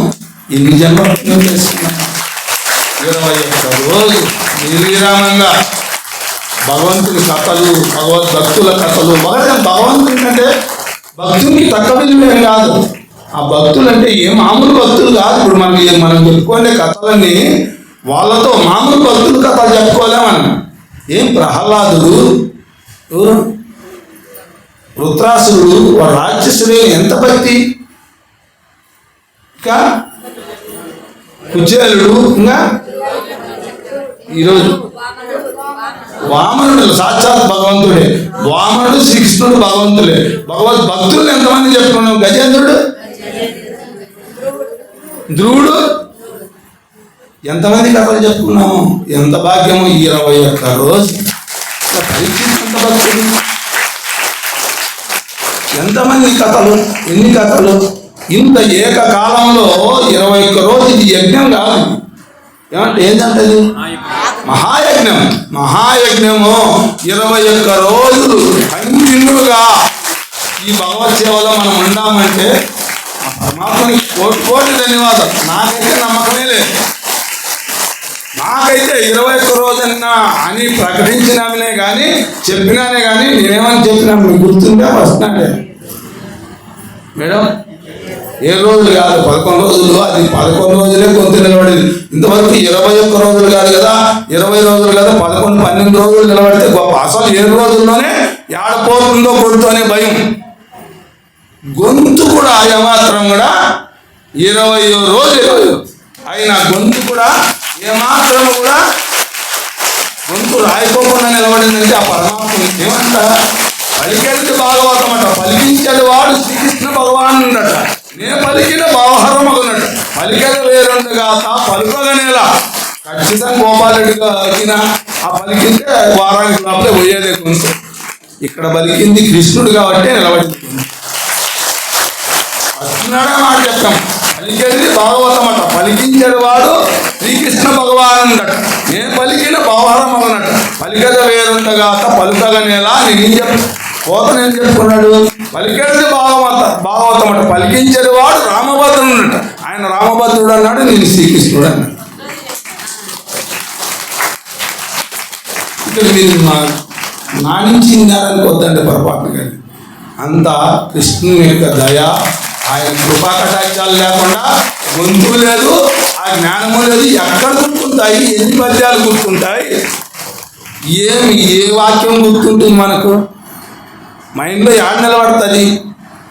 ఎన్ని జన్మలు చేసుకున్నాం? 21 రోజు నిర్విరామంగా భగవంతుని కథలు, భగవద్భక్తుల కథలు. భగవంతుని కంటే భక్తునికి తక్కువ విలువేం కాదు. ఆ భక్తులు అంటే ఏ మామూలు భక్తులు కాదు. ఇప్పుడు మనం చెప్పుకునే కథలన్నీ వాళ్ళతో మామూలు భక్తుల కథలు చెప్పుకోలేమని. ఏం ప్రహ్లాదుడు, వృత్రాసురుడు, రాక్షసుడు ఎంత భక్తి. ఇంకా కుచేలుడు, ఇంకా ఈరోజు వామనుడు సాక్షాత్ భగవంతుడే. వామనుడు శ్రీకృష్ణుడు భగవంతుడే. భక్తులు ఎంతమంది చెప్పుకున్నాం? గజేంద్రుడు, ధ్రువుడు, ఎంతమంది కథలు చెప్పుకున్నాము? ఎంత భాగ్యము! 21 రోజు ఎంత భక్తులు, ఎంతమంది కథలు, ఎన్ని కథలు! ఇంత ఏకకాలంలో 21 రోజు ఇది యజ్ఞం కాదు. ఏమంటే ఏంటంటది? మహాయజ్ఞం. మహాయజ్ఞము 21 రోజులు కంటిన్యూగా ఈ భగవత్ సేవలో మనం ఉన్నామంటే పరమాత్మని కోటి ధన్యవాదాలు. నాకైతే నమ్మకమే లేదు. నాకైతే 21 రోజన్నా అని ప్రకటించినామనే కానీ చెప్పినానే కానీ నేనేమని చెప్పినా మీకు గుర్తుందా? ఫస్ట్ అంటే మేడం 7 రోజులు కాదు, 11 రోజులు. అది 11 రోజులే కొంత నిలబడింది. ఇంతవరకు 21 రోజులు కాదు కదా, 20 రోజులు కదా, 11, 12 రోజులు నిలబడితే గొప్ప. అసలు 7 రోజుల్లోనే ఏడపోతుందో కొడుతూ అనే భయం. గొంతు కూడా ఏమాత్రం కూడా 20 రోజులు అయినా గొంతు కూడా ఏమాత్రం కూడా గొంతు రాయిపోకుండా నిలబడిందంటే ఆ పరమాత్మ ఏమంట? పలికేది భాగవతం అట. పలికించేది వాడు శ్రీకృష్ణ భగవానుడట. నేను పలికిన భావహరమగునట. పలికేది వేరుండగా పలుకగనేలా. ఖచ్చితంగా గోపాలరెడ్డిగా వచ్చిన ఆ పలికింటే వారానికి లోపలే పోయేదే గొంతు. ఇక్కడ పలికింది కృష్ణుడు కాబట్టి నిలబడింది. అర్జునుడే మాట చెప్తాం. పలికేది భాగవతం అట. పలికించేది వాడు శ్రీకృష్ణ భగవానుడట. నేను పలికిన భావహరమగునట. పలికేది వేరుండగా పలుకగనేలా. నేను పోతను ఏం చెప్పుకున్నాడు? పలికేది భాగవతం అట. పలికించేది వాడు రామభద్రుడట. ఆయన రామభద్రుడు అన్నాడు, నేను శ్రీకృష్ణుడు అన్నాడు. ఇక్కడ మీరు నా నుంచి ఇన్నారని వద్దండి పొరపాటున. కానీ అంత కృష్ణుని యొక్క దయ, ఆయన కృపా కటాక్షాలు లేకుండా గొంతు లేదు, ఆ జ్ఞానము లేదు. ఎక్కడ గుర్తుంటాయి? ఎన్ని పద్యాలు గుర్తుంటాయి? ఏ వాక్యం గుర్తుంటుంది మనకు? మైండ్లో యాడ్ నిలబడుతుంది.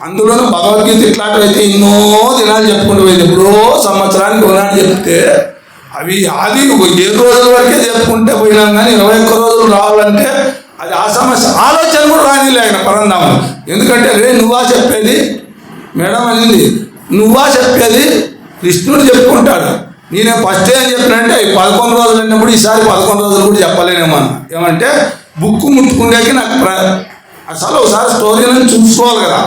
అందులోనూ భగవద్గీత ఇట్లాంటివైతే ఎన్నో దినాలు చెప్పుకుంటూ పోయింది. ఎప్పుడో సంవత్సరానికి ఒకనాడు చెప్తే అవి అది 7 రోజుల వరకే చెప్పుకుంటే పోయినాం. కానీ 21 రోజులు రావాలంటే అది ఆ సమస్య. ఆలోచన కూడా రానిలే ఆయన పరంధామం. ఎందుకంటే రే నువ్వా చెప్పేది మేడం అనింది, నువ్వా చెప్పేది? కృష్ణుడు చెప్పుకుంటాడు. నేనే ఫస్ట్ ఏం చెప్పినంటే 11 రోజులు అన్నప్పుడు ఈసారి 11 రోజులు కూడా చెప్పలేనేమో. ఏమంటే బుక్ ముట్టుకుండేకి నాకు అసలు ఒకసారి స్టోరీలను చూసుకోవాలి కదా.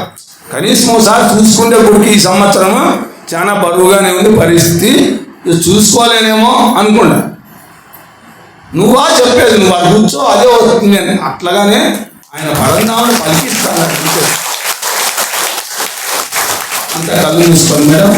కనీసం ఒకసారి చూసుకుంటే గుడికి ఈ సంవత్సరం చాలా బరువుగానే ఉంది పరిస్థితి, చూసుకోలేనేమో అనుకున్నా. నువ్వా చెప్పేది, నువ్వు అది కూర్చో అదే వస్తుంది అని. అట్లాగానే ఆయన పరంధామని పలికిస్తాను. అంత కళ్ళు మూసుకోండి మేడం.